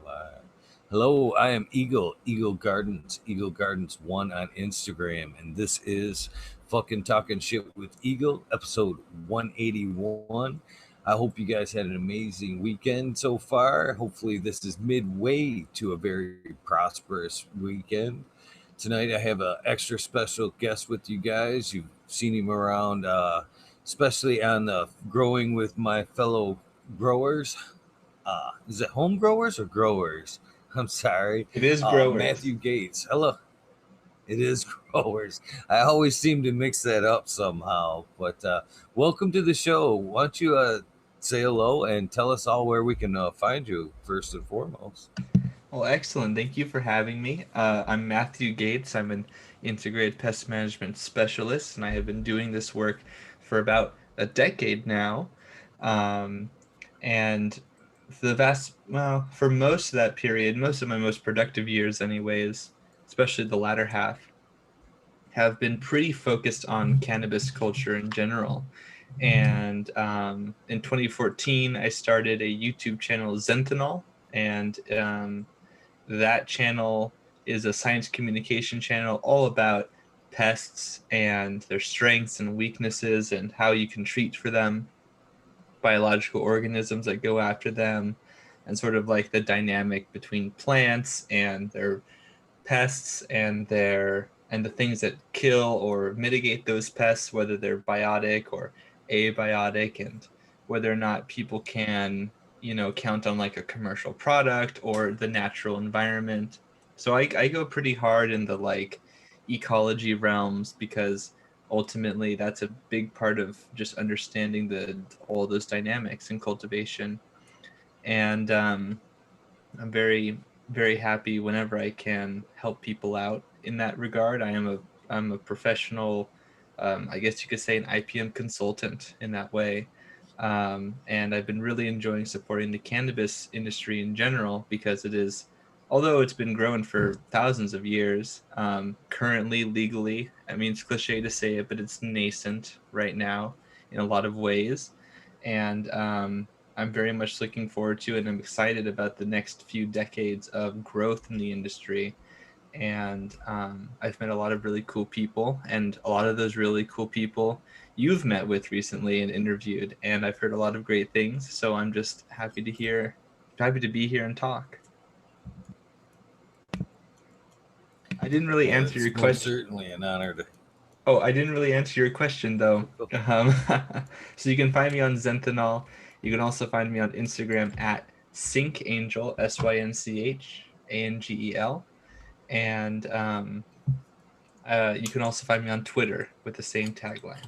live. Hello, I am Eagle Gardens 1 on Instagram, and this is fucking Talking Shit with Eagle, episode 181. I hope you guys had an amazing weekend so far. Hopefully, this is midway to a very prosperous weekend. Tonight, I have an extra special guest with you guys. You've seen him around, especially on the Growing with My Fellow Growers. Is it home growers or growers? I'm sorry. It is growers. Mathew Gates. Hello. It is growers. I always seem to mix that up somehow. But welcome to the show. Why don't you say hello and tell us all where we can find you first and foremost? Well, excellent. Thank you for having me. I'm Mathew Gates. I'm an integrated pest management specialist, and I have been doing this work for about a decade now. And for most of that period, most of my most productive years, anyways, especially the latter half, have been pretty focused on cannabis culture in general. And in 2014, I started a YouTube channel, Zenthanol, and that channel is a science communication channel all about pests and their strengths and weaknesses and how you can treat for them, biological organisms that go after them, and sort of like the dynamic between plants and their pests and the things that kill or mitigate those pests, whether they're biotic or abiotic, and whether or not people can count on like a commercial product or the natural environment. So I go pretty hard in the like ecology realms, because ultimately that's a big part of just understanding all those dynamics in cultivation. And I'm very happy whenever I can help people out in that regard. I'm a professional, I guess you could say an IPM consultant in that way. And I've been really enjoying supporting the cannabis industry in general, because it is, although it's been growing for thousands of years, currently legally, I mean, it's cliche to say it, but it's nascent right now in a lot of ways. And I'm very much looking forward to it, and I'm excited about the next few decades of growth in the industry. And I've met a lot of really cool people, and a lot of those really cool people you've met with recently and interviewed, and I've heard a lot of great things. So I'm just happy to be here and talk. I didn't really answer your question. Certainly an honor to. Oh, I didn't really answer your question though. Um, so you can find me on Zenthanol. You can also find me on Instagram at SyncAngel, SYNCHANGEL, and you can also find me on Twitter with the same tagline.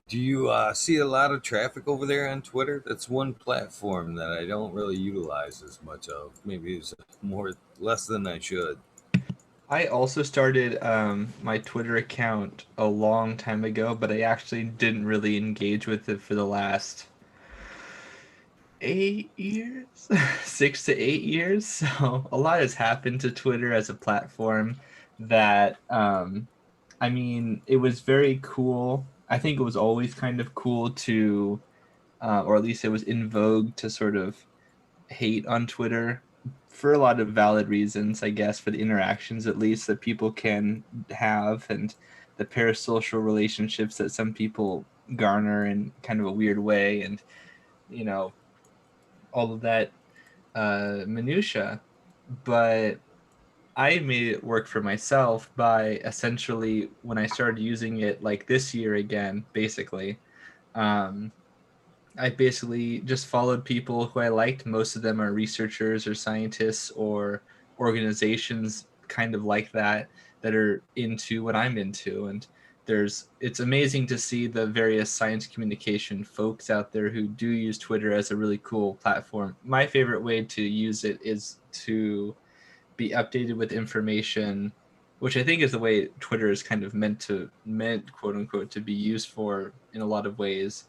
Do you see a lot of traffic over there on Twitter? That's one platform that I don't really utilize as much of. Maybe it's less than I should. I also started my Twitter account a long time ago, but I actually didn't really engage with it for the last 8 years, 6 to 8 years. So a lot has happened to Twitter as a platform that, I mean, it was very cool. I think it was always kind of cool to, or at least it was in vogue to sort of hate on Twitter for a lot of valid reasons, I guess, for the interactions at least that people can have, and the parasocial relationships that some people garner in kind of a weird way, and all of that minutia. But I made it work for myself by essentially, when I started using it like this year again, basically, I basically just followed people who I liked. Most of them are researchers or scientists or organizations kind of like that are into what I'm into. And it's amazing to see the various science communication folks out there who do use Twitter as a really cool platform. My favorite way to use it is to be updated with information, which I think is the way Twitter is kind of meant quote unquote to be used for in a lot of ways.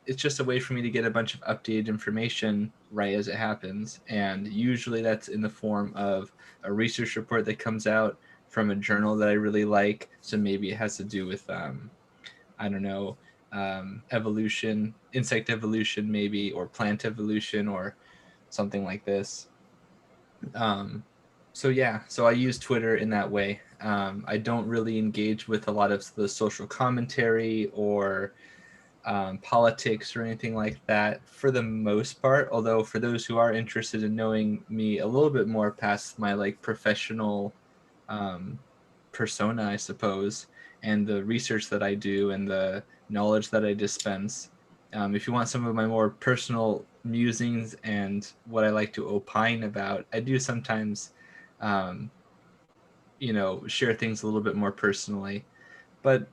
It's just a way for me to get a bunch of updated information right as it happens. And usually that's in the form of a research report that comes out from a journal that I really like. So maybe it has to do with, I don't know, evolution, insect evolution maybe, or plant evolution, or something like this. So yeah, so I use Twitter in that way. I don't really engage with a lot of the social commentary or politics or anything like that for the most part. Although for those who are interested in knowing me a little bit more past my like professional um, persona, I suppose, and the research that I do and the knowledge that I dispense. If you want some of my more personal musings and what I like to opine about, I do sometimes, um, share things a little bit more personally. But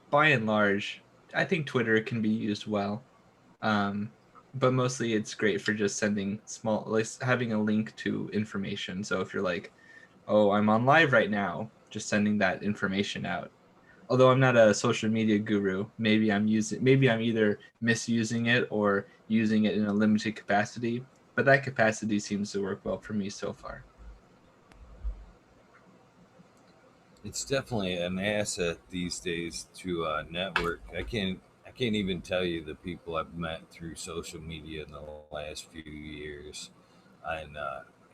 by and large, I think Twitter can be used well. Um, but mostly it's great for just sending small, like having a link to information. So if you're like, oh, I'm on live right now, just sending that information out. Although I'm not a social media guru, maybe I'm either misusing it or using it in a limited capacity, but that capacity seems to work well for me so far. It's definitely an asset these days to network. I can't even tell you the people I've met through social media in the last few years, and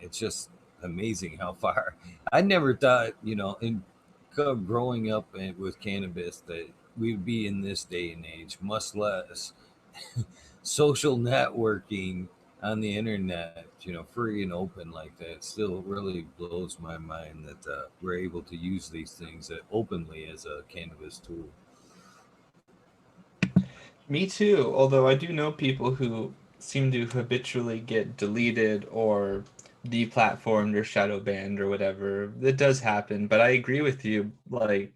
it's just amazing how far. I never thought, in growing up with cannabis, that we'd be in this day and age, much less social networking on the internet, free and open like that. Still really blows my mind that we're able to use these things openly as a cannabis tool. Me too, although I do know people who seem to habitually get deleted or deplatformed or shadow banned or whatever. That does happen, but I agree with you. Like,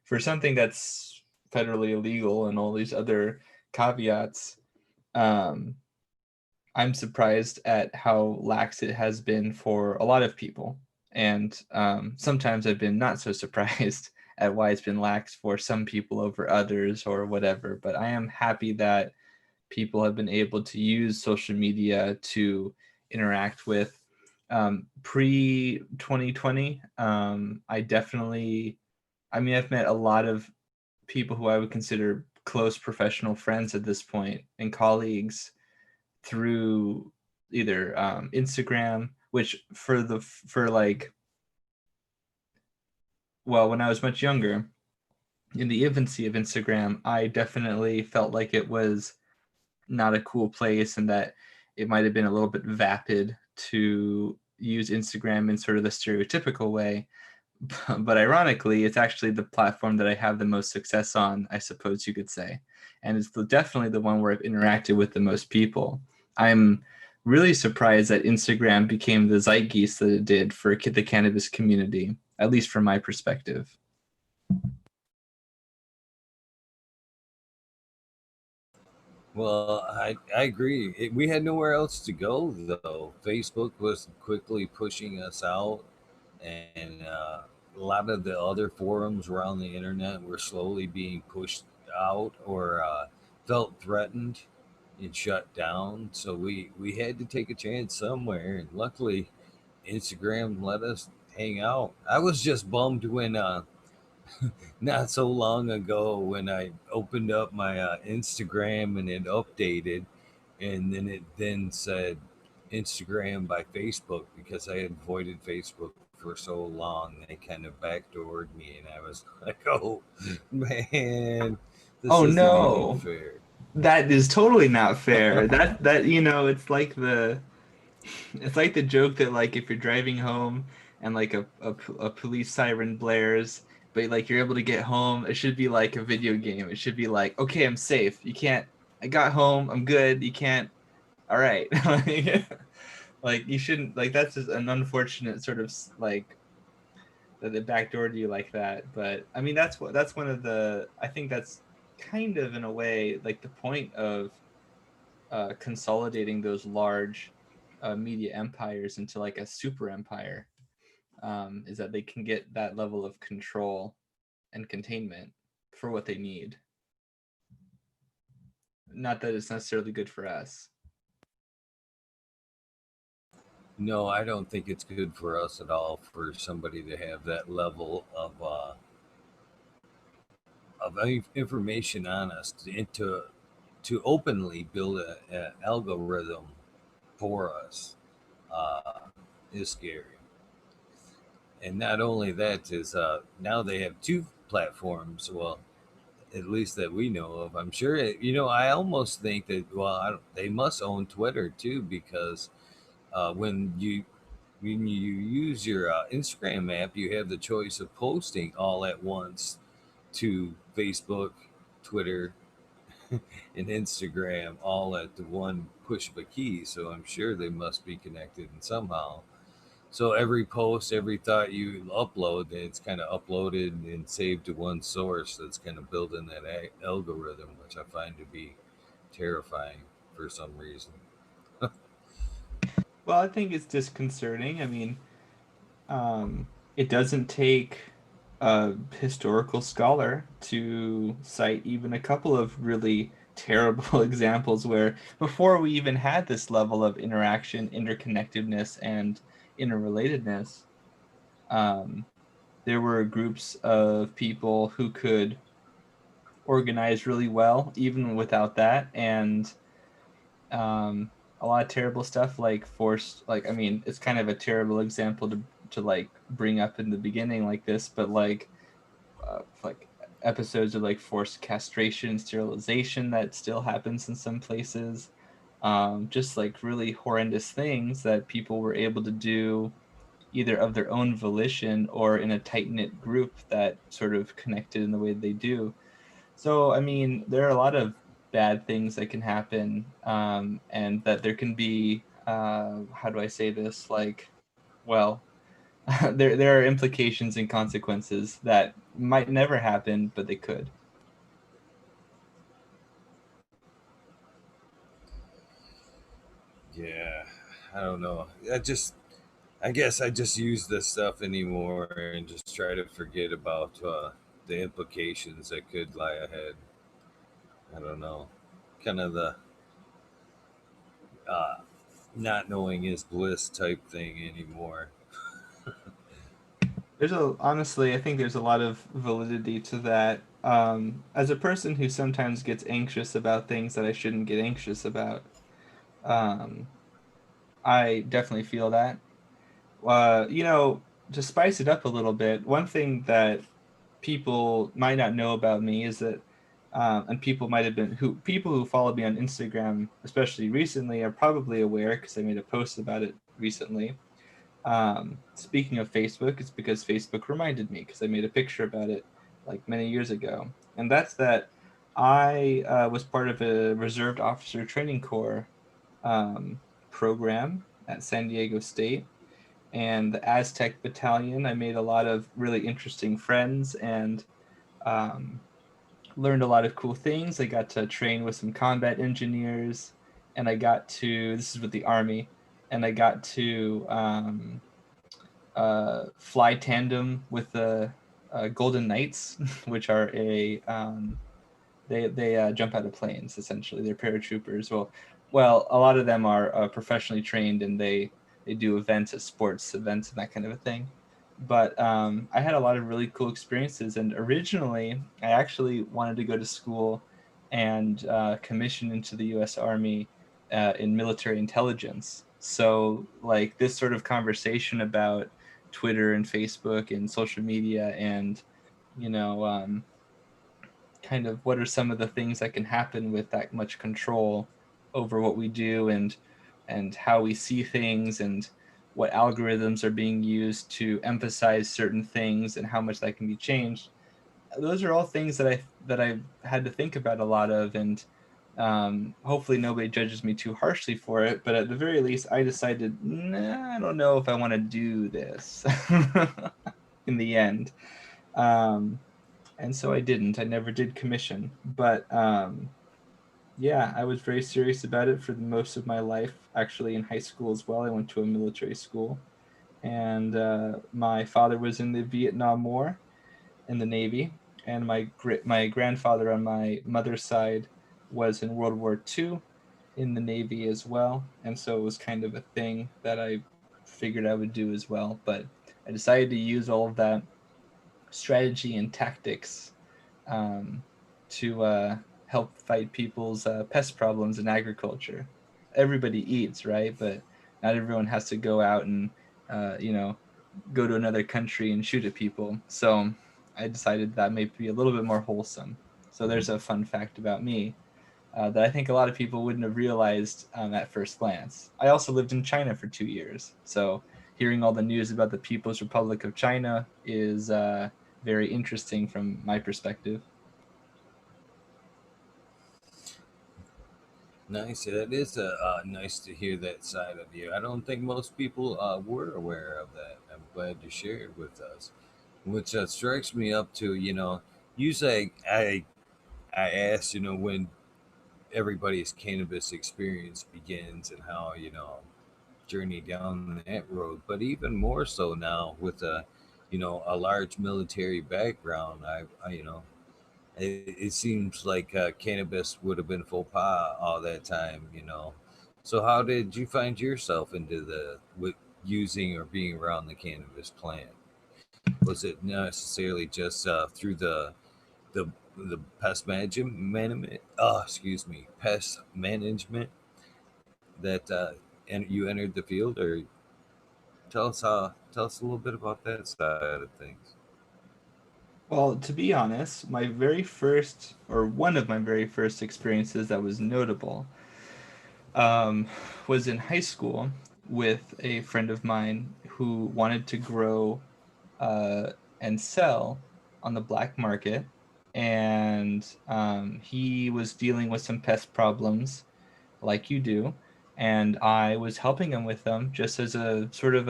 for something that's federally illegal and all these other caveats, um, I'm surprised at how lax it has been for a lot of people. And sometimes I've been not so surprised at why it's been lax for some people over others or whatever. But I am happy that people have been able to use social media to interact with. Pre 2020, I've met a lot of people who I would consider close professional friends at this point and colleagues through either Instagram, which for like, well, when I was much younger, in the infancy of Instagram, I definitely felt like it was not a cool place and that it might have been a little bit vapid to use Instagram in sort of the stereotypical way. But ironically, it's actually the platform that I have the most success on, I suppose you could say. And it's definitely the one where I've interacted with the most people. I'm really surprised that Instagram became the zeitgeist that it did for the cannabis community, at least from my perspective. Well, I agree. We had nowhere else to go, though. Facebook was quickly pushing us out, and a lot of the other forums around the internet were slowly being pushed out or felt threatened and shut down. So we had to take a chance somewhere, and luckily, Instagram let us hang out. I was just bummed when not so long ago when I opened up my Instagram and it updated, and then it then said Instagram by Facebook because I had avoided Facebook for so long. They kind of backdoored me, and I was like, "Oh man, this Oh isn't even no, fair." that is totally not fair. That it's like the joke that like if you're driving home and like a police siren blares, but like you're able to get home, it should be like a video game. It should be like, okay, I'm safe. You can't. I got home. I'm good. You can't. All right. Like you shouldn't. Like that's just an unfortunate sort of like that it backdoored you like that. But I mean, that's one of the. I think that's kind of in a way like the point of consolidating those large media empires into like a super empire, is that they can get that level of control and containment for what they need. Not that it's necessarily good for us. No, I don't think it's good for us at all for somebody to have that level of information on us to openly build an algorithm for us is scary. And not only that is now they have two platforms. Well, at least that we know of. I'm sure. I almost think that they must own Twitter too, because when you use your Instagram app, you have the choice of posting all at once to Facebook, Twitter, and Instagram all at the one push of a key. So I'm sure they must be connected and somehow. So every post, every thought you upload, it's kind of uploaded and saved to one source that's kind of building that algorithm, which I find to be terrifying for some reason. Well, I think it's disconcerting. I mean, it doesn't take a historical scholar to cite even a couple of really terrible examples where before we even had this level of interaction, interconnectedness, and interrelatedness, um, there were groups of people who could organize really well even without that, and um, a lot of terrible stuff like forced, like, I mean, it's kind of a terrible example to like bring up in the beginning like this, but like episodes of like forced castration and sterilization that still happens in some places. Just like really horrendous things that people were able to do either of their own volition or in a tight knit group that sort of connected in the way they do. So, I mean, there are a lot of bad things that can happen, and that there can be, how do I say this? Like, well, there are implications and consequences that might never happen, but they could. Yeah, I don't know. I guess I just use this stuff anymore and just try to forget about the implications that could lie ahead. I don't know. Kind of the uh, not knowing is bliss type thing anymore. Honestly, I think there's a lot of validity to that. As a person who sometimes gets anxious about things that I shouldn't get anxious about, um, I definitely feel that. You know, to spice it up a little bit, one thing that people might not know about me is that, and people might have been people who follow me on Instagram, especially recently, are probably aware because I made a post about it recently. Speaking of Facebook, it's because Facebook reminded me because I made a picture about it like many years ago, and that's that I was part of a reserved officer training corps um, program at San Diego State, and the Aztec Battalion. I made a lot of really interesting friends and um, learned a lot of cool things. I got to train with some combat engineers, and I got to, this is with the Army, and I got to fly tandem with the Golden Knights, which are they jump out of planes essentially. They're paratroopers. Well, a lot of them are professionally trained, and they do events at sports events and that kind of a thing. But I had a lot of really cool experiences, and originally I actually wanted to go to school and commission into the U.S. Army in military intelligence. So, like, this sort of conversation about Twitter and Facebook and social media and you know kind of what are some of the things that can happen with that much control over what we do and how we see things and what algorithms are being used to emphasize certain things and how much that can be changed. Those are all things that I've had to think about a lot of, and hopefully nobody judges me too harshly for it. But at the very least, I decided, nah, I don't know if I want to do this in the end. Um, and so I didn't. I never did commission, but yeah, I was very serious about it for the most of my life. Actually, in high school as well, I went to a military school, and my father was in the Vietnam War in the Navy, and my grandfather on my mother's side was in World War II in the Navy as well, and so it was kind of a thing that I figured I would do as well. But I decided to use all of that strategy and tactics um, to help fight people's pest problems in agriculture. Everybody eats, right? But not everyone has to go out and you know, go to another country and shoot at people. So I decided that may be a little bit more wholesome. So there's a fun fact about me that I think a lot of people wouldn't have realized at first glance. I also lived in China for 2 years. So hearing all the news about the People's Republic of China is very interesting from my perspective. Nice. That is nice to hear that side of you. I don't think most people were aware of that. I'm glad you shared with us. Which strikes me up to, usually I ask, when everybody's cannabis experience begins and how, journey down that road. But even more so now with a large military background, it seems like cannabis would have been faux pas all that time. So how did you find yourself into with using or being around the cannabis plant? Was it necessarily just through the the pest management that and you entered the field, or tell us a little bit about that side of things. Well, to be honest, my very first, or one of my very first experiences that was notable um, was in high school with a friend of mine who wanted to grow uh, and sell on the black market. And he was dealing with some pest problems like you do. And I was helping him with them just as a sort of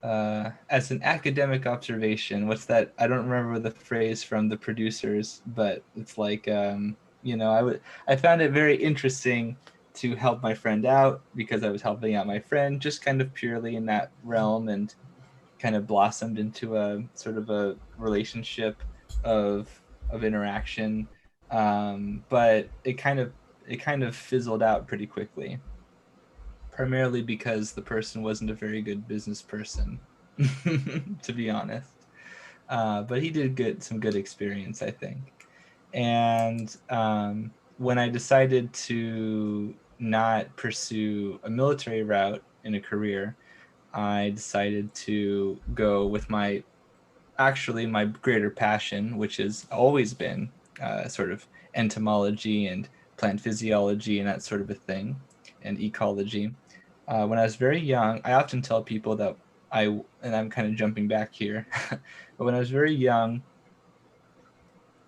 as an academic observation. What's that? I don't remember the phrase from the producers, but it's like, I found it very interesting to help my friend out because I was helping out my friend just kind of purely in that realm, and kind of blossomed into a sort of a relationship of interaction. But it kind of fizzled out pretty quickly, primarily because the person wasn't a very good business person, to be honest. But he did get some good experience, I think. And when I decided to not pursue a military route in a career, I decided to go with my greater passion, which has always been sort of entomology and plant physiology and that sort of a thing, and ecology. When I was very young, I often tell people that and I'm kind of jumping back here, but when I was very young,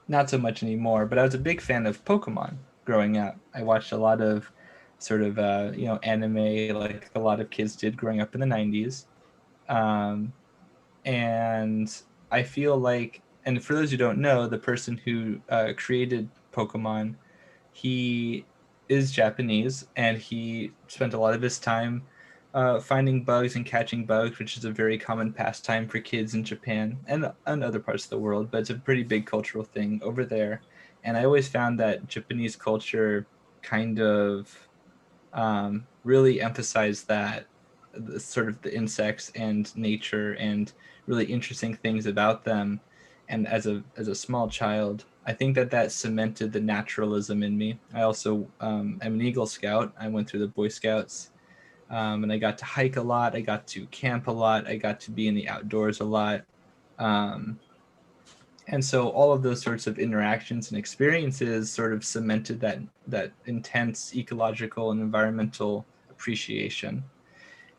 not so much anymore, but I was a big fan of Pokemon growing up. I watched a lot of sort of, anime like a lot of kids did growing up in the 90s. Um, and I feel like, and for those who don't know, the person who created Pokemon, he is Japanese, and he spent a lot of his time finding bugs and catching bugs, which is a very common pastime for kids in Japan and other parts of the world, but it's a pretty big cultural thing over there. And I always found that Japanese culture kind of really emphasized that sort of the insects and nature and really interesting things about them. And as a small child, I think that cemented the naturalism in me. I also am an Eagle Scout. I went through the Boy Scouts, and I got to hike a lot. I got to camp a lot. I got to be in the outdoors a lot. Um, and so all of those sorts of interactions and experiences sort of cemented that intense ecological and environmental appreciation.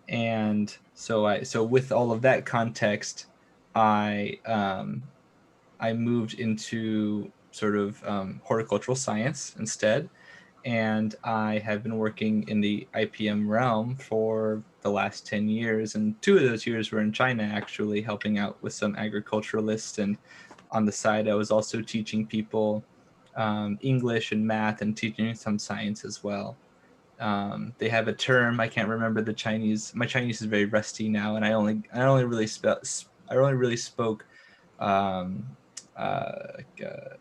And so with all of that context, I I moved into sort of horticultural science instead, and I have been working in the IPM realm for the last 10 years. And 2 of those years were in China, actually, helping out with some agriculturalists. And on the side, I was also teaching people English and math and teaching some science as well. They have a term, I can't remember the Chinese. My Chinese is very rusty now, and I only really spoke um,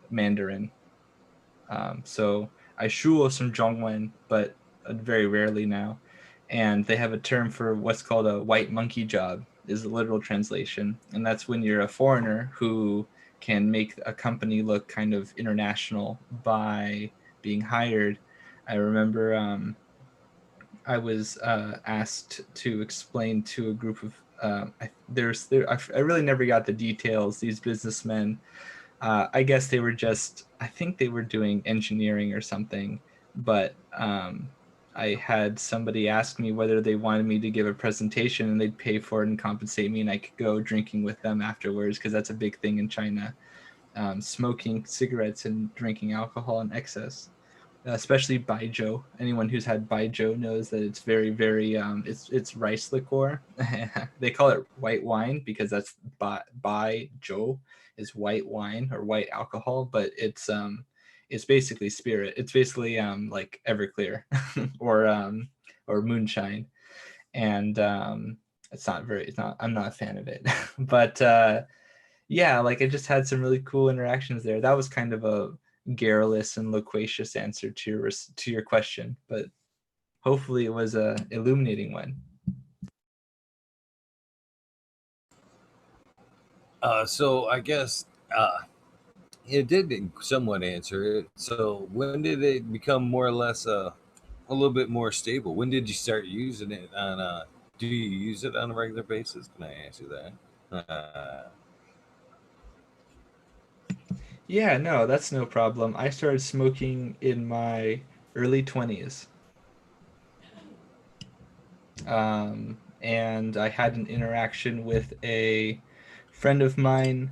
Mandarin. So I shuo some Zhongwen, but very rarely now. And they have a term for what's called a white monkey job, is the literal translation. And that's when you're a foreigner who can make a company look kind of international by being hired. I remember I was asked to explain to a group of I really never got the details. These businessmen, I guess they were I think they were doing engineering or something, but I had somebody ask me whether they wanted me to give a presentation, and they'd pay for it and compensate me, and I could go drinking with them afterwards, because that's a big thing in China, smoking cigarettes and drinking alcohol in excess, especially baijiu. Anyone who's had baijiu knows that it's very, very it's rice liqueur. They call it white wine because that's baijiu is white wine or white alcohol, but it's basically spirit. It's basically like Everclear or moonshine, and it's not, I'm not a fan of it. But yeah, like I just had some really cool interactions there. That was kind of a garrulous and loquacious answer to your question, but hopefully it was a illuminating one. So I guess it did somewhat answer it. So when did it become more or less a little bit more stable? When did you start using it on? Do you use it on a regular basis? Can I answer that? Yeah, no, that's no problem. I started smoking in my early 20s. And I had an interaction with a friend of mine,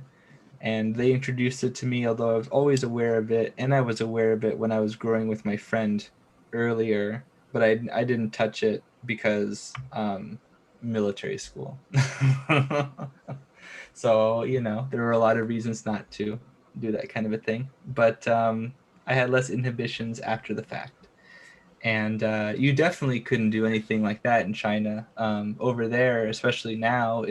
and they introduced it to me, although I was always aware of it, and I was aware of it when I was growing with my friend earlier, but I didn't touch it because military school. So, there were a lot of reasons not to do that kind of a thing, but I had less inhibitions after the fact. And you definitely couldn't do anything like that in China. Over there, especially now,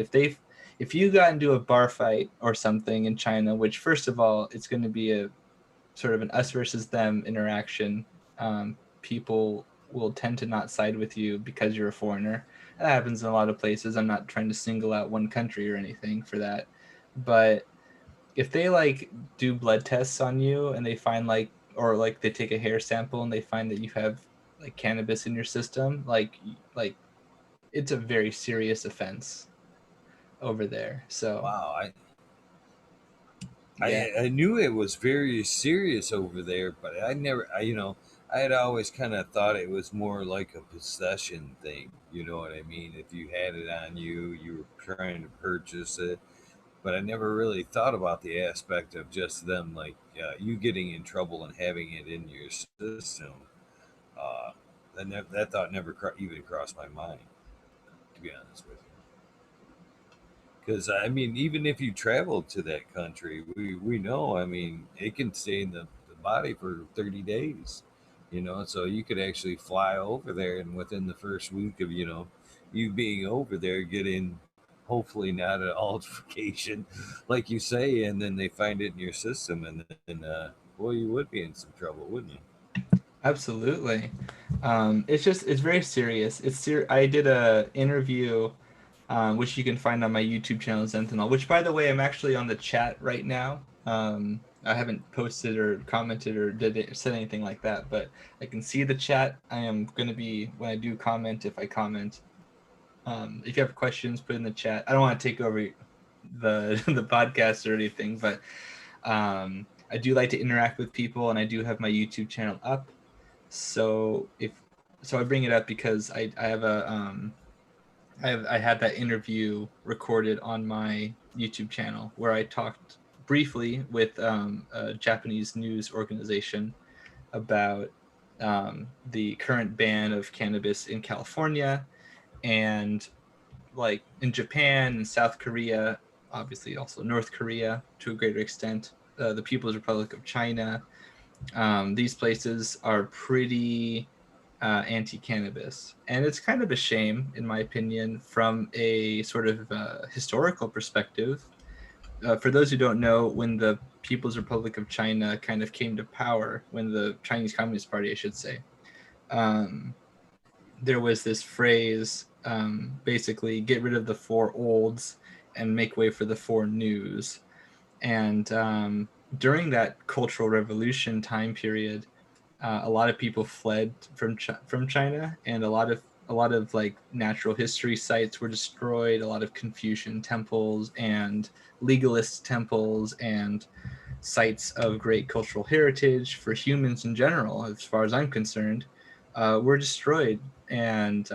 if you got into a bar fight or something in China, which first of all, it's going to be a sort of an us versus them interaction. People will tend to not side with you because you're a foreigner. That happens in a lot of places. I'm not trying to single out one country or anything for that, but if they like do blood tests on you and they find or like they take a hair sample and they find that you have like cannabis in your system, like it's a very serious offense over there. So Wow, yeah. I knew it was very serious over there, but I never, I had always kind of thought it was more like a possession thing. You know what I mean? If you had it on you, you were trying to purchase it, but I never really thought about the aspect of just them, like you getting in trouble and having it in your system. Uh, that thought never even crossed my mind, to be honest with you. Because I mean, even if you travel to that country, we know. I mean, it can stay in the body for 30 days. So you could actually fly over there, and within the first week of you being over there, get in. Hopefully, not an altercation, like you say, and then they find it in your system, and then boy, you would be in some trouble, wouldn't you? Absolutely. It's very serious. I did a interview, which you can find on my YouTube channel, Zentinel, which by the way, I'm actually on the chat right now. I haven't posted or commented or said anything like that, but I can see the chat. I am going to be, when I do comment, if I comment, if you have questions, put in the chat. I don't want to take over the podcast or anything, but I do like to interact with people, and I do have my YouTube channel up. So I bring it up because I have I had that interview recorded on my YouTube channel where I talked briefly with a Japanese news organization about the current ban of cannabis in California, and like in Japan and South Korea, obviously also North Korea to a greater extent, the People's Republic of China. These places are pretty anti-cannabis, and it's kind of a shame, in my opinion, from a sort of historical perspective. For those who don't know, when the People's Republic of China kind of came to power, when the Chinese Communist Party, I should say, um, there was this phrase, basically, get rid of the four olds and make way for the four news. And during that Cultural Revolution time period, a lot of people fled from China, and a lot of like natural history sites were destroyed. A lot of Confucian temples and legalist temples and sites of great cultural heritage for humans in general, as far as I'm concerned, were destroyed. And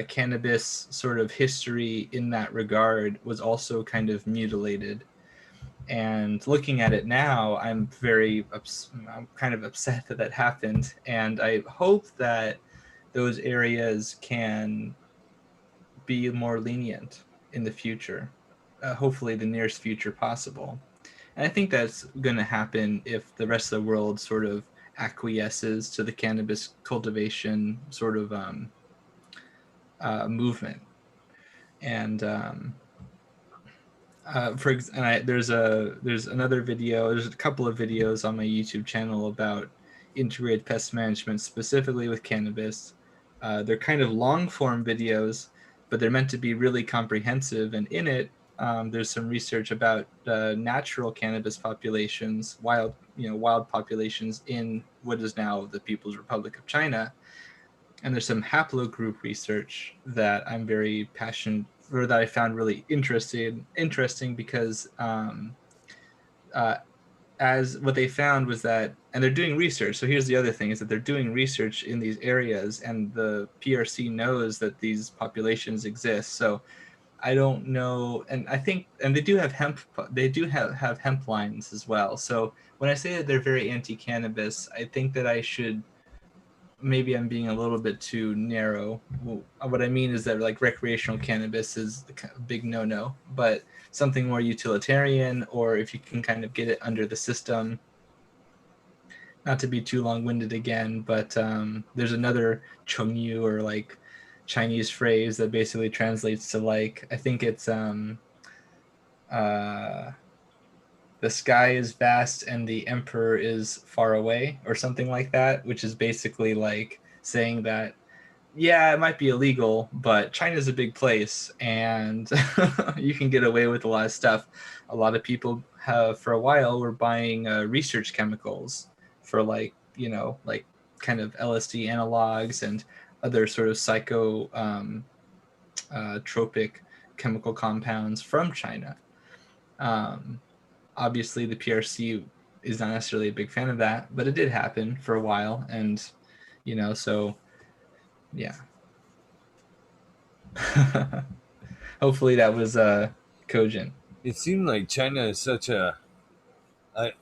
cannabis sort of history in that regard was also kind of mutilated. And looking at it now, I'm kind of upset that that happened, and I hope that those areas can be more lenient in the future, hopefully the nearest future possible. And I think that's going to happen if the rest of the world sort of acquiesces to the cannabis cultivation sort of movement. And there's another video. There's a couple of videos on my YouTube channel about integrated pest management, specifically with cannabis. They're kind of long form videos, but they're meant to be really comprehensive. And in it, there's some research about natural cannabis populations, wild populations in what is now the People's Republic of China. And there's some haplogroup research that I'm very passionate, or that I found really interesting because uh, as what they found was that, and they're doing research. So here's the other thing: is that they're doing research in these areas, and the PRC knows that these populations exist. So I don't know, and I think, and they do have hemp. They do have hemp lines as well. So when I say that they're very anti-cannabis, I think that I should, maybe I'm being a little bit too narrow. What I mean is that like recreational cannabis is a big no-no, but something more utilitarian, or if you can kind of get it under the system. Not to be too long-winded again, but there's another chengyu, or like Chinese phrase that basically translates to, like, I think it's uh, the sky is vast and the emperor is far away, or something like that, which is basically like saying that, yeah, it might be illegal, but China's a big place, and you can get away with a lot of stuff. A lot of people have, for a while, were buying research chemicals for, like, like kind of LSD analogs and other sort of tropic chemical compounds from China. Um, Obviously, the PRC is not necessarily a big fan of that, but it did happen for a while, and so yeah. Hopefully that was cogent. It seemed like China is such a. I,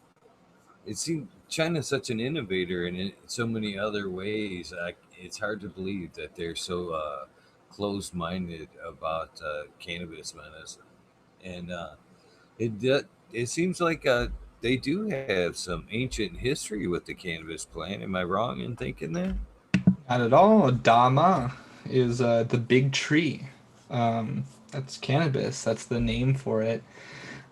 it seemed China is such an innovator in so many other ways. It's hard to believe that they're so closed-minded about cannabis medicine, and it seems like they do have some ancient history with the cannabis plant. Am I wrong in thinking that? Not at all. Dama is the big tree. That's cannabis. That's the name for it.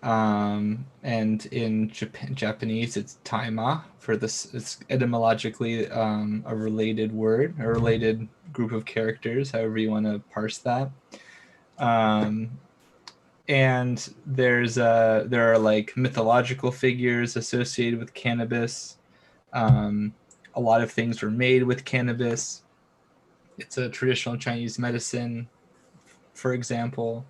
And in Japanese, it's taima for this. It's etymologically a related word, a related group of characters, however you want to parse that. Um, and there are like mythological figures associated with cannabis. Um, a lot of things were made with cannabis. It's a traditional Chinese medicine, for example.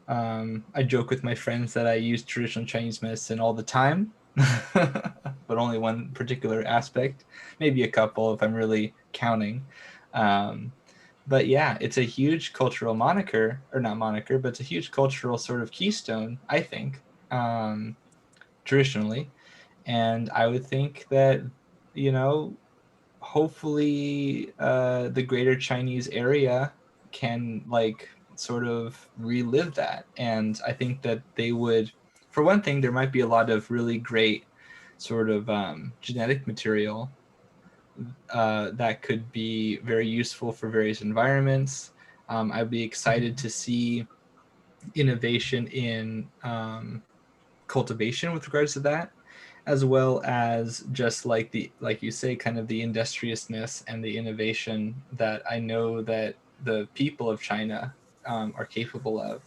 I joke with my friends that I use traditional Chinese medicine all the time, but only one particular aspect, maybe a couple if I'm really counting. Um, but yeah, it's a huge cultural moniker, or not moniker, but it's a huge cultural sort of keystone, I think, traditionally. And I would think that, you know, hopefully the greater Chinese area can, like, sort of relive that. And I think that they would, for one thing, there might be a lot of really great sort of genetic material that could be very useful for various environments. I'd be excited to see innovation in cultivation with regards to that, as well as just like you say, kind of the industriousness and the innovation that I know that the people of China are capable of.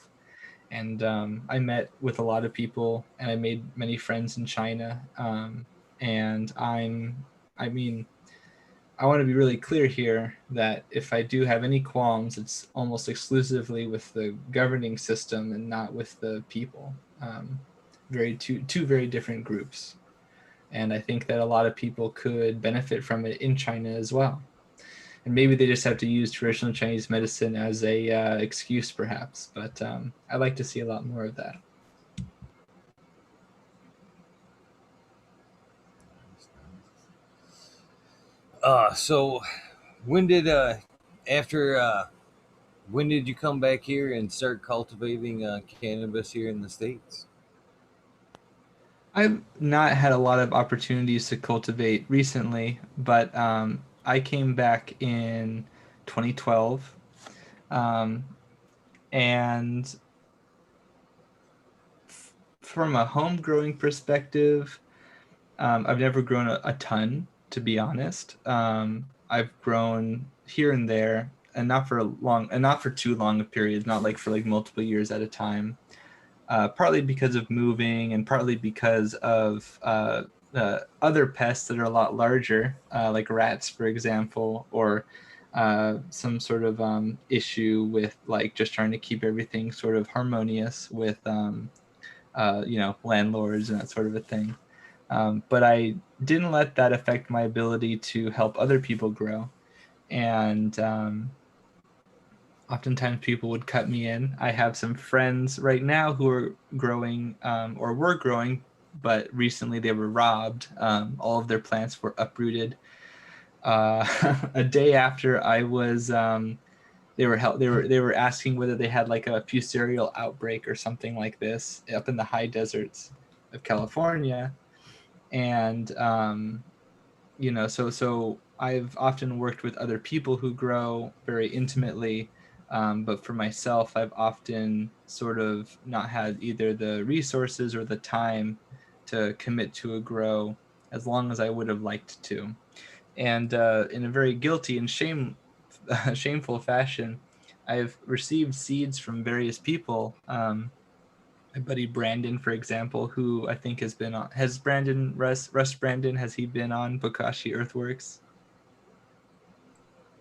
And I met with a lot of people, and I made many friends in China. And I mean, I want to be really clear here that if I do have any qualms, it's almost exclusively with the governing system and not with the people. Two very different groups, and I think that a lot of people could benefit from it in China as well. And maybe they just have to use traditional Chinese medicine as a excuse, perhaps. But I'd like to see a lot more of that. So when did after when did you come back here and start cultivating cannabis here in the States? I've not had a lot of opportunities to cultivate recently, but I came back in 2012. Um, and from a home growing perspective, I've never grown a ton, to be honest. I've grown here and there, and not for not for too long a period, not like for like multiple years at a time. Partly because of moving, and partly because of other pests that are a lot larger, like rats, for example, or some sort of issue with like just trying to keep everything sort of harmonious with landlords and that sort of a thing. But I didn't let that affect my ability to help other people grow. And oftentimes people would cut me in. I have some friends right now who are growing or were growing, but recently they were robbed. All of their plants were uprooted. A day after I was, they were asking whether they had like a fusarial outbreak or something like this up in the high deserts of California, and so I've often worked with other people who grow very intimately, but for myself, I've often sort of not had either the resources or the time to commit to a grow as long as I would have liked to. And in a very guilty and shameful fashion, I've received seeds from various people. My buddy Brandon, for example, who I think has been on, has Brandon Russ Brandon, has he been on Bokashi Earthworks?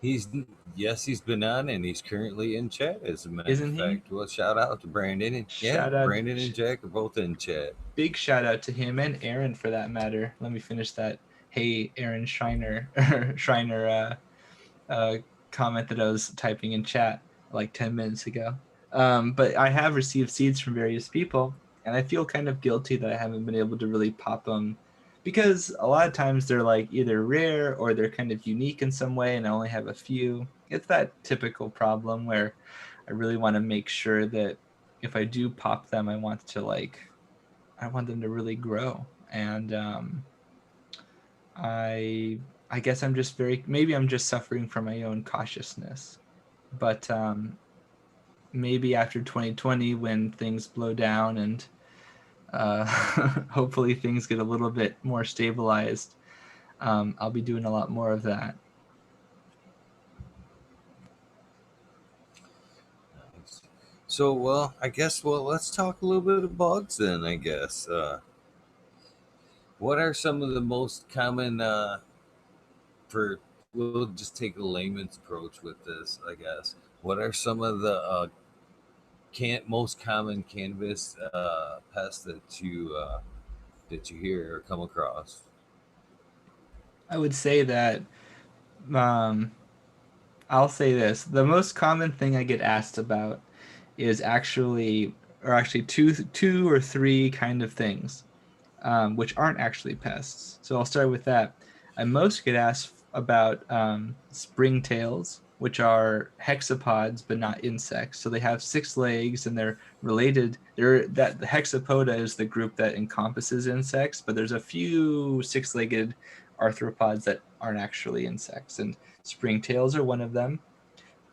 He's yes, he's been on, and he's currently in chat. As a matter of Isn't he? fact, well, shout out to Brandon. And, yeah, Shout out, Brandon and Jack are both in chat. big shout out to him and Aaron for that matter. Let me finish that. Hey, Aaron Schreiner, Schreiner uh, comment that I was typing in chat like 10 minutes ago. But I have received seeds from various people, and I feel kind of guilty that I haven't been able to really pop them because a lot of times they're like either rare or they're kind of unique in some way, and I only have a few. It's that typical problem where I really want to make sure that if I do pop them, I want them to really grow. And I guess I'm just maybe I'm just suffering from my own cautiousness. But maybe after 2020, when things blow down and hopefully things get a little bit more stabilized, I'll be doing a lot more of that. So, well, I guess, let's talk a little bit of bugs then. I guess. What are some of the most common for? We'll just take a layman's approach with this, I guess. What are some of the most common cannabis pests that you hear or come across? I would say that um, I'll say this: the most common thing I get asked about is actually two or three kind of things, which aren't actually pests. So I'll start with that. I most get asked about springtails, which are hexapods but not insects. So they have 6 legs and they're related. The hexapoda is the group that encompasses insects, but there's a few 6-legged arthropods that aren't actually insects, and springtails are one of them.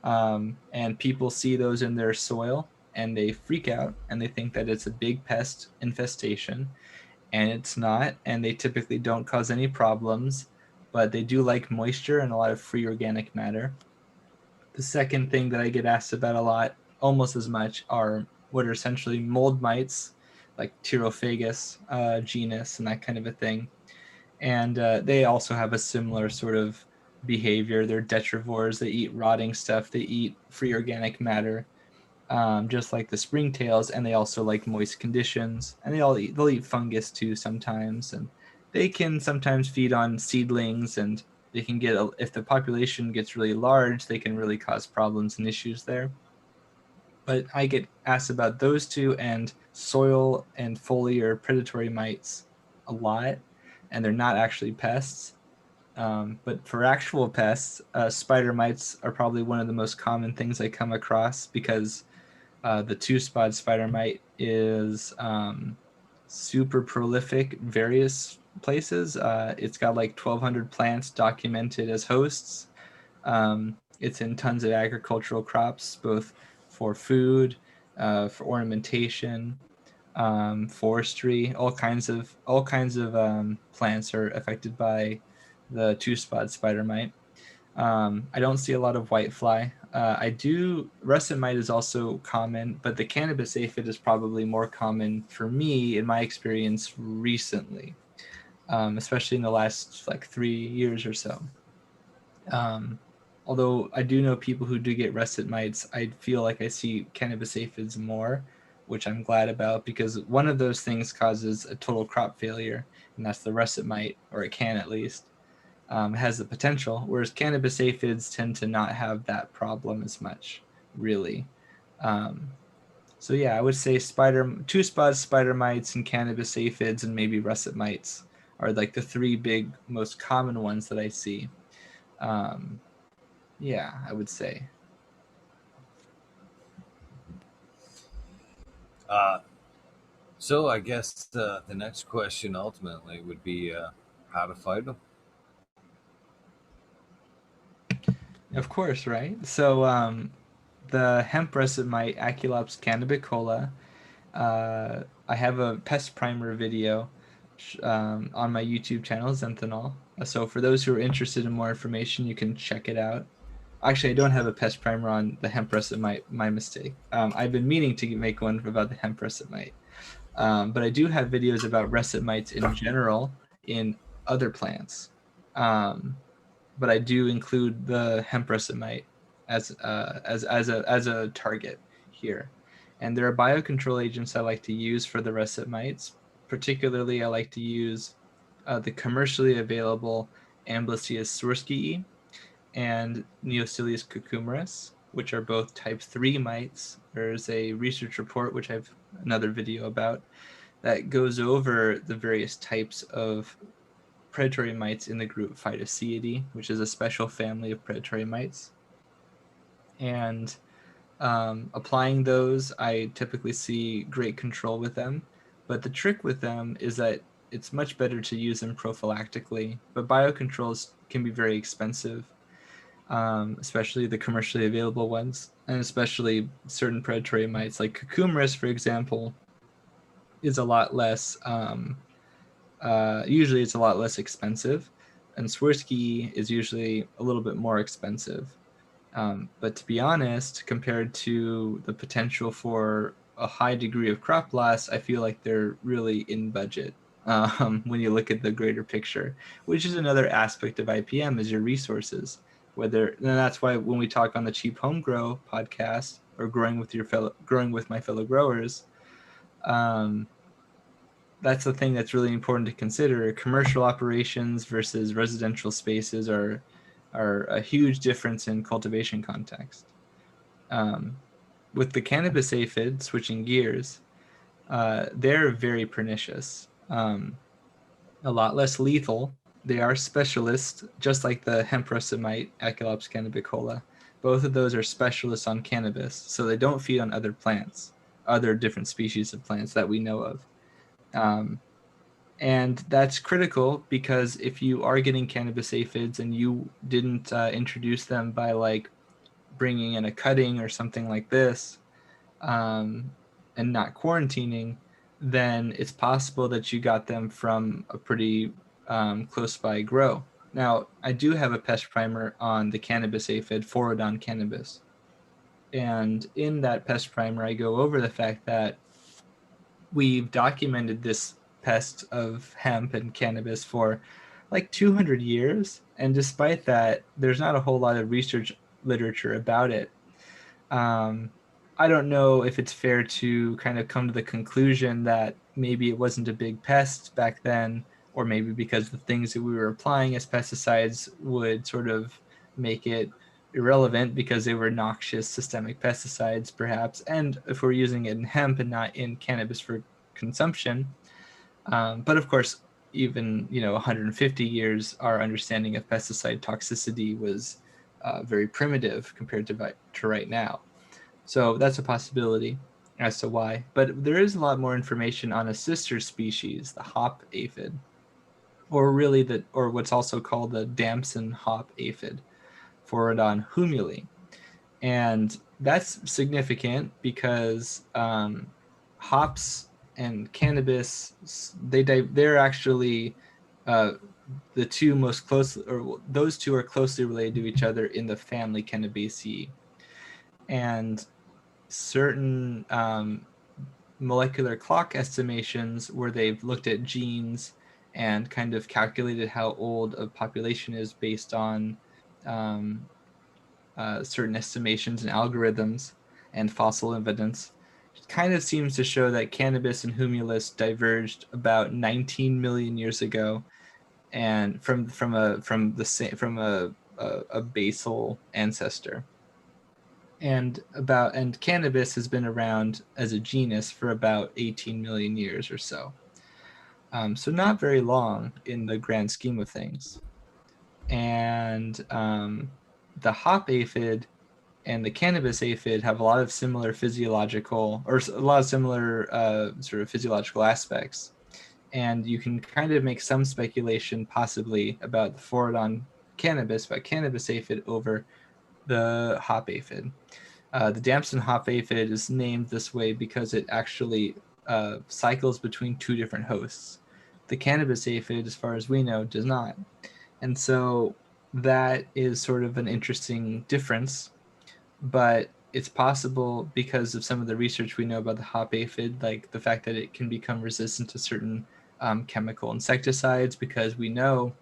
And people see those in their soil and they freak out and they think that it's a big pest infestation, and it's not, and they typically don't cause any problems, but they do like moisture and a lot of free organic matter. The second thing that I get asked about a lot, almost as much, are what are essentially mold mites, like Pterophagus genus and that kind of a thing. And they also have a similar sort of behavior. They're detrivores. They eat rotting stuff. They eat free organic matter, just like the springtails. And they also like moist conditions. And they'll eat fungus too sometimes. And they can sometimes feed on seedlings. And they can get, if the population gets really large, they can really cause problems and issues there. But I get asked about those two and soil and foliar predatory mites a lot, and they're not actually pests. But for actual pests, spider mites are probably one of the most common things I come across because the two-spot spider mite is super prolific various places. It's got like 1,200 plants documented as hosts. It's in tons of agricultural crops, both for food, for ornamentation, forestry. All kinds of plants are affected by the two-spot spider mite. I don't see a lot of whitefly. I do. Russet mite is also common, but the cannabis aphid is probably more common for me in my experience recently, especially in the last like 3 years or so. Um, Although I do know people who do get russet mites, I feel like I see cannabis aphids more, which I'm glad about because one of those things causes a total crop failure, and that's the russet mite, or it can at least. Has the potential, whereas cannabis aphids tend to not have that problem as much, really. Um, so yeah, I would say two-spot spider mites and cannabis aphids and maybe russet mites are like the three big, most common ones that I see. Um, yeah, I would say. Uh, so I guess the next question ultimately would be how to fight them. Of course, right? So the hemp russet mite, Aculops cannabicola. I have a pest primer video on my YouTube channel, Zenthanol. So for those who are interested in more information, you can check it out. Actually, I don't have a pest primer on the hemp russet mite. My mistake. I've been meaning to make one about the hemp russet mite, but I do have videos about russet mites in general in other plants. Um, but I do include the hemp russet mite as a target here. And there are biocontrol agents I like to use for the russet mites. Particularly, I like to use the commercially available Amblyseius swirsky and Neosilius cucumeris, which are both type 3 mites. There's a research report, which I have another video about, that goes over the various types of predatory mites in the group Phytoseidae, which is a special family of predatory mites. And applying those, I typically see great control with them. But the trick with them is that it's much better to use them prophylactically. But biocontrols can be very expensive, especially the commercially available ones, and especially certain predatory mites like cucumeris, for example, is a lot less. Usually, it's a lot less expensive, and Swirsky is usually a little bit more expensive. But to be honest, compared to the potential for a high degree of crop loss, I feel like they're really in budget when you look at the greater picture, which is another aspect of IPM is your resources. And that's why when we talk on the Cheap Home Grow podcast or growing with my fellow growers, um, that's the thing that's really important to consider. Commercial operations versus residential spaces are a huge difference in cultivation context. Um, with the cannabis aphid, switching gears, they're very pernicious. A lot less lethal. They are specialists, just like the hemp russet mite, Aculops cannabicola. Both of those are specialists on cannabis, so they don't feed on other plants, other different species of plants that we know of. Um, and that's critical because if you are getting cannabis aphids and you didn't introduce them by like bringing in a cutting or something like this, and not quarantining, then it's possible that you got them from a pretty close by grow. Now, I do have a pest primer on the cannabis aphid, Phorodon cannabis. And in that pest primer, I go over the fact that we've documented this pest of hemp and cannabis for like 200 years. And despite that, there's not a whole lot of research literature about it. Um, I don't know if it's fair to kind of come to the conclusion that maybe it wasn't a big pest back then, or maybe because the things that we were applying as pesticides would sort of make it irrelevant because they were noxious systemic pesticides, perhaps. And if we're using it in hemp and not in cannabis for consumption, but of course, even 150 years, our understanding of pesticide toxicity was very primitive compared to right now. So that's a possibility as to why. But there is a lot more information on a sister species, the hop aphid, or what's also called the damson hop aphid, Phorodon humuli. And that's significant because hops and cannabis, they're actually uh, the two most close, or those two are closely related to each other in the family Cannabaceae. And certain molecular clock estimations where they've looked at genes and kind of calculated how old a population is based on um, certain estimations and algorithms and fossil evidence. It kind of seems to show that cannabis and humulus diverged about 19 million years ago, and from a basal ancestor. And cannabis has been around as a genus for about 18 million years or so. So not very long in the grand scheme of things. And the hop aphid and the cannabis aphid have a lot of similar physiological, or a lot of similar sort of physiological aspects. And you can kind of make some speculation possibly about the Phorodon cannabis, but cannabis aphid over the hop aphid. The damson hop aphid is named this way because it actually cycles between two different hosts. The cannabis aphid, as far as we know, does not. And so that is sort of an interesting difference, but it's possible because of some of the research we know about the hop aphid, like the fact that it can become resistant to certain chemical insecticides, because we know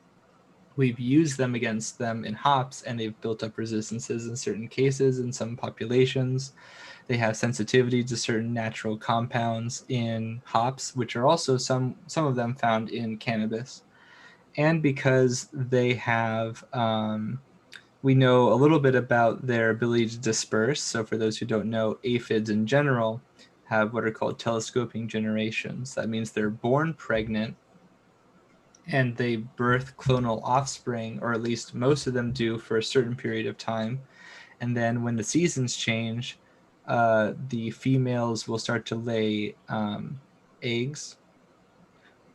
we've used them against them in hops and they've built up resistances in certain cases in some populations. They have sensitivity to certain natural compounds in hops, which are also some of them found in cannabis. And because they have we know a little bit about their ability to disperse. So for those who don't know, aphids in general have what are called telescoping generations. That means they're born pregnant and they birth clonal offspring, or at least most of them do for a certain period of time. And then when the seasons change, the females will start to lay eggs,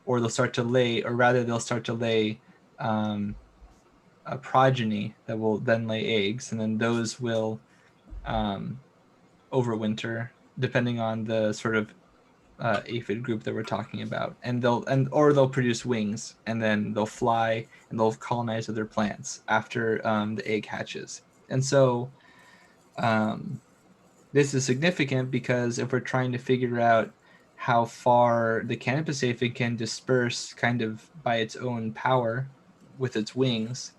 or they'll start to lay, or rather, they'll start to lay a progeny that will then lay eggs, and then those will um, overwinter, depending on the sort of aphid group that we're talking about, and they'll produce wings, and then they'll fly and they'll colonize other plants after the egg hatches. And so um, this is significant because if we're trying to figure out how far the cannabis aphid can disperse kind of by its own power with its wings,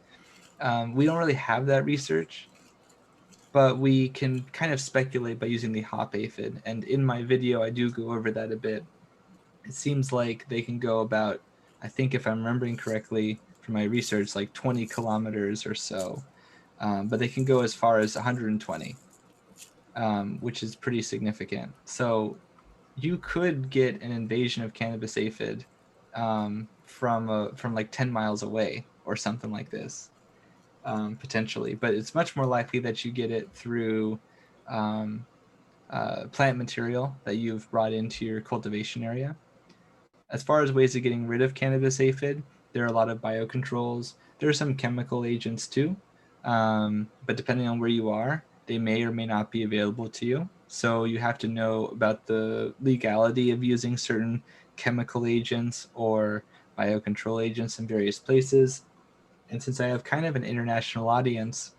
we don't really have that research, but we can kind of speculate by using the hop aphid. And in my video, I do go over that a bit. It seems like they can go about, I think if I'm remembering correctly from my research, like 20 kilometers or so. But they can go as far as 120, which is pretty significant. So you could get an invasion of cannabis aphid from like 10 miles away or something like this, potentially. But it's much more likely that you get it through um, plant material that you've brought into your cultivation area. As far as ways of getting rid of cannabis aphid, there are a lot of biocontrols. There are some chemical agents too, but depending on where you are, they may or may not be available to you. So you have to know about the legality of using certain chemical agents or biocontrol agents in various places. And since I have kind of an international audience,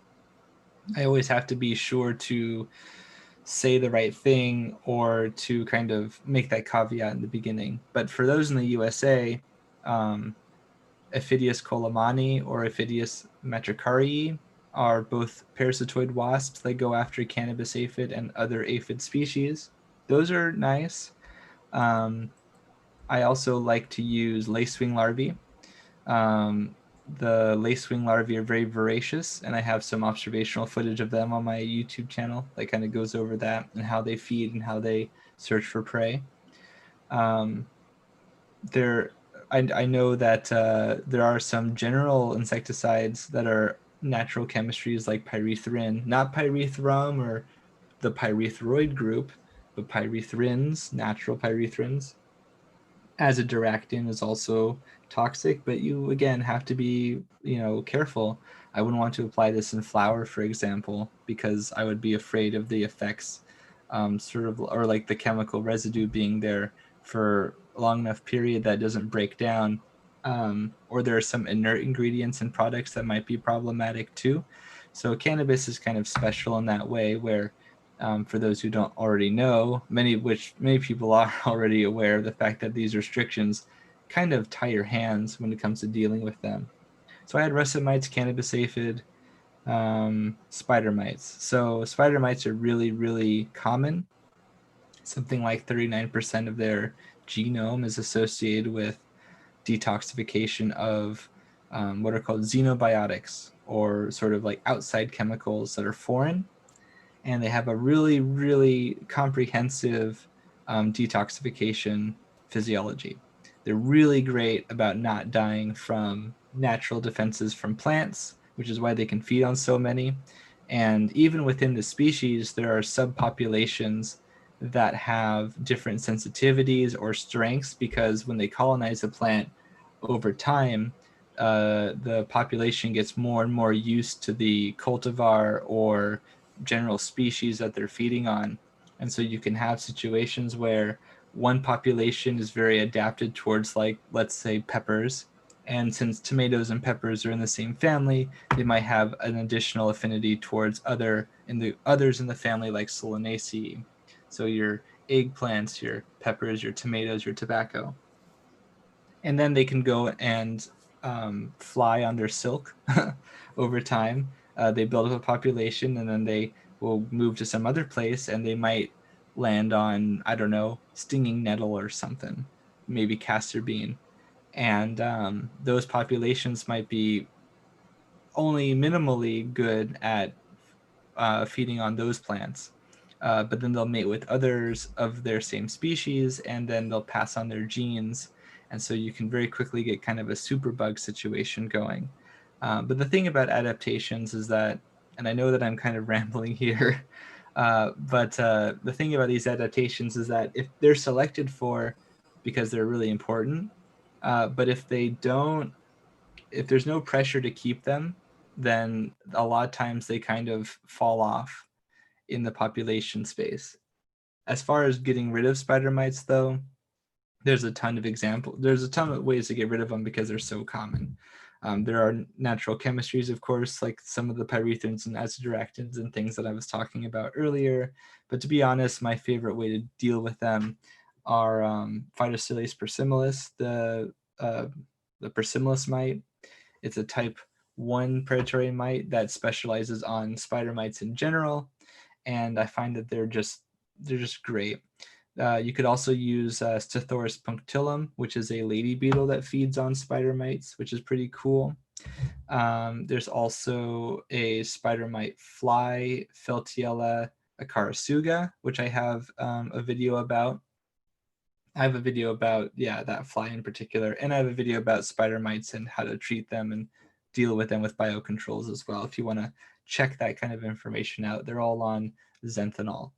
I always have to be sure to say the right thing or to kind of make that caveat in the beginning. But for those in the USA, Aphidius colemani or Aphidius matricarii are both parasitoid wasps that go after cannabis aphid and other aphid species. Those are nice. I also like to use lacewing larvae. The lacewing larvae are very voracious, and I have some observational footage of them on my YouTube channel that kind of goes over that and how they feed and how they search for prey. Um, there, I know that there are some general insecticides that are natural chemistries like pyrethrin, not pyrethrum or the pyrethroid group, but pyrethrins, natural pyrethrins as a directin is also toxic, but you again have to be, careful. I wouldn't want to apply this in flour, for example, because I would be afraid of the effects, sort of, or like the chemical residue being there for a long enough period that doesn't break down. Or there are some inert ingredients in products that might be problematic too. So cannabis is kind of special in that way, where for those who don't already know, many people are already aware of the fact that these restrictions kind of tie your hands when it comes to dealing with them. So I had russet mites, cannabis aphid, spider mites. So spider mites are really, really common. Something like 39% of their genome is associated with detoxification of what are called xenobiotics, or sort of like outside chemicals that are foreign, and they have a really, really comprehensive detoxification physiology. They're really great about not dying from natural defenses from plants, which is why they can feed on so many. And even within the species, there are subpopulations that have different sensitivities or strengths, because when they colonize a plant over time, the population gets more and more used to the cultivar or general species that they're feeding on. And so you can have situations where one population is very adapted towards, like, let's say peppers. And since tomatoes and peppers are in the same family, they might have an additional affinity towards others in the family, like Solanaceae. So your eggplants, your peppers, your tomatoes, your tobacco. And then they can go and fly on their silk over time. They build up a population, and then they will move to some other place, and they might land on, I don't know, stinging nettle or something, maybe castor bean. And those populations might be only minimally good at feeding on those plants. But then they'll mate with others of their same species, and then they'll pass on their genes. And so you can very quickly get kind of a superbug situation going. But the thing about adaptations is that, and I know that I'm kind of rambling here, but the thing about these adaptations is that if they're selected for because they're really important, but if there's no pressure to keep them, then a lot of times they kind of fall off in the population space. As far as getting rid of spider mites, though, there's a ton of ways to get rid of them because they're so common. There are natural chemistries, of course, like some of the pyrethrins and azadirachtids and things that I was talking about earlier. But to be honest, my favorite way to deal with them are Phytocilius persimilis, the persimilis mite. It's a type 1 predatory mite that specializes on spider mites in general, and I find that they're just great. You could also use Stithoris punctillum, which is a lady beetle that feeds on spider mites, which is pretty cool. There's also a spider mite fly, Feltiella acarasuga, which I have a video about. I have a video about, that fly in particular, and I have a video about spider mites and how to treat them and deal with them with biocontrols as well. If you want to check that kind of information out, they're all on Zenthanol.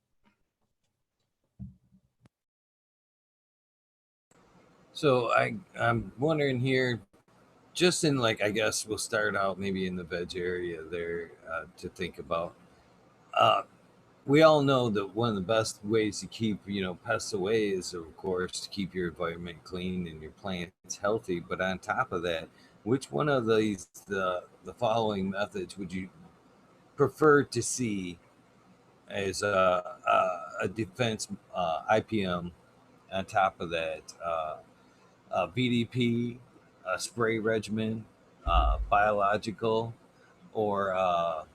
So I'm wondering here, just in like, I guess we'll start out maybe in the veg area there, to think about. Uh, we all know that one of the best ways to keep pests away is, of course, to keep your environment clean and your plants healthy. But on top of that, which one of the following methods would you prefer to see as a defense IPM. On top of that, VDP, spray regimen, biological, or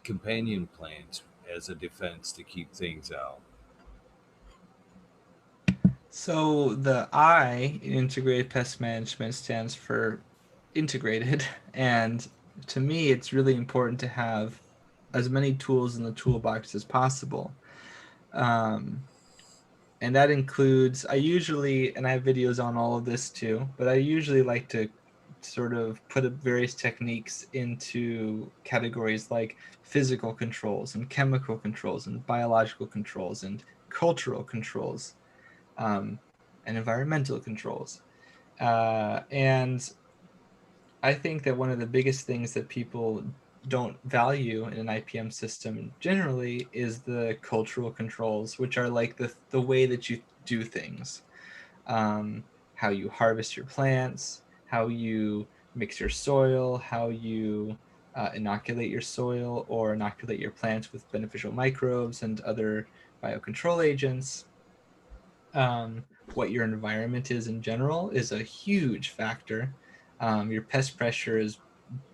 companion plants as a defense to keep things out. So the I in integrated pest management stands for integrated, and to me, it's really important to have as many tools in the toolbox as possible. Um, and that includes, I usually, and I have videos on all of this too, but I usually like to sort of put various techniques into categories like physical controls and chemical controls and biological controls and cultural controls, um, and environmental controls. And I think that one of the biggest things that people don't value in an IPM system generally is the cultural controls, which are like the way that you do things, um, how you harvest your plants, how you mix your soil, how you inoculate your soil or inoculate your plants with beneficial microbes and other biocontrol agents. What your environment is in general is a huge factor. Your pest pressure is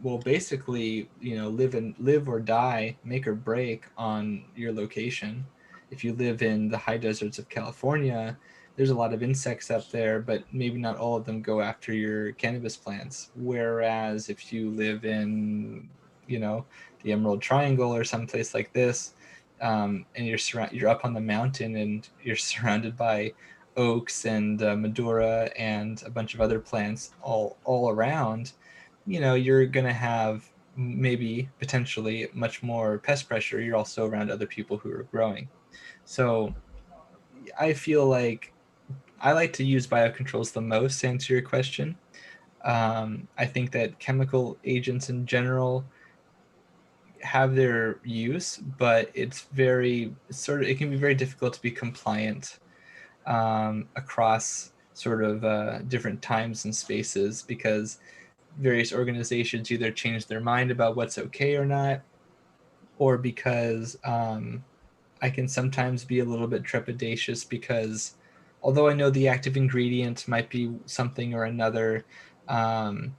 will basically, live or die, make or break on your location. If you live in the high deserts of California, there's a lot of insects up there, but maybe not all of them go after your cannabis plants. Whereas if you live in, you know, the Emerald Triangle or someplace like this, and you're up on the mountain and you're surrounded by oaks and Madura and a bunch of other plants all around, you're gonna have maybe potentially much more pest pressure. You're also around other people who are growing. So I feel like I like to use biocontrols the most to answer your question. I think that chemical agents in general have their use, but it can be very difficult to be compliant across sort of different times and spaces because various organizations either change their mind about what's okay or not, or because I can sometimes be a little bit trepidatious because although I know the active ingredient might be something or another, um,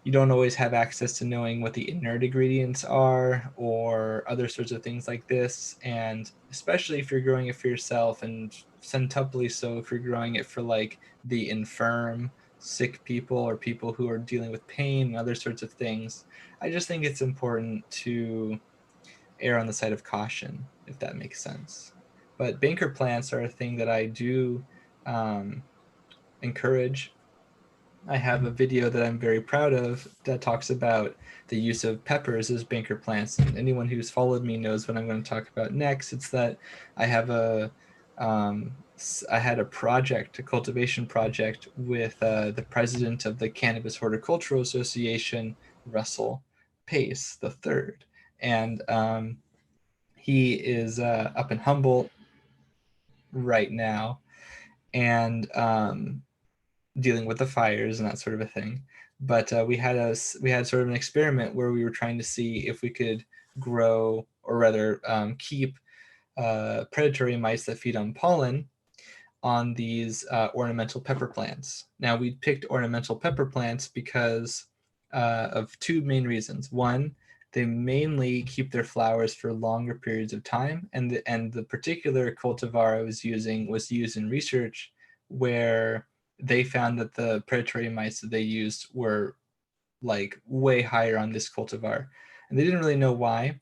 you don't always have access to knowing what the inert ingredients are or other sorts of things like this. And especially if you're growing it for yourself, and centuply so if you're growing it for like the infirm, sick people, or people who are dealing with pain and other sorts of things, I just think it's important to err on the side of caution, if that makes sense. But banker plants are a thing that I do um, encourage. I have a video that I'm very proud of that talks about the use of peppers as banker plants. And anyone who's followed me knows what I'm going to talk about next. It's that I have um, I had a project, a cultivation project with the president of the Cannabis Horticultural Association, Russell Pace the third, and he is up in Humboldt right now, and dealing with the fires and that sort of a thing. But we had sort of an experiment where we were trying to see if we could grow, or rather keep predatory mice that feed on pollen on these ornamental pepper plants. Now we picked ornamental pepper plants because of two main reasons. One, they mainly keep their flowers for longer periods of time, and the particular cultivar I was using was used in research where they found that the predatory mice that they used were like way higher on this cultivar, and they didn't really know why,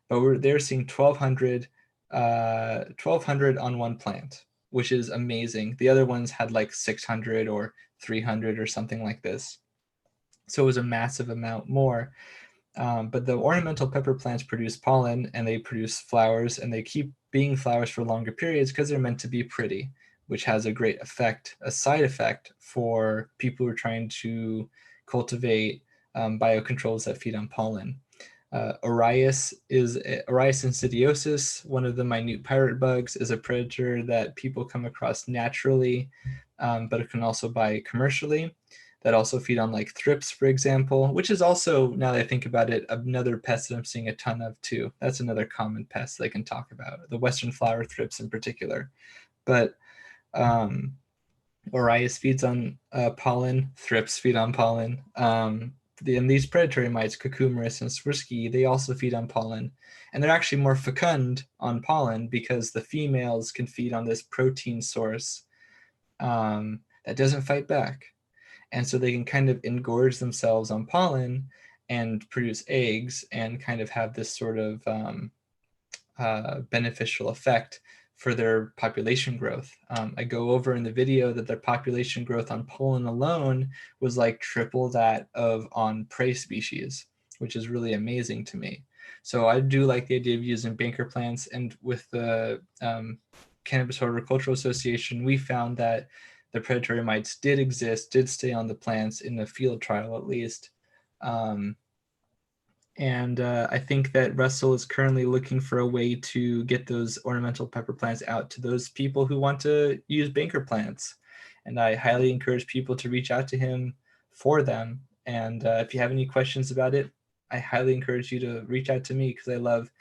but they were seeing 1200 on one plant, which is amazing. The other ones had like 600 or 300 or something like this, so it was a massive amount more. But the ornamental pepper plants produce pollen and they produce flowers, and they keep being flowers for longer periods because they're meant to be pretty, which has a great effect, a side effect for people who are trying to cultivate biocontrols that feed on pollen. Orius insidiosus, one of the minute pirate bugs, is a predator that people come across naturally, but it can also buy commercially. that also feed on like thrips, for example, which is also, now that I think about it, another pest that I'm seeing a ton of too. That's another common pest that I can talk about, the western flower thrips in particular. But Orius feeds on pollen, thrips feed on pollen. And these predatory mites, Cucumerus and Swirsky, they also feed on pollen. And they're actually more fecund on pollen because the females can feed on this protein source that doesn't fight back. And so they can kind of engorge themselves on pollen and produce eggs and kind of have this sort of beneficial effect for their population growth. I go over in the video that their population growth on pollen alone was like triple that of on prey species, which is really amazing to me. So I do like the idea of using banker plants, and with the Cannabis Horticultural Association, we found that the predatory mites did exist, did stay on the plants in the field trial at least. And I think that Russell is currently looking for a way to get those ornamental pepper plants out to those people who want to use banker plants. And I highly encourage people to reach out to him for them. And if you have any questions about it, I highly encourage you to reach out to me, because I love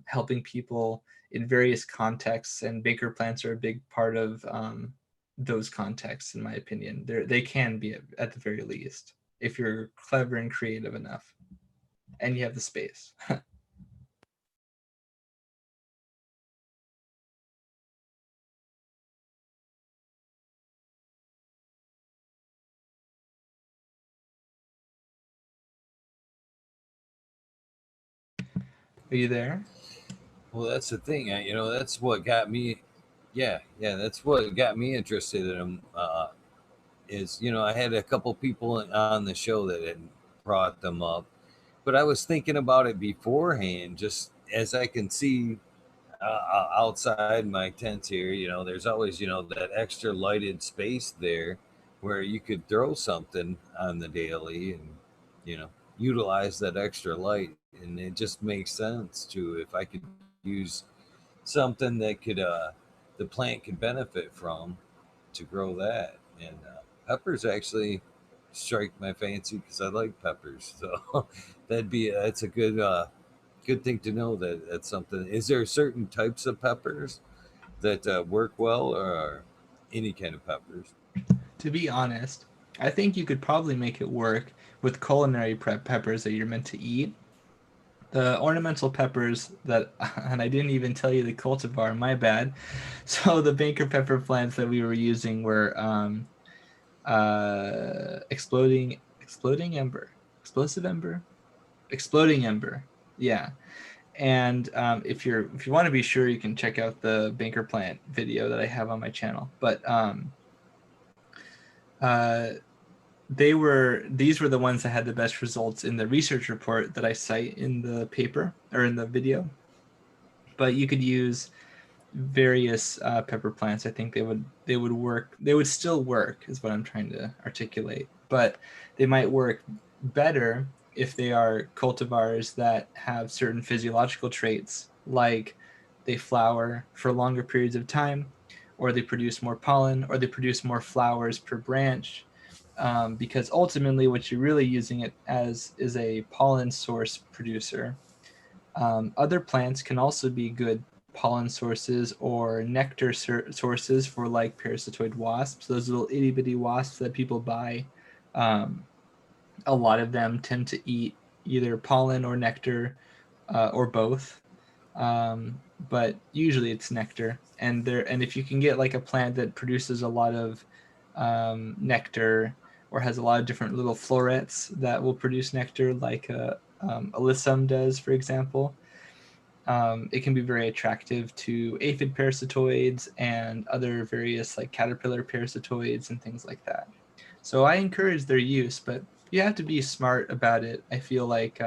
helping people in various contexts. And banker plants are a big part of those contexts, in my opinion. They can be, at the very least, if you're clever and creative enough and you have the space. Are you there? Well, that's the thing. That's what got me. Yeah, yeah, that's what got me interested in them. Is I had a couple people on the show that had brought them up, but I was thinking about it beforehand. Just as I can see outside my tent here, there's always that extra lighted space there where you could throw something on the daily and you know utilize that extra light, and it just makes sense to if I could use something that could the plant could benefit from to grow that. And peppers actually strike my fancy because I like peppers, so that's a good thing to know that that's something. Is there certain types of peppers that work well, or any kind of peppers? To be honest, I think you could probably make it work with culinary prep peppers that you're meant to eat. The ornamental peppers that, and I didn't even tell you the cultivar, my bad. So the banker pepper plants that we were using were exploding ember, explosive ember, exploding ember. Yeah. And if you want to be sure, you can check out the banker plant video that I have on my channel. But uh, these were the ones that had the best results in the research report that I cite in the paper or in the video. But you could use various pepper plants. I think they would work. They would still work, is what I'm trying to articulate. But they might work better if they are cultivars that have certain physiological traits, like they flower for longer periods of time, or they produce more pollen, or they produce more flowers per branch. Because ultimately, what you're really using it as is a pollen source producer. Other plants can also be good pollen sources or nectar sources for like parasitoid wasps, those little itty bitty wasps that people buy. Um, a lot of them tend to eat either pollen or nectar or both. But usually it's nectar. And if you can get like a plant that produces a lot of nectar or has a lot of different little florets that will produce nectar, like alyssum does, for example, it can be very attractive to aphid parasitoids and other various like caterpillar parasitoids and things like that. So I encourage their use, but you have to be smart about it. I feel like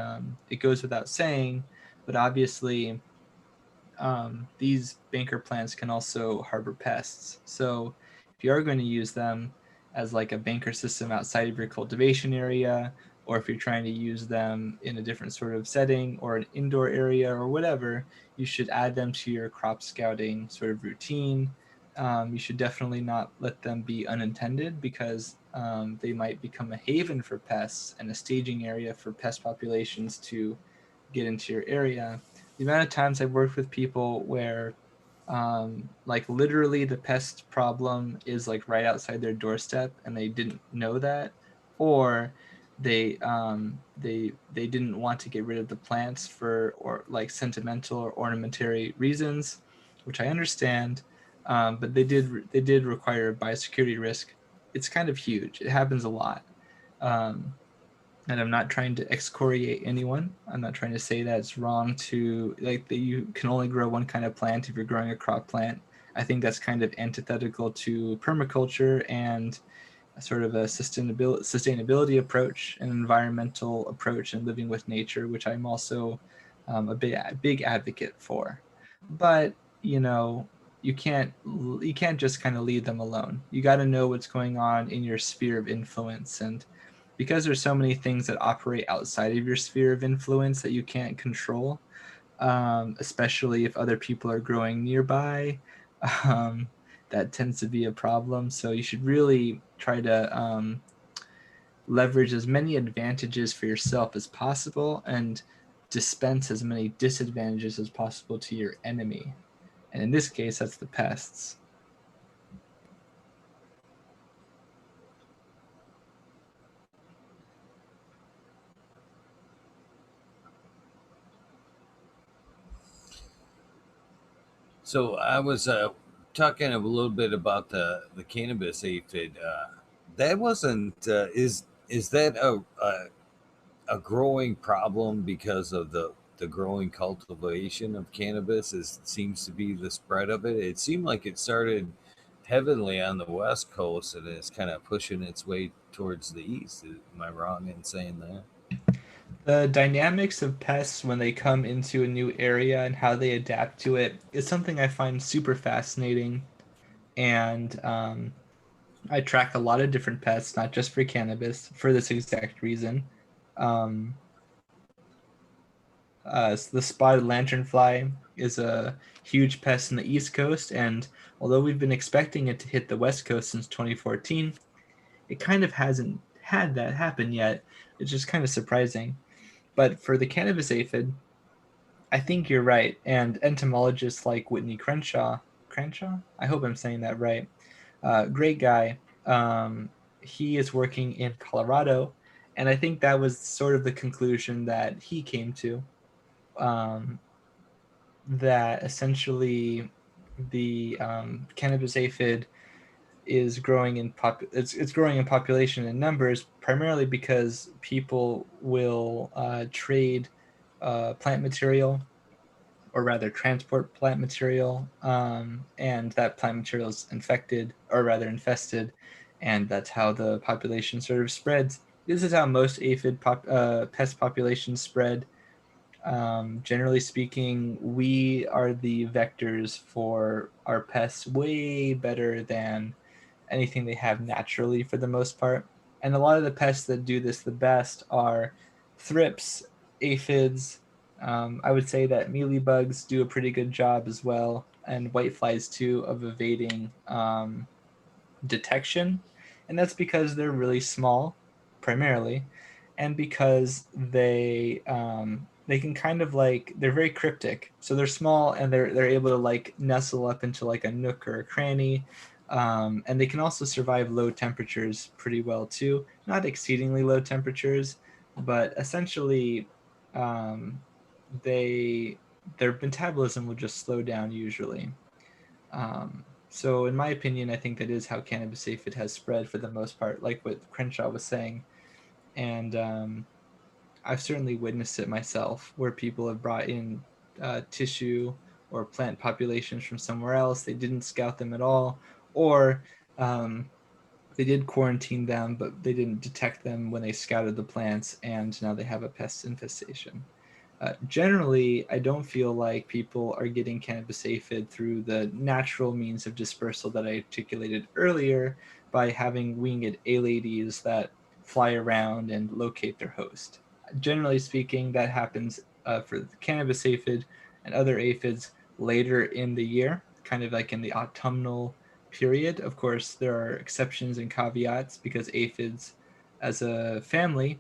it goes without saying, but obviously these banker plants can also harbor pests. So if you are going to use them as like a banker system outside of your cultivation area, or if you're trying to use them in a different sort of setting or an indoor area or whatever, you should add them to your crop scouting sort of routine. You should definitely not let them be unintended, because They might become a haven for pests and a staging area for pest populations to get into your area. The amount of times I've worked with people where like literally the pest problem is like right outside their doorstep and they didn't know that, or they didn't want to get rid of the plants for or like sentimental or ornamentary reasons, which I understand, but they did require a biosecurity risk. It's kind of huge. It happens a lot. Um, and I'm not trying to excoriate anyone. I'm not trying to say that it's wrong to like that you can only grow one kind of plant if you're growing a crop plant. I think that's kind of antithetical to permaculture and a sort of a sustainability approach, an environmental approach, and living with nature, which I'm also a big advocate for. But you know, you can't just kind of leave them alone. You got to know what's going on in your sphere of influence, and because there's so many things that operate outside of your sphere of influence that you can't control, especially if other people are growing nearby. Um, that tends to be a problem. So you should really try to leverage as many advantages for yourself as possible and dispense as many disadvantages as possible to your enemy. And in this case, that's the pests. So I was talking a little bit about the cannabis aphid. That wasn't is that a growing problem because of the growing cultivation of cannabis? Is seems to be the spread of it. It seemed like it started heavily on the west coast and is kind of pushing its way towards the east. Am I wrong in saying that? The dynamics of pests when they come into a new area and how they adapt to it is something I find super fascinating. And I track a lot of different pests, not just for cannabis, for this exact reason. Um, so the spotted lanternfly is a huge pest in the East Coast, and although we've been expecting it to hit the West Coast since 2014, it kind of hasn't had that happen yet. It's just kind of surprising. But for the cannabis aphid, I think you're right. And entomologists like Whitney Crenshaw, I hope I'm saying that right. Great guy. He is working in Colorado, and I think that was sort of the conclusion that he came to. Um, that essentially the cannabis aphid is growing in it's growing in population and numbers primarily because people will trade plant material, or rather transport plant material, and that plant material is infected, or rather infested, and that's how the population sort of spreads. This is how most pest populations spread. Generally speaking, we are the vectors for our pests way better than anything they have naturally for the most part. And a lot of the pests that do this the best are thrips, aphids. I would say that mealybugs do a pretty good job as well, and whiteflies too, of evading detection. And that's because they're really small, primarily, and because they can kind of like they're very cryptic. So they're small and they're able to like nestle up into like a nook or a cranny. And they can also survive low temperatures pretty well too. Not exceedingly low temperatures, but essentially, um, they their metabolism will just slow down usually. So, in my opinion, I think that is how cannabis aphid has spread for the most part, like what Crenshaw was saying. And I've certainly witnessed it myself, where people have brought in tissue or plant populations from somewhere else. They didn't scout them at all, or um, they did quarantine them, but they didn't detect them when they scouted the plants, and now they have a pest infestation. Generally, I don't feel like people are getting cannabis aphid through the natural means of dispersal that I articulated earlier by having winged A ladies that fly around and locate their host. Generally speaking, that happens for the cannabis aphid and other aphids later in the year, kind of like in the autumnal period. Of course, there are exceptions and caveats because aphids as a family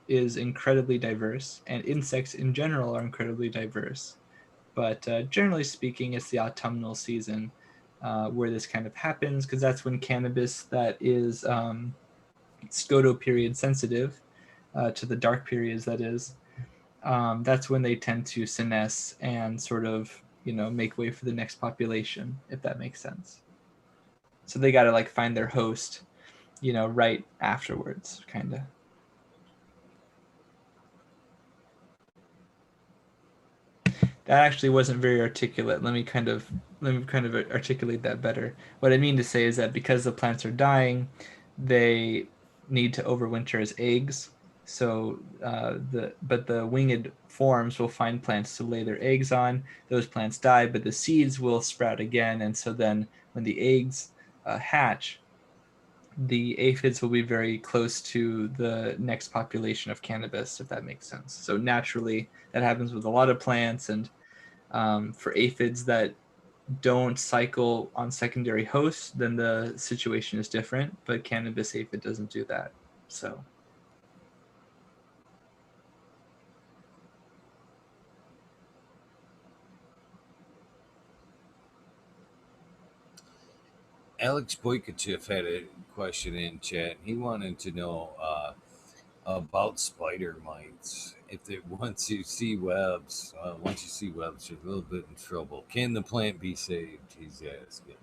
is incredibly diverse, and insects in general are incredibly diverse. But generally speaking, it's the autumnal season where this kind of happens, because that's when cannabis that is scotoperiod sensitive to the dark periods, that is, that's when they tend to senesce and sort of, make way for the next population, if that makes sense. So they got to like find their host, right afterwards, kind of. That actually wasn't very articulate. Let me kind of articulate that better. What I mean to say is that because the plants are dying, they need to overwinter as eggs. So the winged forms will find plants to lay their eggs on. Those plants die, but the seeds will sprout again, and so then when the eggs hatch, the aphids will be very close to the next population of cannabis, if that makes sense. So naturally, that happens with a lot of plants, and for aphids that don't cycle on secondary hosts, then the situation is different. But cannabis aphid doesn't do that. So Alex Boykachev had a question in chat. He wanted to know about spider mites. If they once you see webs, you're a little bit in trouble. Can the plant be saved? He's asking.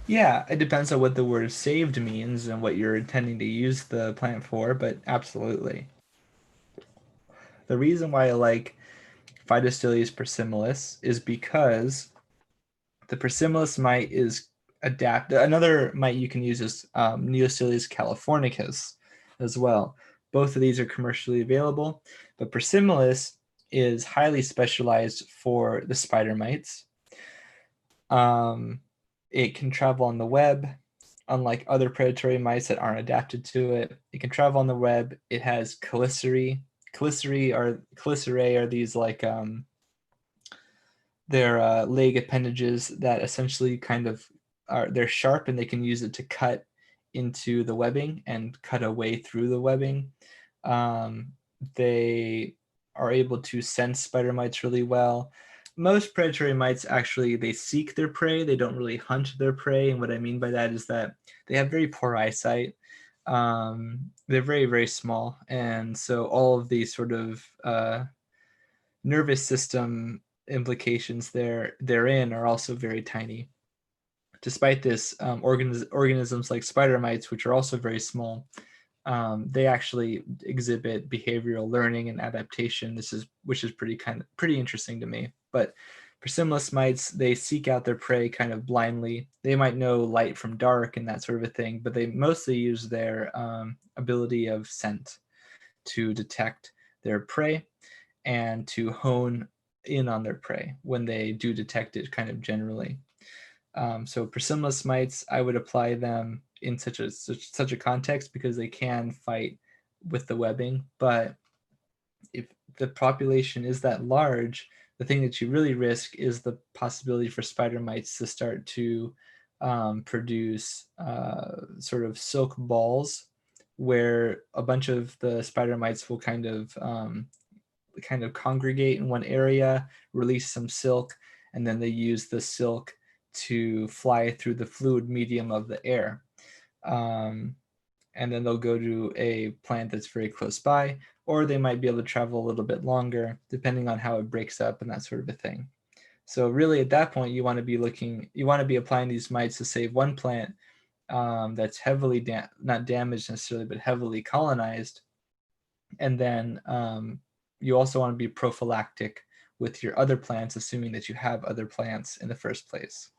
yeah, it depends on what the word saved means and what you're intending to use the plant for, but absolutely. The reason why I like Phytostylis persimilis is because the persimilis mite is adapted. Another mite you can use is Neosilius californicus as well. Both of these are commercially available, but persimilis is highly specialized for the spider mites. It can travel on the web, unlike other predatory mites that aren't adapted to it. It can travel on the web. It has chelicerae. Chelicerae are these like their leg appendages that essentially kind of they're sharp, and they can use it to cut into the webbing and cut a way through the webbing. They are able to sense spider mites really well. Most predatory mites actually, they seek their prey. They don't really hunt their prey. And what I mean by that is that they have very poor eyesight. They're very, very small. And so all of these sort of nervous system implications therein are also very tiny. Despite this, organisms like spider mites, which are also very small, they actually exhibit behavioral learning and adaptation. Which is pretty interesting to me. But persimilis mites, they seek out their prey kind of blindly. They might know light from dark and that sort of a thing, but they mostly use their ability of scent to detect their prey and to hone in on their prey when they do detect it kind of generally. So persimilis mites, I would apply them in such a context because they can fight with the webbing. But if the population is that large, the thing that you really risk is the possibility for spider mites to start to produce sort of silk balls, where a bunch of the spider mites will kind of congregate in one area, release some silk, and then they use the silk to fly through the fluid medium of the air. And then they'll go to a plant that's very close by, or they might be able to travel a little bit longer, depending on how it breaks up and that sort of a thing. So really, at that point, you want to be applying these mites to save one plant that's heavily not damaged necessarily, but heavily colonized, and then you also want to be prophylactic with your other plants, assuming that you have other plants in the first place.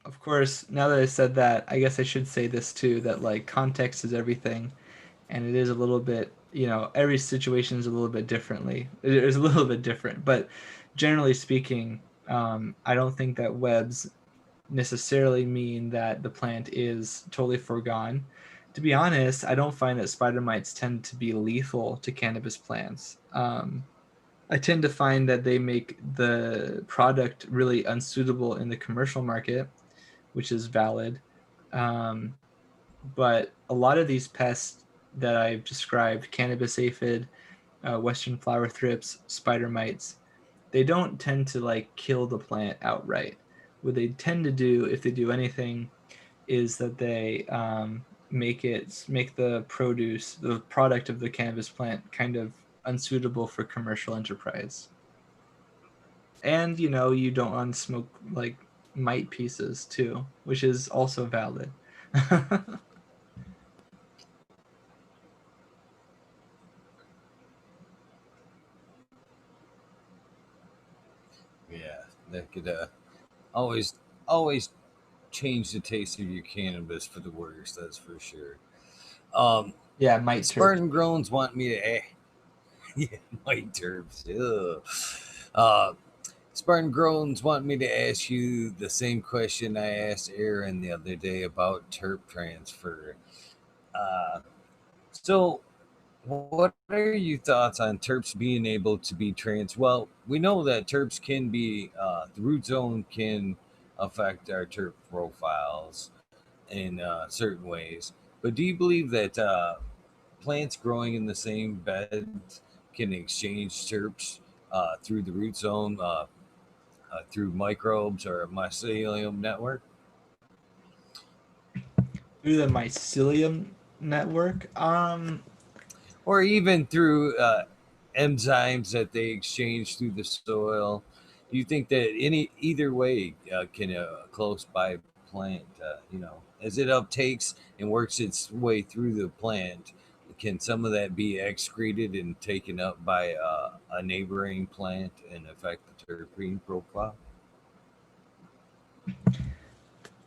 Of course, now that I said that, I guess I should say this too, that like context is everything, and it is a little bit, every situation is a little bit differently. It is a little bit different, but generally speaking, I don't think that webs necessarily mean that the plant is totally foregone. To be honest, I don't find that spider mites tend to be lethal to cannabis plants. I tend to find that they make the product really unsuitable in the commercial market, which is valid. Um, but a lot of these pests that I've described, cannabis aphid, western flower thrips, spider mites, they don't tend to like kill the plant outright. What they tend to do, if they do anything, is that they make the produce, the product of the cannabis plant, kind of unsuitable for commercial enterprise. And you don't want to smoke like mite pieces too, which is also valid. Yeah, that could always always change the taste of your cannabis for the worse. That's for sure. Um, Yeah, mite terps. Spartan Groans want me to. Yeah, white terps. Ugh. Uh, Spartan Groans want me to ask you the same question I asked Aaron the other day about terp transfer. Uh, so, what are your thoughts on terps being able to be trans? Well, we know that terps can be, the root zone can affect our terp profiles in certain ways. But do you believe that plants growing in the same bed can exchange terps through the root zone, through microbes or a mycelium network? Through the mycelium network. Or even through enzymes that they exchange through the soil. Do you think that either way can a close by plant, as it uptakes and works its way through the plant, can some of that be excreted and taken up by a neighboring plant and affect the terpene profile?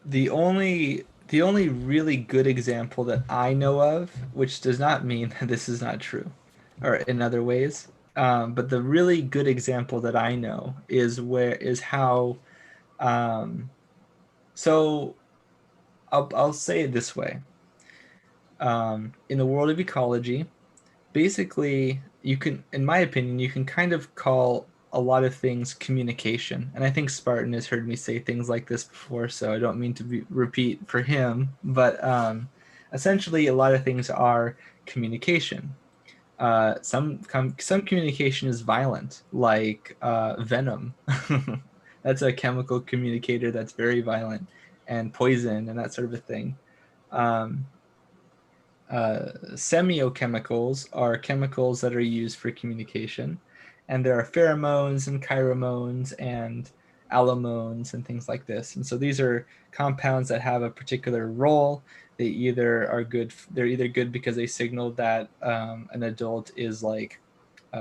The only really good example that I know of, which does not mean that this is not true, or in other ways, but the really good example that I know is how. Um, so I'll say it this way. In the world of ecology, basically you can, in my opinion, you can kind of call a lot of things communication. And I think Spartan has heard me say things like this before, so I don't mean to repeat for him, but essentially a lot of things are communication. Some communication is violent, like venom. That's a chemical communicator that's very violent, and poison and that sort of a thing. Um, Semiochemicals are chemicals that are used for communication, and there are pheromones and chiromones and allomones and things like this. And so these are compounds that have a particular role. They're either good because they signal that an adult is like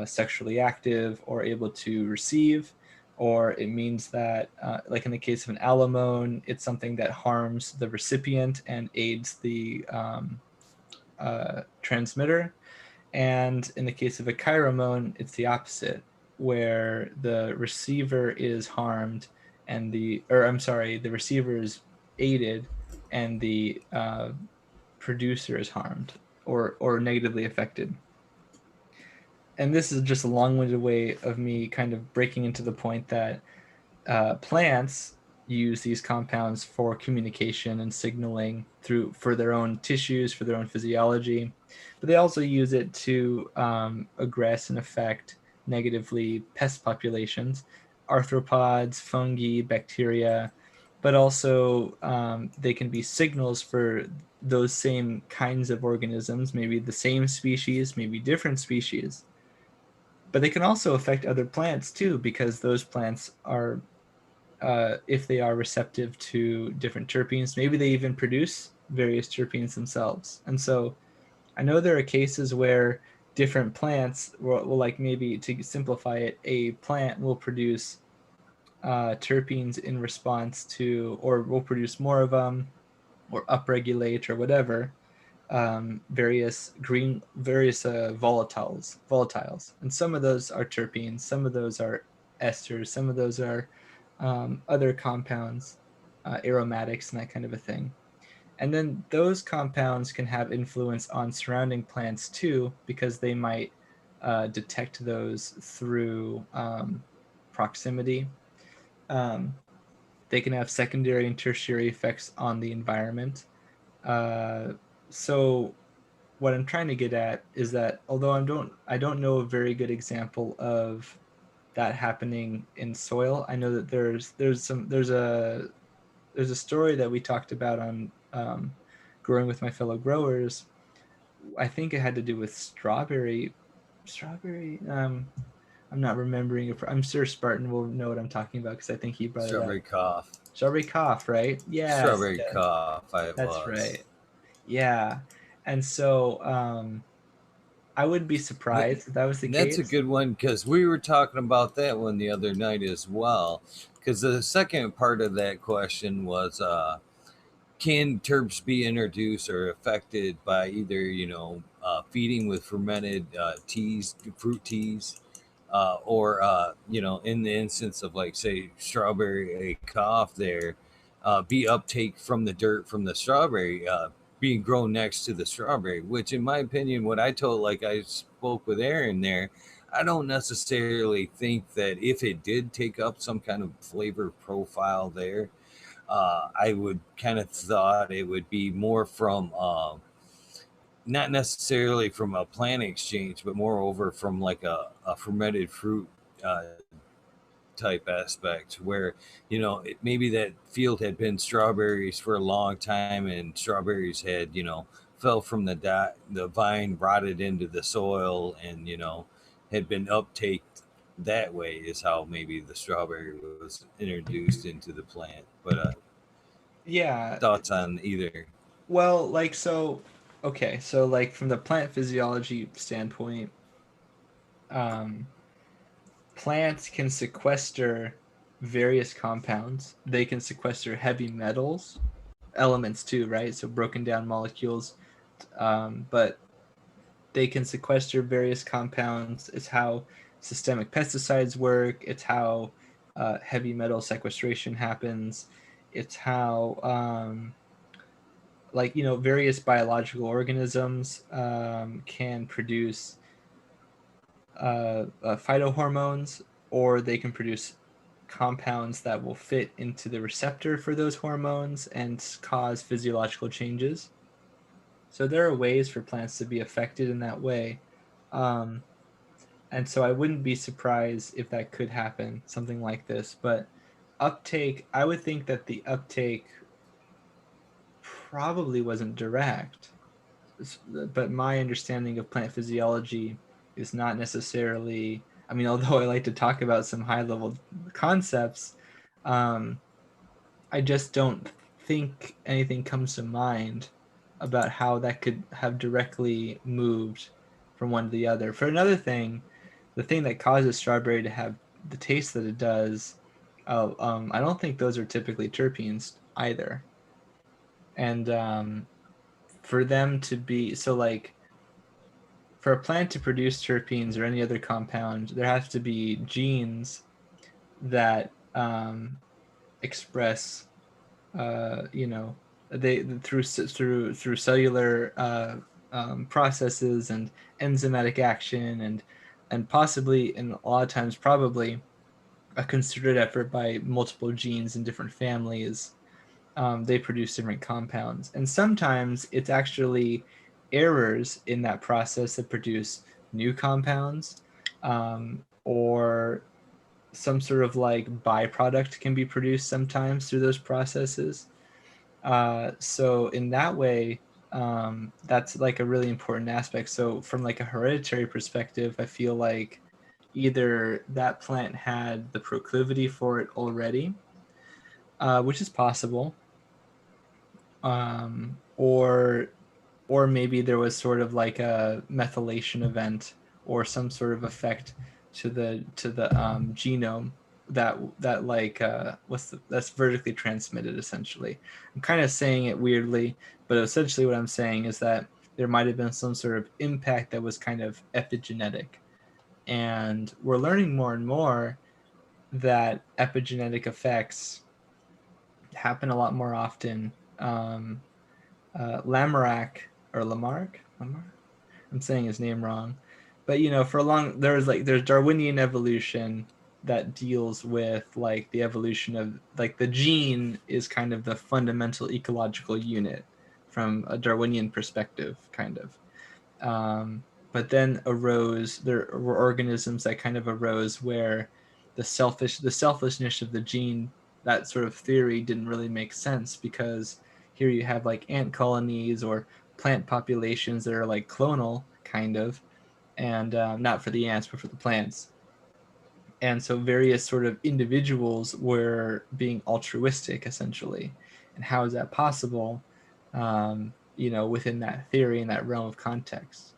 sexually active or able to receive, or it means that, like in the case of an allomone, it's something that harms the recipient and aids the transmitter. And in the case of a chiromone, it's the opposite, where the receiver is harmed and the receiver is aided and the producer is harmed or negatively affected. And this is just a long-winded way of me kind of breaking into the point that plants use these compounds for communication and signaling for their own tissues, for their own physiology, but they also use it to aggress and affect negatively pest populations, arthropods, fungi, bacteria, but also they can be signals for those same kinds of organisms, maybe the same species, maybe different species. But they can also affect other plants too, because those plants are if they are receptive to different terpenes. Maybe they even produce various terpenes themselves. And so I know there are cases where different plants will like, maybe to simplify it, a plant will produce terpenes in response to, or will produce more of them, or upregulate or whatever, various volatiles, and some of those are terpenes, some of those are esters, some of those are other compounds. aromatics and that kind of a thing. And then those compounds can have influence on surrounding plants too, because they might detect those through proximity. Um, they can have secondary and tertiary effects on the environment. Uh, so what I'm trying to get at is that although I don't know a very good example of that happening in soil, I know that there's a story that we talked about on growing with my fellow growers. I think it had to do with strawberry. I'm not remembering it. I'm sure Spartan will know what I'm talking about because I think he brought it up. Strawberry cough. Strawberry cough, right? Yes, Strawberry yes, cough. I that's was. right. Yeah, and so I wouldn't be Th- surprised if that was the That's a case. good one because we were talking about that one the other night as well. Because the second part of that question was, can terps be introduced or affected by either feeding with fermented teas, fruit teas, or in the instance of like say strawberry cough, there be uptake from the dirt from the strawberry being grown next to the strawberry, which in my opinion, what I told, like I spoke with Aaron there, I don't necessarily think that if it did take up some kind of flavor profile there, I would kind of thought it would be more from not necessarily from a plant exchange, but moreover from like a fermented fruit uh, type aspect where maybe that field had been strawberries for a long time and strawberries had fell from the vine, rotted into the soil, and had been uptaked that way is how maybe the strawberry was introduced into the plant. But Yeah, thoughts on either? well, like so. Okay, so like from the plant physiology standpoint, um, plants can sequester various compounds. They can sequester heavy metals, elements too, right? So broken down molecules. But they can sequester various compounds. It's how systemic pesticides work. It's how heavy metal sequestration happens. It's how various biological organisms can produce phytohormones, or they can produce compounds that will fit into the receptor for those hormones and cause physiological changes. So there are ways for plants to be affected in that way. Um, and so I wouldn't be surprised if that could happen, something like this. But uptake, I would think that the uptake probably wasn't direct. But my understanding of plant physiology is not necessarily, I mean, although I like to talk about some high level concepts, um, I just don't think anything comes to mind about how that could have directly moved from one to the other. For another thing, the thing that causes strawberry to have the taste that it does, I don't think those are typically terpenes either. And for them to be so like for a plant to produce terpenes or any other compound, there has to be genes that express, you know, they through cellular processes and enzymatic action and possibly and a lot of times probably a concerted effort by multiple genes in different families. They produce different compounds. And sometimes it's actually errors in that process that produce new compounds, or some sort of like byproduct can be produced sometimes through those processes. So in that way, that's like a really important aspect. So from like a hereditary perspective, I feel like either that plant had the proclivity for it already, which is possible, or maybe there was sort of like a methylation event or some sort of effect to the genome that like that's vertically transmitted essentially. I'm kind of saying it weirdly, but essentially what I'm saying is that there might have been some sort of impact that was kind of epigenetic, and we're learning more and more that epigenetic effects happen a lot more often. Lamarck or Lamarck, Lamarck. I'm saying his name wrong, but for a long there's Darwinian evolution that deals with like the evolution of like the gene is kind of the fundamental ecological unit from a Darwinian perspective, kind of. But then there were organisms that kind of arose where the selfishness of the gene, that sort of theory didn't really make sense, because here you have like ant colonies or plant populations that are like clonal kind of, and not for the ants but for the plants. And so various sort of individuals were being altruistic essentially. And how is that possible, within that theory and that realm of context?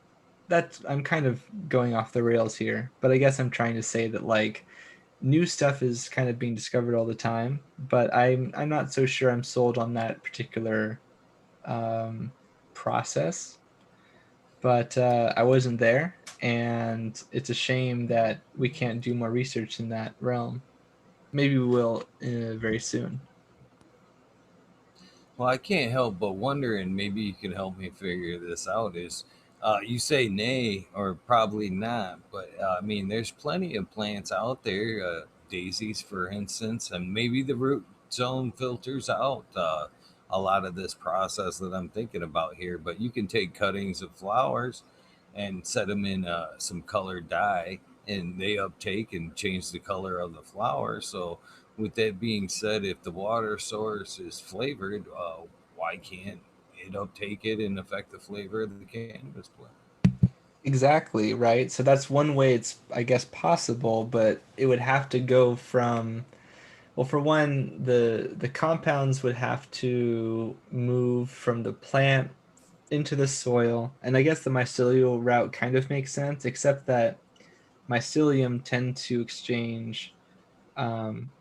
That's I'm kind of going off the rails here, but I guess I'm trying to say that like new stuff is kind of being discovered all the time, but I'm not so sure I'm sold on that particular um, process. But I wasn't there, and it's a shame that we can't do more research in that realm. Maybe we will very soon. Well, I can't help but wonder, and maybe you can help me figure this out. Is you say nay or probably not, but I mean, there's plenty of plants out there, daisies, for instance, and maybe the root zone filters out a lot of this process that I'm thinking about here. But you can take cuttings of flowers and set them in some colored dye, and they uptake and change the color of the flower. So with that being said, if the water source is flavored, why can't it uptake it and affect the flavor of the cannabis plant? Exactly, right? So that's one way it's, I guess, possible, but it would have to go from, well, for one, the compounds would have to move from the plant into the soil. And I guess the mycelial route kind of makes sense, except that mycelium tend to exchange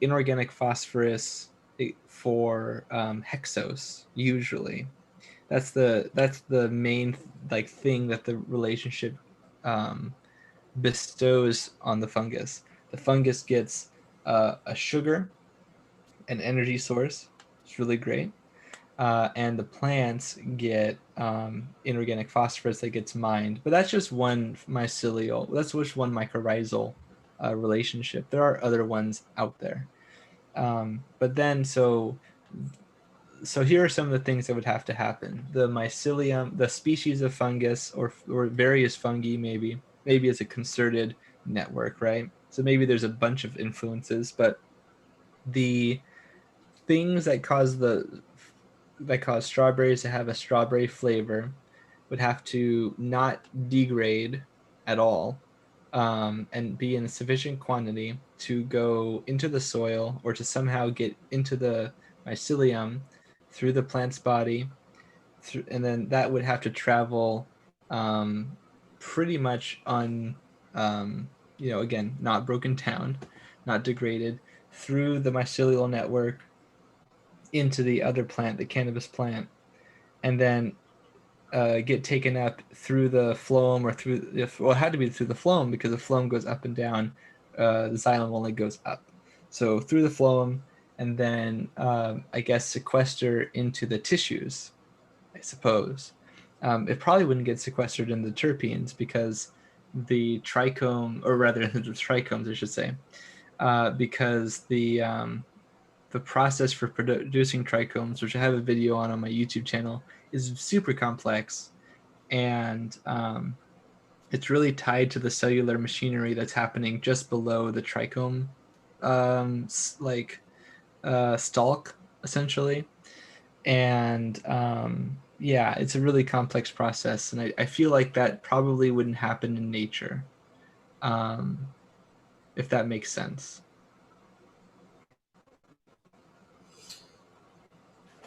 inorganic phosphorus for hexose usually. That's the main like thing that the relationship um, bestows on the fungus. The fungus gets a sugar, an energy source. It's really great. And the plants get inorganic phosphorus that gets mined. But that's just one mycelial, that's just one mycorrhizal relationship. There are other ones out there. But then, so here are some of the things that would have to happen. The mycelium, the species of fungus, or various fungi, maybe it's a concerted network, right? So maybe there's a bunch of influences, but the things that cause strawberries to have a strawberry flavor would have to not degrade at all, and be in a sufficient quantity to go into the soil or to somehow get into the mycelium through the plant's body, and then that would have to travel pretty much again, not broken down, not degraded, through the mycelial network into the other plant, the cannabis plant, and then get taken up through the phloem or well, it had to be through the phloem because the phloem goes up and down. The xylem only goes up. So through the phloem, and then I guess sequester into the tissues, I suppose. It probably wouldn't get sequestered in the terpenes because the trichome, or rather the trichomes, I should say, because the process for producing trichomes, which I have a video on my YouTube channel, is super complex, and it's really tied to the cellular machinery that's happening just below the trichome, like stalk, essentially. And yeah, it's a really complex process, and I feel like that probably wouldn't happen in nature, um, if that makes sense.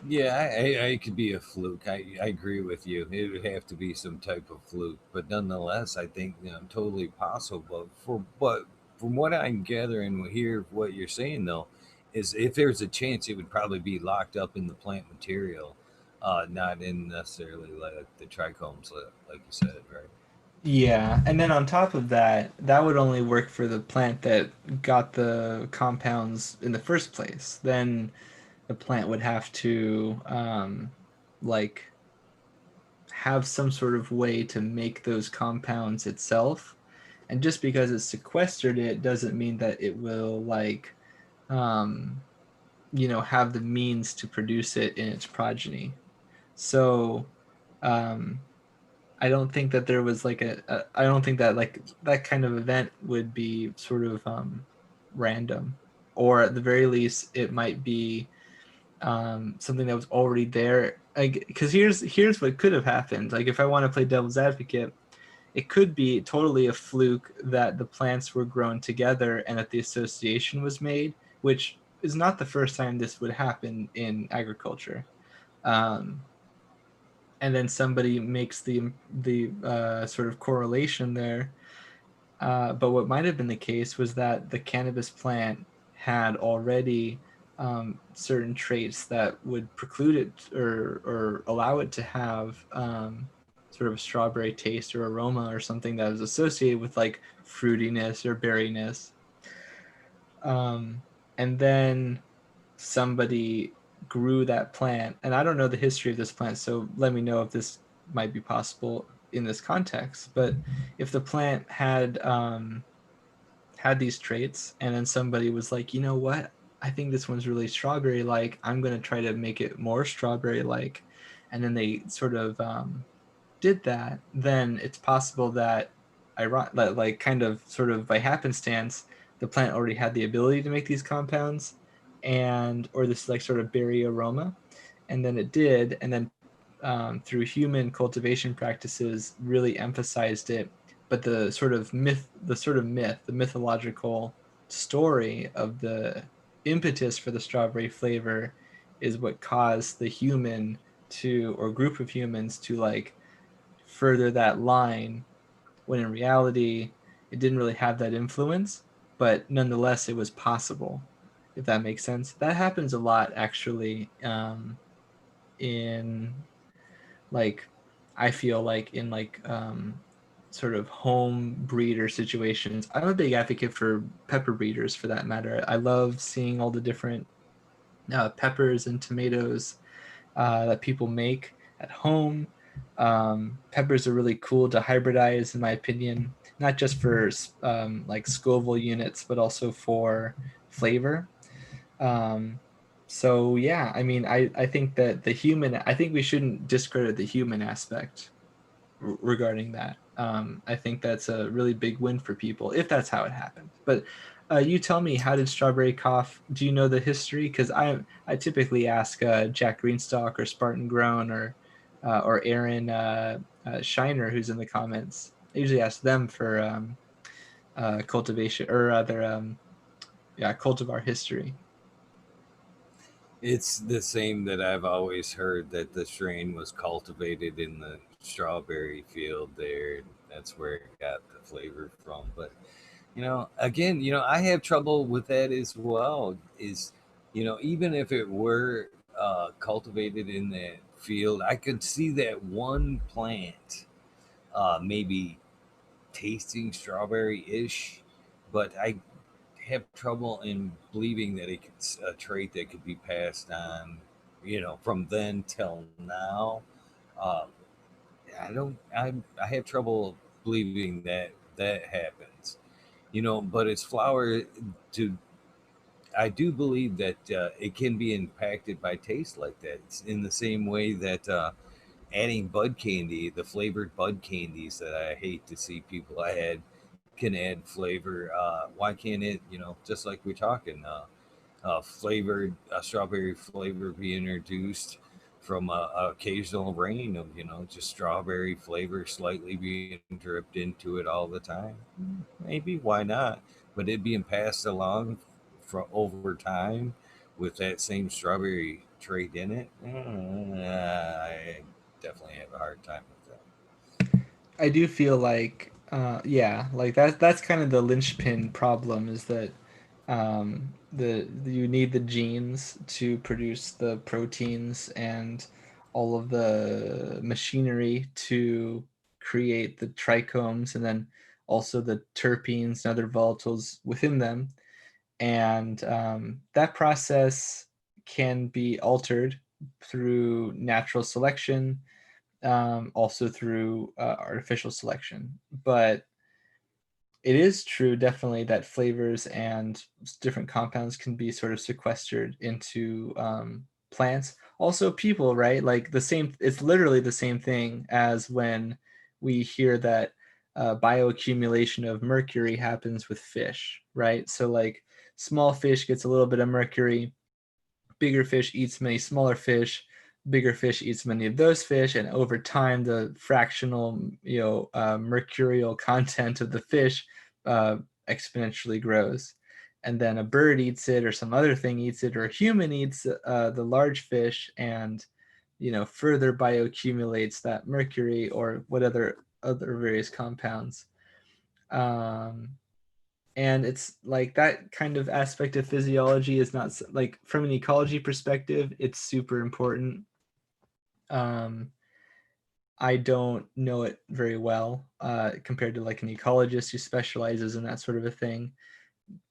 Yeah, it could be a fluke. I agree with you. It would have to be some type of fluke, but nonetheless, I think totally possible. But from what I'm gathering here, what you're saying though, is if there's a chance, it would probably be locked up in the plant material, not in necessarily like the trichomes, like you said, right? Yeah, and then on top of that, that would only work for the plant that got the compounds in the first place. Then the plant would have to like have some sort of way to make those compounds itself. And just because it's sequestered it doesn't mean that it will like um, have the means to produce it in its progeny. So um, I don't think that there was like I don't think that like that kind of event would be sort of random, or at the very least it might be something that was already there. Because here's what could have happened. Like if I want to play devil's advocate, it could be totally a fluke that the plants were grown together and that the association was made, which is not the first time this would happen in agriculture. Um, and then somebody makes the sort of correlation there. But what might have been the case was that the cannabis plant had already certain traits that would preclude it or allow it to have sort of a strawberry taste or aroma or something that was associated with like fruitiness or berryness. Um, and then somebody grew that plant, and I don't know the history of this plant, so let me know if this might be possible in this context. But if the plant had these traits, and then somebody was like, you know what, I think this one's really strawberry like, I'm going to try to make it more strawberry like, and then they sort of did that, then it's possible that like kind of sort of by happenstance, the plant already had the ability to make these compounds, and or this like sort of berry aroma, and then it did, and then through human cultivation practices, really emphasized it. But the mythological story of the impetus for the strawberry flavor is what caused the human to, or group of humans to like further that line, when in reality it didn't really have that influence, but nonetheless it was possible, if that makes sense. That happens a lot actually, in like, I feel like in like sort of home breeder situations. I'm a big advocate for pepper breeders for that matter. I love seeing all the different peppers and tomatoes that people make at home. Peppers are really cool to hybridize, in my opinion, not just for like Scoville units, but also for flavor. Um, so yeah, I mean, I think that I think we shouldn't discredit the human aspect regarding that. I think that's a really big win for people if that's how it happened. But you tell me, how did strawberry cough? Do you know the history? Because I typically ask Jack Greenstock or Spartan Grown or Aaron Shiner, who's in the comments. I usually ask them for cultivation or their cultivar history. It's the same that I've always heard, that the strain was cultivated in the strawberry field there. That's where it got the flavor from. But again, I have trouble with that as well. Is even if it were cultivated in that field, I could see that one plant maybe tasting strawberry-ish, but I have trouble in believing that it's a trait that could be passed on, from then till now. Uh, I don't. I have trouble believing that that happens. But it's flower to. I do believe that it can be impacted by taste like that. It's in the same way that adding bud candy, the flavored bud candies that I hate to see people add, can add flavor. Why can't it, just like we're talking, flavored strawberry flavor be introduced from a occasional rain of, just strawberry flavor slightly being dripped into it all the time? Maybe, why not? But it being passed along for over time with that same strawberry trait in it, I definitely have a hard time with that. I do feel like yeah, like that's kind of the linchpin problem, is that you need the genes to produce the proteins and all of the machinery to create the trichomes, and then also the terpenes and other volatiles within them. And that process can be altered through natural selection, also through artificial selection. But it is true, definitely, that flavors and different compounds can be sort of sequestered into plants. Also, people, right? Like the same, it's literally the same thing as when we hear that bioaccumulation of mercury happens with fish, right? So, like, small fish gets a little bit of mercury, bigger fish eats many smaller fish, bigger fish eats many of those fish, and over time the fractional mercurial content of the fish uh, exponentially grows. And then a bird eats it, or some other thing eats it, or a human eats the large fish, and further bioaccumulates that mercury or what other various compounds. um, and it's like that kind of aspect of physiology is not like, from an ecology perspective, it's super important. um I don't know it very well compared to like an ecologist who specializes in that sort of a thing,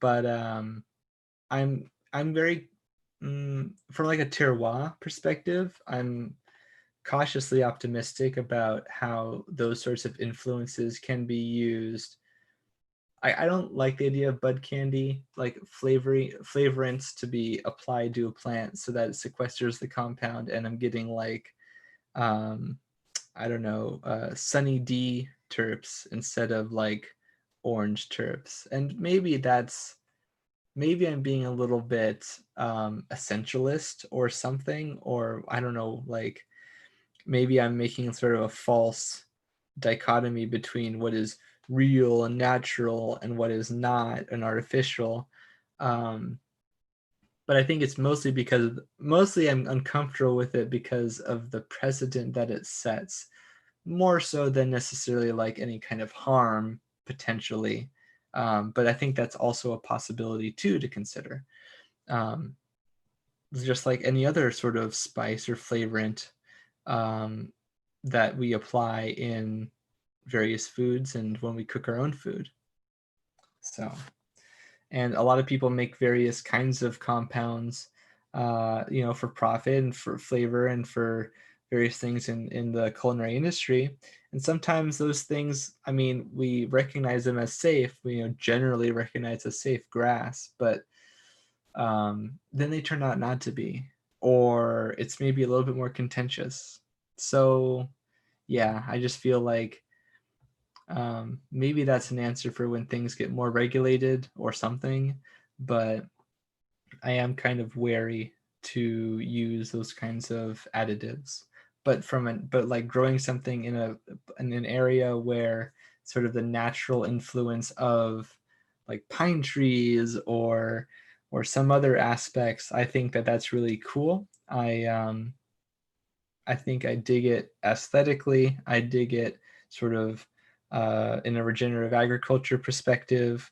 but I'm very from like a terroir perspective, I'm cautiously optimistic about how those sorts of influences can be used. I don't like the idea of bud candy, like flavorants to be applied to a plant so that it sequesters the compound, and I'm getting like um, I don't know, Sunny D terps instead of like orange terps. And maybe I'm being a little bit essentialist or something, or I don't know, like maybe I'm making sort of a false dichotomy between what is real and natural and what is not and artificial. Um, but I think it's mostly I'm uncomfortable with it because of the precedent that it sets, more so than necessarily like any kind of harm potentially. But I think that's also a possibility too to consider. Um, just like any other sort of spice or flavorant um, that we apply in various foods and when we cook our own food. So, and a lot of people make various kinds of compounds, for profit and for flavor and for various things in the culinary industry. And sometimes those things, I mean, we recognize them as safe. We generally recognize as safe grass, but then they turn out not to be, or it's maybe a little bit more contentious. So, yeah, I just feel like maybe that's an answer for when things get more regulated or something, but I am kind of wary to use those kinds of additives. But like growing something in an area where sort of the natural influence of like pine trees or some other aspects, I think that that's really cool. I think I dig it aesthetically. I dig it sort of in a regenerative agriculture perspective.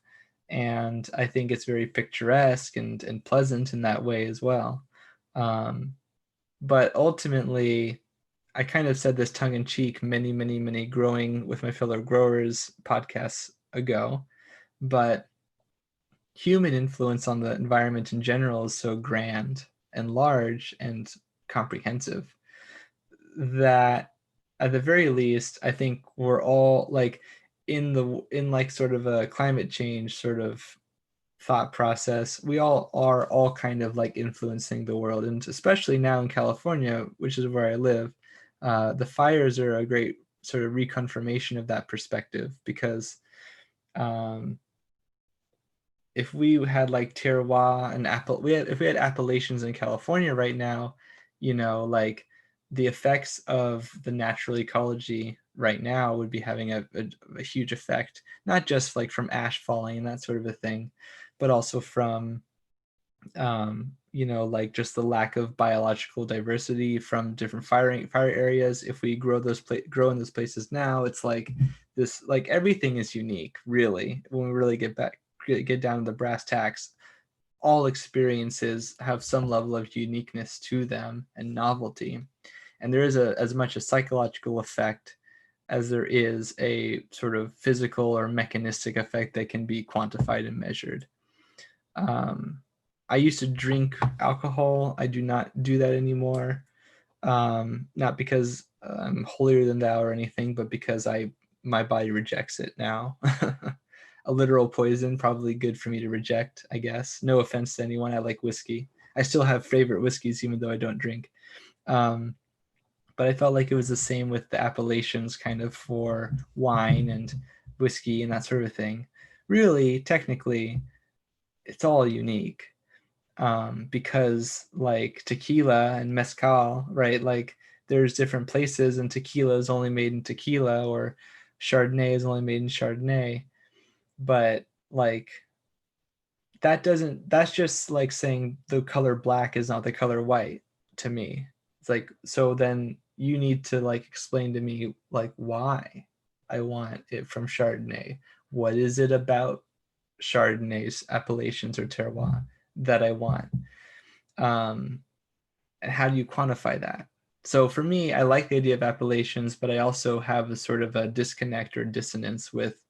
And I think it's very picturesque and pleasant in that way as well. Um, but ultimately, I kind of said this tongue in cheek many growing with my fellow growers podcasts ago. But human influence on the environment in general is so grand and large and comprehensive that at the very least, I think we're all like in like sort of a climate change sort of thought process. We all are all kind of like influencing the world, and especially now in California, which is where I live, the fires are a great sort of reconfirmation of that perspective because um, if we had like terroir and if we had appellations in California right now, like the effects of the natural ecology right now would be having a huge effect, not just like from ash falling and that sort of a thing, but also from like just the lack of biological diversity from different fire areas. If we grow in those places now, it's like this, like everything is unique, really. When we really get down to the brass tacks, all experiences have some level of uniqueness to them and novelty, and there is as much a psychological effect as there is a sort of physical or mechanistic effect that can be quantified and measured. um, I used to drink alcohol. I do not do that anymore. Not because I'm holier than thou or anything, but because my body rejects it now. A literal poison, probably good for me to reject, I guess. No offense to anyone. I like whiskey. I still have favorite whiskeys, even though I don't drink. Um, but I felt like it was the same with the appellations kind of for wine and whiskey and that sort of thing. Really, technically, it's all unique, because like tequila and mezcal, right? Like there's different places, and tequila is only made in tequila, or Chardonnay is only made in Chardonnay. But like that's just like saying the color black is not the color white to me. It's like, so then you need to like explain to me like why I want it from Chardonnay. What is it about Chardonnay's appellations or terroir that I want? Um, and how do you quantify that? So for me, I like the idea of appellations, but I also have a sort of a disconnect or dissonance with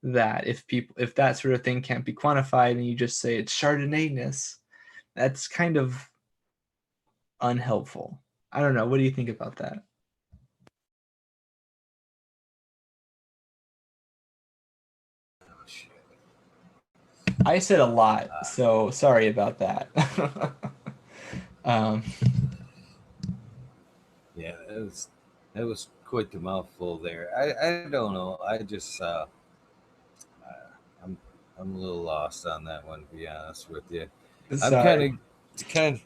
that. If that sort of thing can't be quantified and you just say it's Chardonnay-ness, that's kind of unhelpful. I don't know. What do you think about that? Oh, shit. I said a lot, so sorry about that. um, Yeah, that was quite the mouthful there. I don't know. I just I'm I'm a little lost on that one, to be honest with you. I'm sorry. to kind of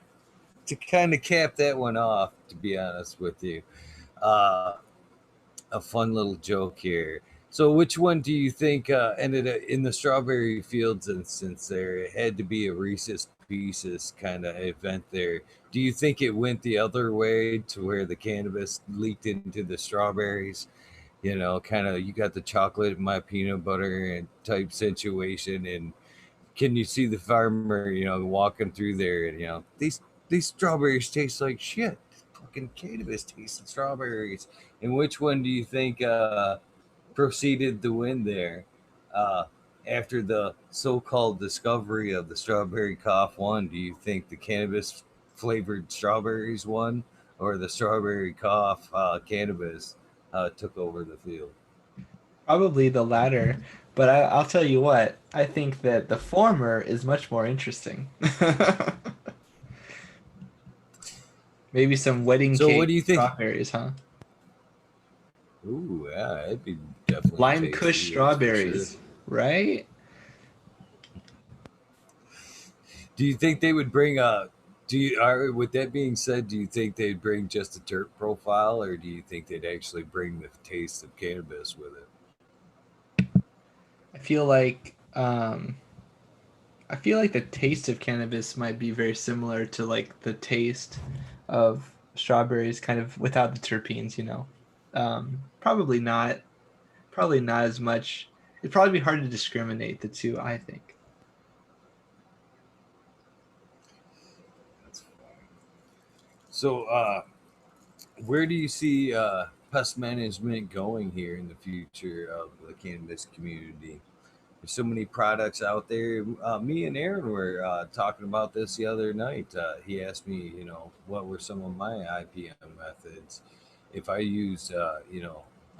to kind of cap that one off. To be honest with you, uh, a fun little joke here. So, which one do you think ended up in the strawberry fields instance? There, it had to be a Reese's Pieces kind of event there. Do you think it went the other way to where the cannabis leaked into the strawberries? You know, kind of you got the chocolate, my peanut butter, and type situation, and can you see the farmer, walking through there, and these strawberries taste like shit. Fucking cannabis tasted strawberries. And which one do you think proceeded to win there? Uh, After the so-called discovery of the strawberry cough won, do you think the cannabis flavored strawberries won, or the strawberry cough cannabis took over the field? Probably the latter, but I'll tell you what, I think that the former is much more interesting. Maybe some wedding So what cake do you think? strawberries, huh? Ooh, yeah, it'd be definitely Lime Kush tasty, that's for sure. strawberries, right? Do you think they would bring a? Do you are with that being said? Do you think they'd bring just a terp profile, or do you think they'd actually bring the taste of cannabis with it? I feel like I feel like the taste of cannabis might be very similar to like the taste of strawberries, kind of without the terpenes, you know. Probably not. Probably not as much. It'd probably be hard to discriminate the two, I think. That's fine. So, where do you see pest management going here in the future of the cannabis community? There's so many products out there. Me and Aaron were talking about this the other night. He asked me, what were some of my IPM methods, if I used,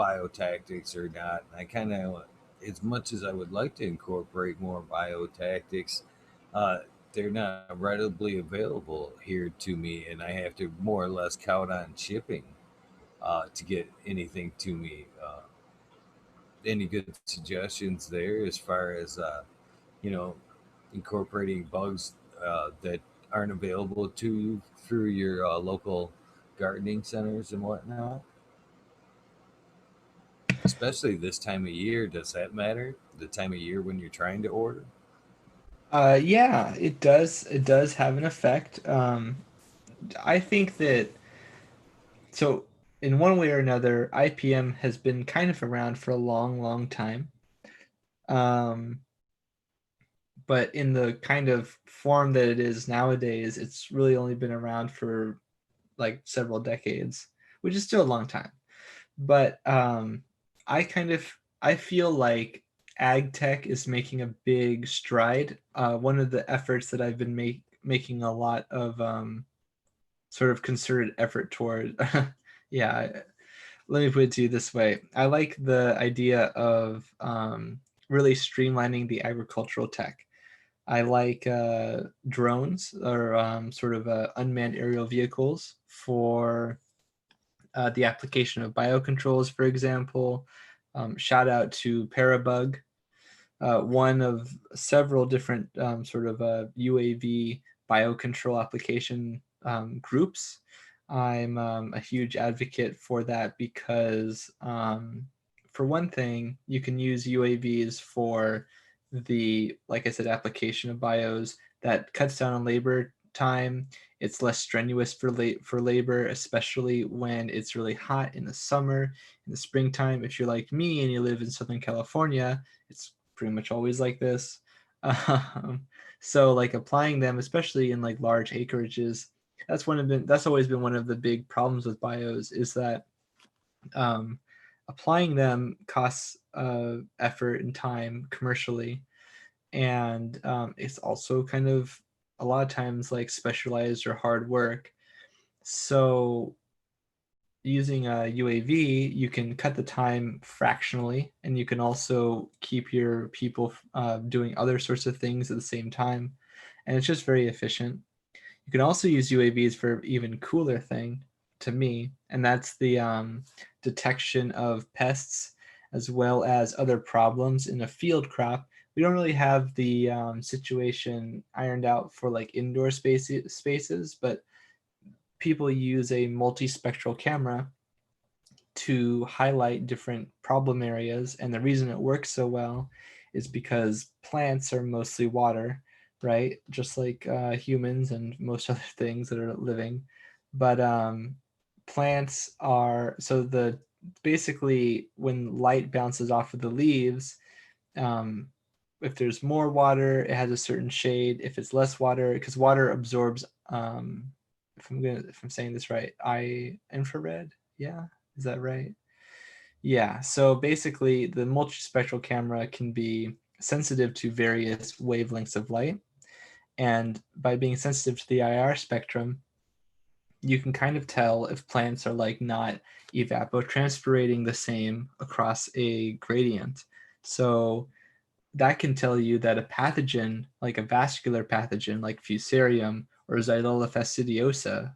biotactics or not. And I kind of, as much as I would like to incorporate more biotactics, uh, they're not readily available here to me, and I have to more or less count on shipping to get anything to me. Any good suggestions there as far as you know incorporating bugs that aren't available to you through your local gardening centers and whatnot, especially this time of year? Does that matter, the time of year when you're trying to order? Yeah, it does. It does have an effect. I think that so in one way or another, IPM has been kind of around for a long, long time. Um, but in the kind of form that it is nowadays, it's really only been around for like several decades, which is still a long time. But I kind of I feel like ag tech is making a big stride. One of the efforts that I've been making a lot of sort of concerted effort toward. Yeah, let me put it to you this way. I like the idea of really streamlining the agricultural tech. I like drones, or sort of unmanned aerial vehicles for the application of biocontrols, for example. Shout out to Parabug, one of several different sort of UAV biocontrol application groups. I'm a huge advocate for that because, for one thing, you can use UAVs for the, like I said, application of bios that cuts down on labor time. It's less strenuous for labor, especially when it's really hot in the summer. In the springtime, if you're like me and you live in Southern California, it's pretty much always like this. Um, so like applying them, especially in like large acreages, that's always been one of the big problems with bios, is that um, applying them costs effort and time commercially, and it's also kind of a lot of times like specialized or hard work. So using a UAV, you can cut the time fractionally, and you can also keep your people doing other sorts of things at the same time, and it's just very efficient. You can also use UAVs for even cooler thing to me, and that's the detection of pests as well as other problems in a field crop. We don't really have the situation ironed out for like indoor spaces, but people use a multispectral camera to highlight different problem areas. And the reason it works so well is because plants are mostly water, right? Just like humans and most other things that are living. But plants are, so the basically when light bounces off of the leaves, um, if there's more water, it has a certain shade. If it's less water, because water absorbs, if I'm saying this right, infrared. Yeah, is that right? Yeah. So basically, the multispectral camera can be sensitive to various wavelengths of light, and by being sensitive to the IR spectrum, you can kind of tell if plants are like not evapotranspirating the same across a gradient. So that can tell you that a pathogen, like a vascular pathogen like Fusarium or Xylella fastidiosa,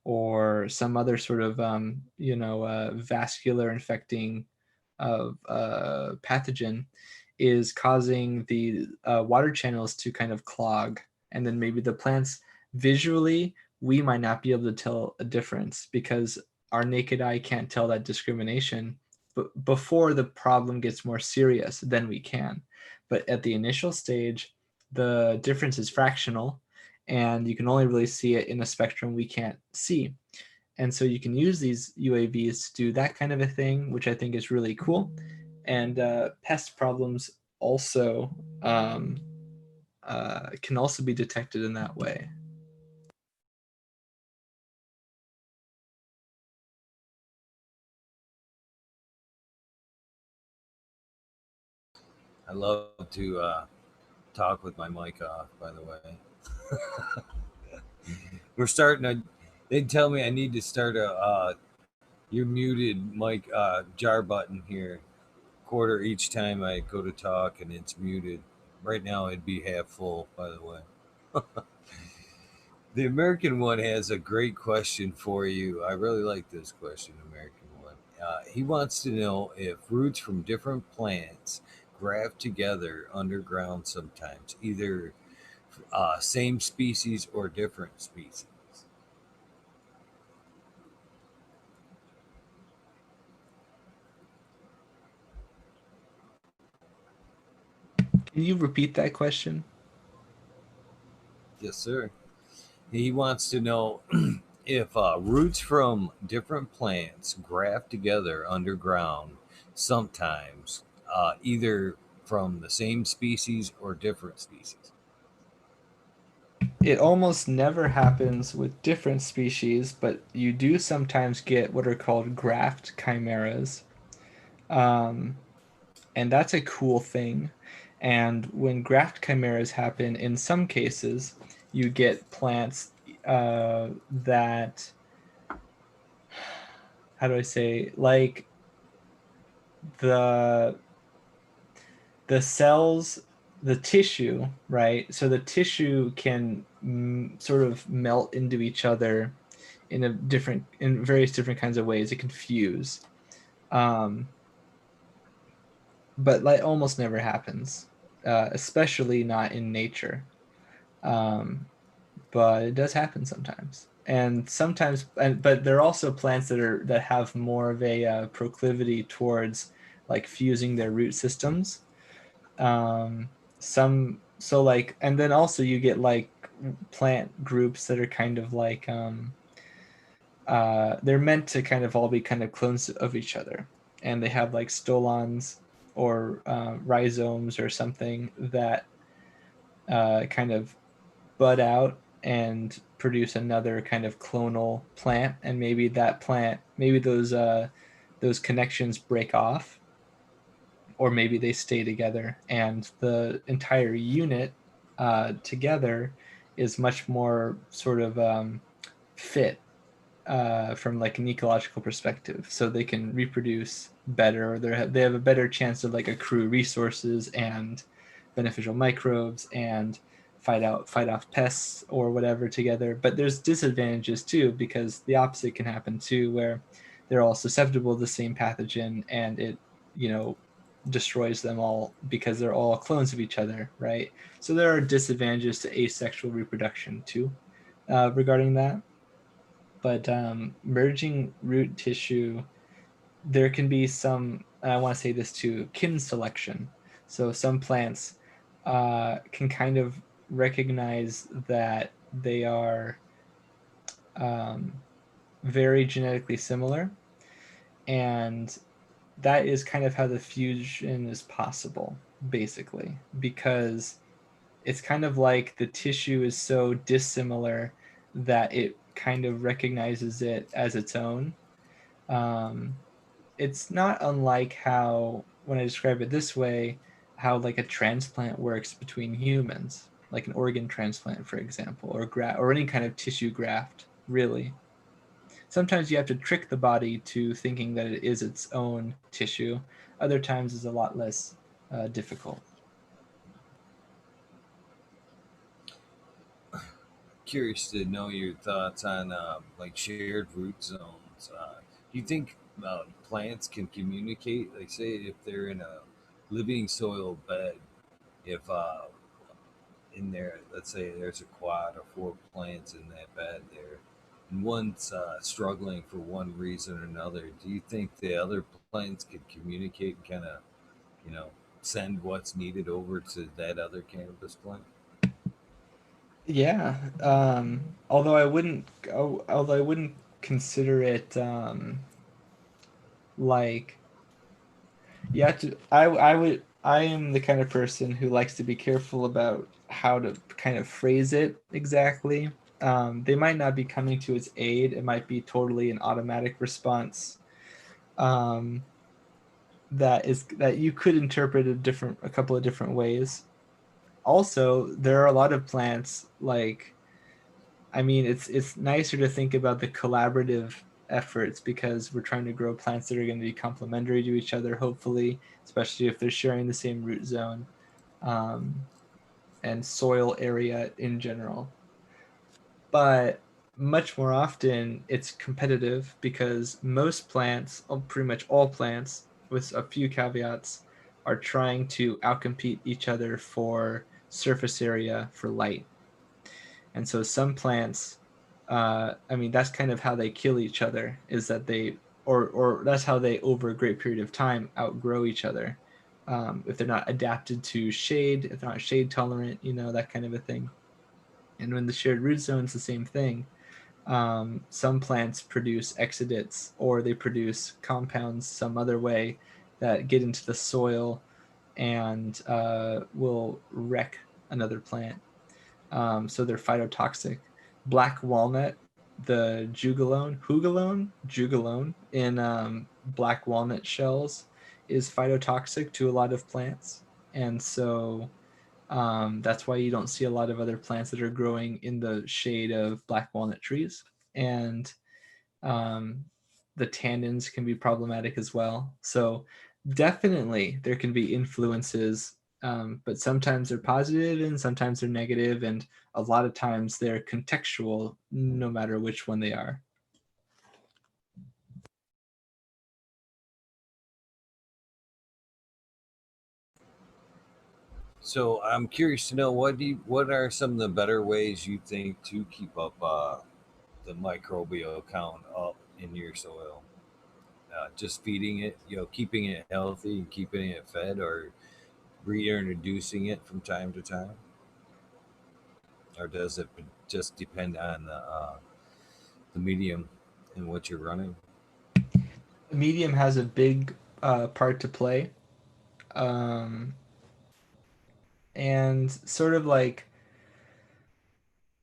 or some other sort of vascular infecting of pathogen, is causing the water channels to kind of clog, and then maybe the plants, visually we might not be able to tell a difference because our naked eye can't tell that discrimination. But before the problem gets more serious, then we can. But at the initial stage, the difference is fractional, and you can only really see it in a spectrum we can't see. And so you can use these UAVs to do that kind of a thing, which I think is really cool. And pest problems also can also be detected in that way. I love to talk with my mic off, by the way. We're starting to, they tell me I need to start a, you're muted mic jar button here. Quarter each time I go to talk and it's muted. Right now it'd be half full, by the way. The American one has a great question for you. I really like this question, American one. He wants to know if roots from different plants graft together underground sometimes, either same species or different species. Can you repeat that question? Yes, sir. He wants to know if roots from different plants graft together underground sometimes, either from the same species or different species. It almost never happens with different species, but you do sometimes get what are called graft chimeras. Um, and that's a cool thing. And when graft chimeras happen, in some cases, you get plants that, how do I say, like the the cells, the tissue, right? So the tissue can sort of melt into each other in various different kinds of ways. It can fuse, um, but like almost never happens, especially not in nature. Um, but it does happen sometimes, and sometimes, but there are also plants that have more of a proclivity towards like fusing their root systems. um some so like, and then also you get like plant groups that are kind of like they're meant to kind of all be kind of clones of each other, and they have like stolons or rhizomes or something that kind of bud out and produce another kind of clonal plant, and maybe that plant, maybe those connections break off, or maybe they stay together, and the entire unit together is much more sort of fit from like an ecological perspective, so they can reproduce better. They have a better chance of like accrue resources and beneficial microbes and fight off pests or whatever together. But there's disadvantages too, because the opposite can happen too, where they're all susceptible to the same pathogen, and it, you know, destroys them all because they're all clones of each other, right? So there are disadvantages to asexual reproduction too, regarding that. But merging root tissue, there can be some, and I want to say this too, kin selection. So some plants can kind of recognize that they are um, very genetically similar, and that is kind of how the fusion is possible, basically, because it's kind of like the tissue is so dissimilar that it kind of recognizes it as its own. Um, it's not unlike how, when I describe it this way, how like a transplant works between humans, like an organ transplant, for example, or any kind of tissue graft, really. Sometimes you have to trick the body to thinking that it is its own tissue. Other times is a lot less difficult. Curious to know your thoughts on like shared root zones. Do you think plants can communicate? Like, say, if they're in a living soil bed, if in there, let's say there's a quad or four plants in that bed there, and one's struggling for one reason or another, do you think the other plants could communicate and kind of, you know, send what's needed over to that other cannabis plant? Yeah. Although I wouldn't consider it like, you have to. I am the kind of person who likes to be careful about how to kind of phrase it exactly. They might not be coming to its aid. It might be totally an automatic response. Um, that you could interpret a couple of different ways. Also, there are a lot of plants like, I mean, it's nicer to think about the collaborative efforts, because we're trying to grow plants that are going to be complementary to each other, hopefully, especially if they're sharing the same root zone, um, and soil area in general. But much more often, it's competitive, because most plants, pretty much all plants, with a few caveats, are trying to outcompete each other for surface area for light. And so some plants, I mean, that's kind of how they kill each other, is that or that's how they, over a great period of time, outgrow each other. If they're not adapted to shade, if they're not shade tolerant, that kind of a thing. And when the shared root zone is the same thing, some plants produce exudates, or they produce compounds some other way that get into the soil and will wreck another plant. So they're phytotoxic. Black walnut, the jugalone in black walnut shells is phytotoxic to a lot of plants, and so That's why you don't see a lot of other plants that are growing in the shade of black walnut trees. And the tannins can be problematic as well. So definitely there can be influences, but sometimes they're positive and sometimes they're negative, and a lot of times they're contextual, no matter which one they are. So I'm curious to know what are some of the better ways you think to keep up the microbial count up in your soil? Just feeding it, keeping it healthy and keeping it fed, or reintroducing it from time to time, or does it just depend on the medium and what you're running? Medium has a big part to play. And sort of like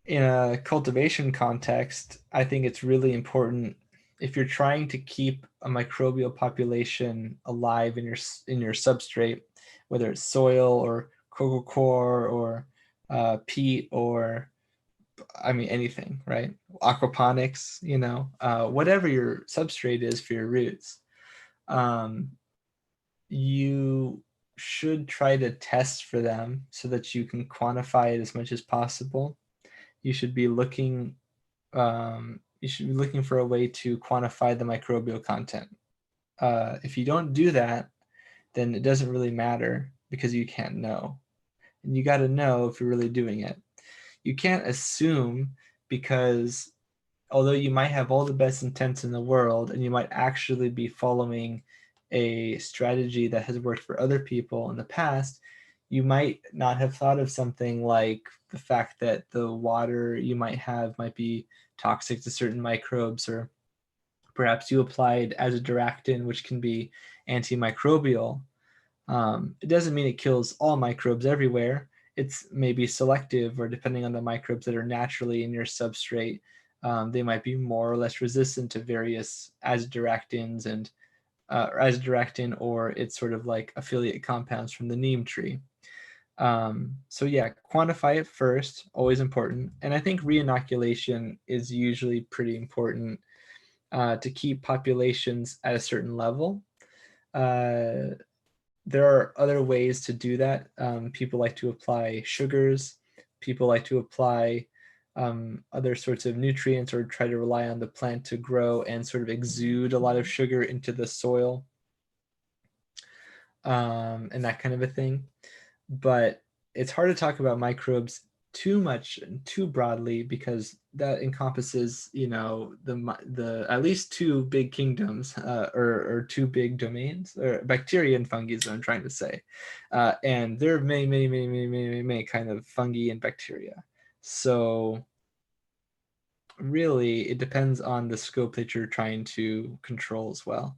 in a cultivation context, I think it's really important if you're trying to keep a microbial population alive in your substrate, whether it's soil or coco coir or peat or anything, right? Aquaponics, whatever your substrate is for your roots. You should try to test for them so that you can quantify it as much as possible. You should be looking for a way to quantify the microbial content. If you don't do that, then it doesn't really matter because you can't know. And you got to know if you're really doing it. You can't assume, because although you might have all the best intents in the world and you might actually be following a strategy that has worked for other people in the past, you might not have thought of something like the fact that the water you might have might be toxic to certain microbes, or perhaps you applied azadirachtin, which can be antimicrobial. It doesn't mean it kills all microbes everywhere. It's maybe selective, or depending on the microbes that are naturally in your substrate, they might be more or less resistant to various azadiractins and or azadirachtin, or it's sort of like affiliate compounds from the neem tree. So yeah, quantify it first, always important. And I think reinoculation is usually pretty important to keep populations at a certain level. There are other ways to do that. People like to apply sugars. People like to apply other sorts of nutrients, or try to rely on the plant to grow and sort of exude a lot of sugar into the soil, and that kind of a thing. But it's hard to talk about microbes too much and too broadly, because that encompasses, the at least two big kingdoms, or two big domains, or bacteria and fungi is what I'm trying to say. And there are many kind of fungi and bacteria. So really, it depends on the scope that you're trying to control as well.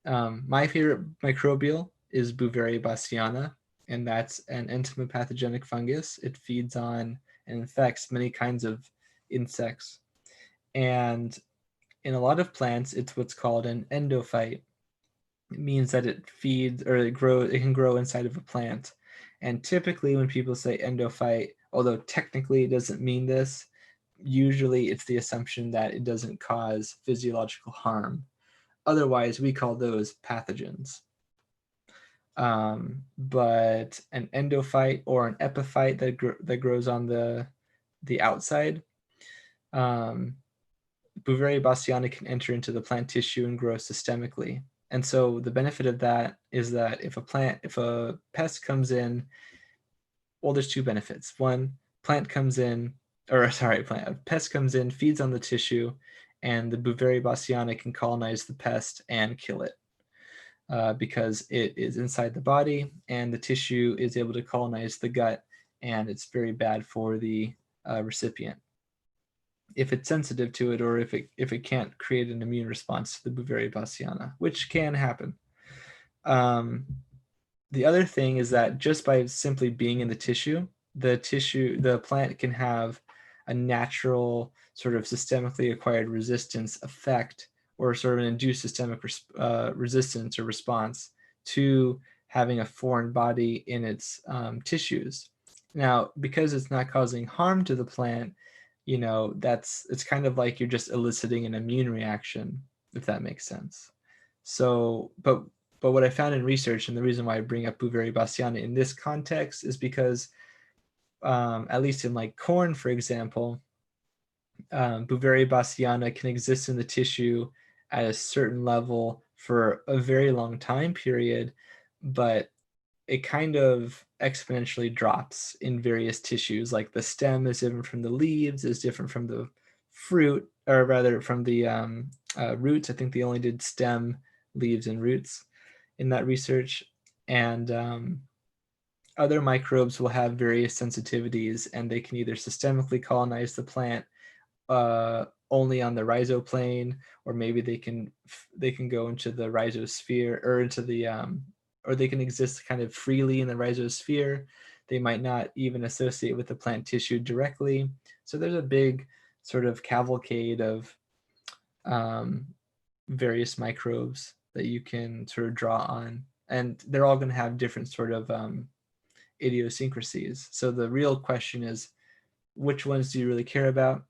My favorite microbial is Beauveria bassiana, and that's an entomopathogenic fungus. It feeds on and infects many kinds of insects. And in a lot of plants, it's what's called an endophyte. It means that it feeds, or it can grow inside of a plant. And typically when people say endophyte, although technically it doesn't mean this, usually it's the assumption that it doesn't cause physiological harm. Otherwise, we call those pathogens. But an endophyte or an epiphyte that grows on the outside, Beauveria bassiana can enter into the plant tissue and grow systemically. And so the benefit of that is that if a pest comes in, well, there's two benefits. One, pest comes in, feeds on the tissue, and the Beauveria bassiana can colonize the pest and kill it. Because it is inside the body and the tissue is able to colonize the gut, and it's very bad for the recipient if it's sensitive to it, or if it can't create an immune response to the Beauveria bassiana, which can happen. The other thing is that just by simply being in the the plant can have a natural sort of systemically acquired resistance effect, or sort of an induced systemic resistance or response to having a foreign body in its tissues. Now, because it's not causing harm to the plant, it's kind of like you're just eliciting an immune reaction, if that makes sense. So, but what I found in research, and the reason why I bring up Beauveria bassiana in this context, is because at least in like corn, for example, Beauveria bassiana can exist in the tissue at a certain level for a very long time period, but it kind of exponentially drops in various tissues. Like the stem is different from the leaves, is different from the fruit, or rather from the roots. I think they only did stem, leaves, and roots in that research. And other microbes will have various sensitivities, and they can either systemically colonize the plant only on the rhizoplane, or maybe they can go into the rhizosphere, or into the or they can exist kind of freely in the rhizosphere. They might not even associate with the plant tissue directly. So there's a big sort of cavalcade of various microbes that you can sort of draw on, and they're all going to have different sort of idiosyncrasies. So the real question is, which ones do you really care about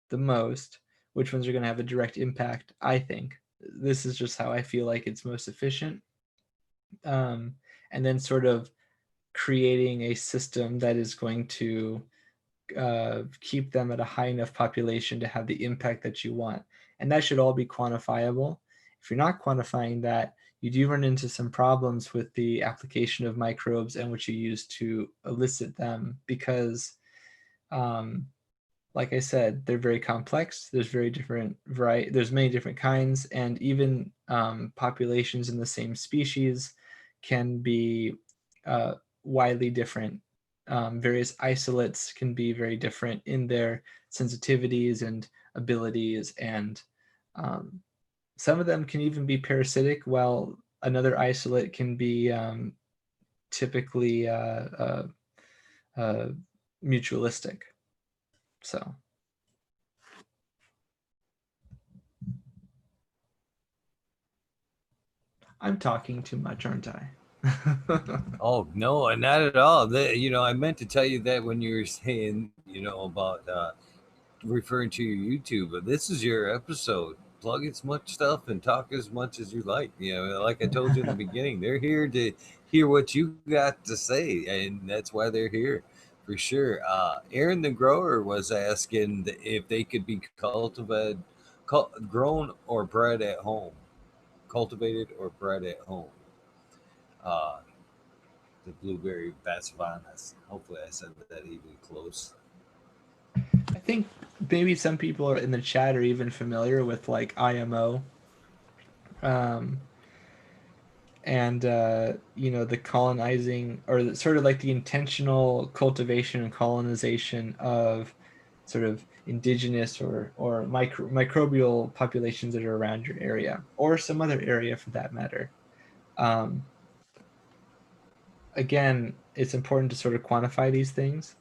the most? Which ones are going to have a direct impact? I think this is just how I feel like it's most efficient. And then sort of creating a system that is going to keep them at a high enough population to have the impact that you want. And that should all be quantifiable. If you're not quantifying that, you do run into some problems with the application of microbes and what you use to elicit them, because like I said, they're very complex. There's very different variety. There's many different kinds, and even populations in the same species can be widely different. Various isolates can be very different in their sensitivities and abilities, and some of them can even be parasitic, while another isolate can be typically mutualistic. So. I'm talking too much, aren't I? Oh no, not at all. I meant to tell you that when you were saying, about referring to your YouTube, but this is your episode. Plug as much stuff and talk as much as you like. Like I told you in the beginning, they're here to hear what you got to say, and that's why they're here, for sure. Aaron the grower was asking if they could be grown or bred at home, cultivated or bred at home. Uh, the blueberry bassivanas. Hopefully, I said that even close. I think maybe some people are in the chat are even familiar with like IMO, and the colonizing, or sort of like the intentional cultivation and colonization of sort of indigenous or microbial populations that are around your area, or some other area for that matter. Again, it's important to sort of quantify these things,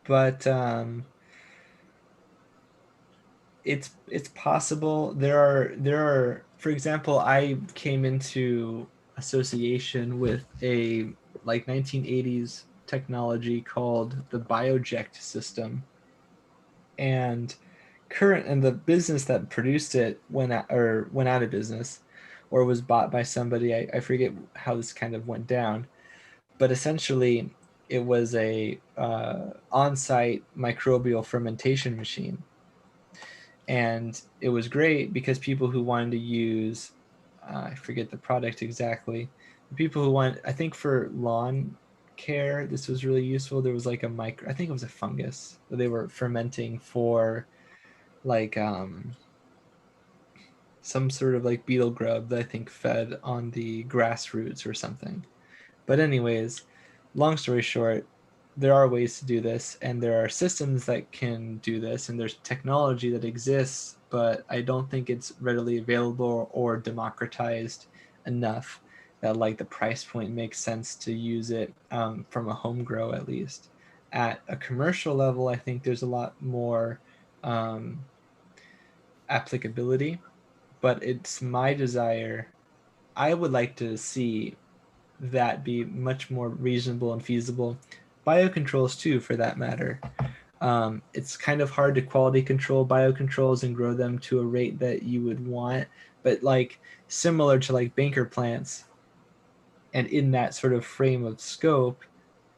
but it's possible. There are, for example, I came into association with a like 1980s technology called the BioJect system, and the business that produced it went out of business, or was bought by somebody. I forget how this kind of went down, but essentially it was a on-site microbial fermentation machine, and it was great because people who wanted to use I forget the product exactly. People who want, I think for lawn care, this was really useful. There was like I think it was a fungus that they were fermenting for, like some sort of like beetle grub that I think fed on the grass roots or something. But anyways, long story short, there are ways to do this, and there are systems that can do this, and there's technology that exists, but I don't think it's readily available or democratized enough that like the price point makes sense to use it from a home grow, at least. At a commercial level, I think there's a lot more applicability, but it's my desire. I would like to see that be much more reasonable and feasible. Biocontrols too, for that matter. It's kind of hard to quality control biocontrols and grow them to a rate that you would want, but like similar to like banker plants, and in that sort of frame of scope,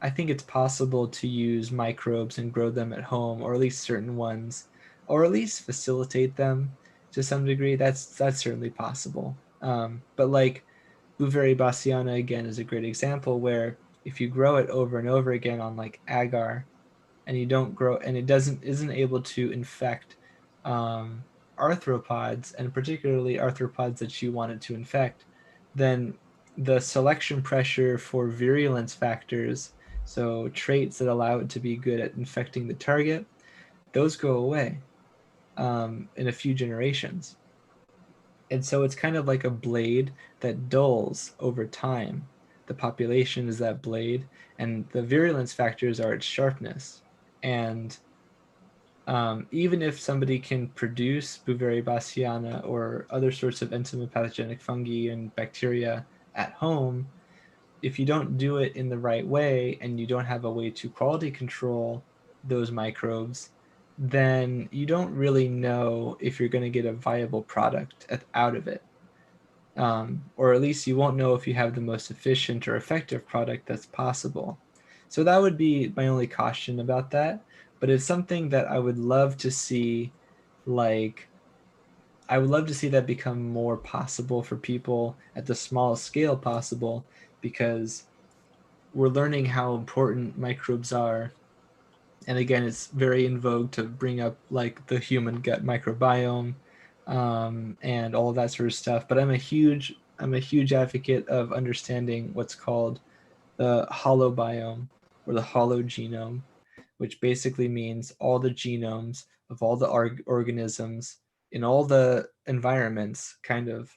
I think it's possible to use microbes and grow them at home, or at least certain ones, or at least facilitate them to some degree. That's certainly possible. But like Blueberry bassiana again is a great example where if you grow it over and over again on like agar, and you don't grow, and it isn't able to infect um, arthropods, and particularly arthropods that you want it to infect, then the selection pressure for virulence factors, so traits that allow it to be good at infecting the target, those go away in a few generations. And so it's kind of like a blade that dulls over time. The population is that blade, and the virulence factors are its sharpness. And even if somebody can produce Bouveria bassiana or other sorts of entomopathogenic fungi and bacteria at home, if you don't do it in the right way and you don't have a way to quality control those microbes, then you don't really know if you're going to get a viable product out of it. Or at least you won't know if you have the most efficient or effective product that's possible. So that would be my only caution about that. But it's something that I would love to see, like, I would love to see that become more possible for people at the smallest scale possible, because we're learning how important microbes are. And again, it's very in vogue to bring up like the human gut microbiome and all of that sort of stuff. But I'm a huge advocate of understanding what's called the holobiome or the hologenome, which basically means all the genomes of all the organisms in all the environments kind of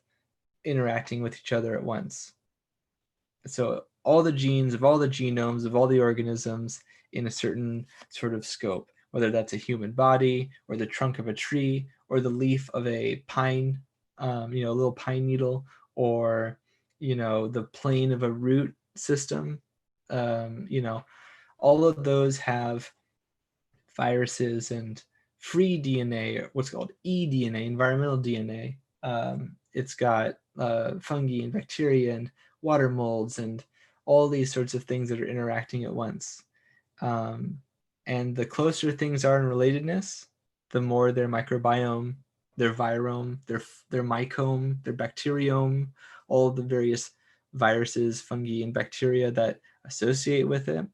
interacting with each other at once. So all the genes of all the genomes of all the organisms in a certain sort of scope, whether that's a human body or the trunk of a tree or the leaf of a pine, a little pine needle, or the plane of a root system. All of those have viruses and free DNA, or what's called eDNA, environmental DNA. It's got fungi and bacteria and water molds and all these sorts of things that are interacting at once. And the closer things are in relatedness, the more their microbiome, their virome, their mycome, their bacteriome, all of the various viruses, fungi, and bacteria that associate with it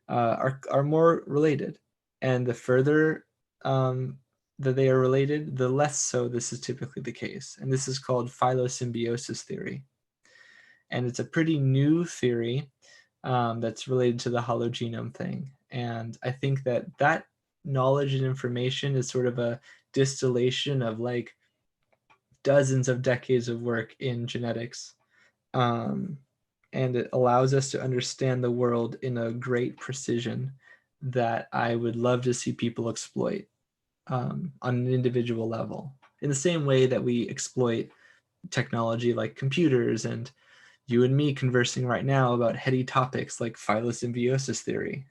are more related. And the further that they are related, the less so this is typically the case. And this is called phylosymbiosis theory. And it's a pretty new theory that's related to the hologenome thing. And I think that knowledge and information is sort of a distillation of like dozens of decades of work in genetics. And it allows us to understand the world in a great precision that I would love to see people exploit on an individual level, in the same way that we exploit technology like computers and you and me conversing right now about heady topics like phylosymbiosis theory.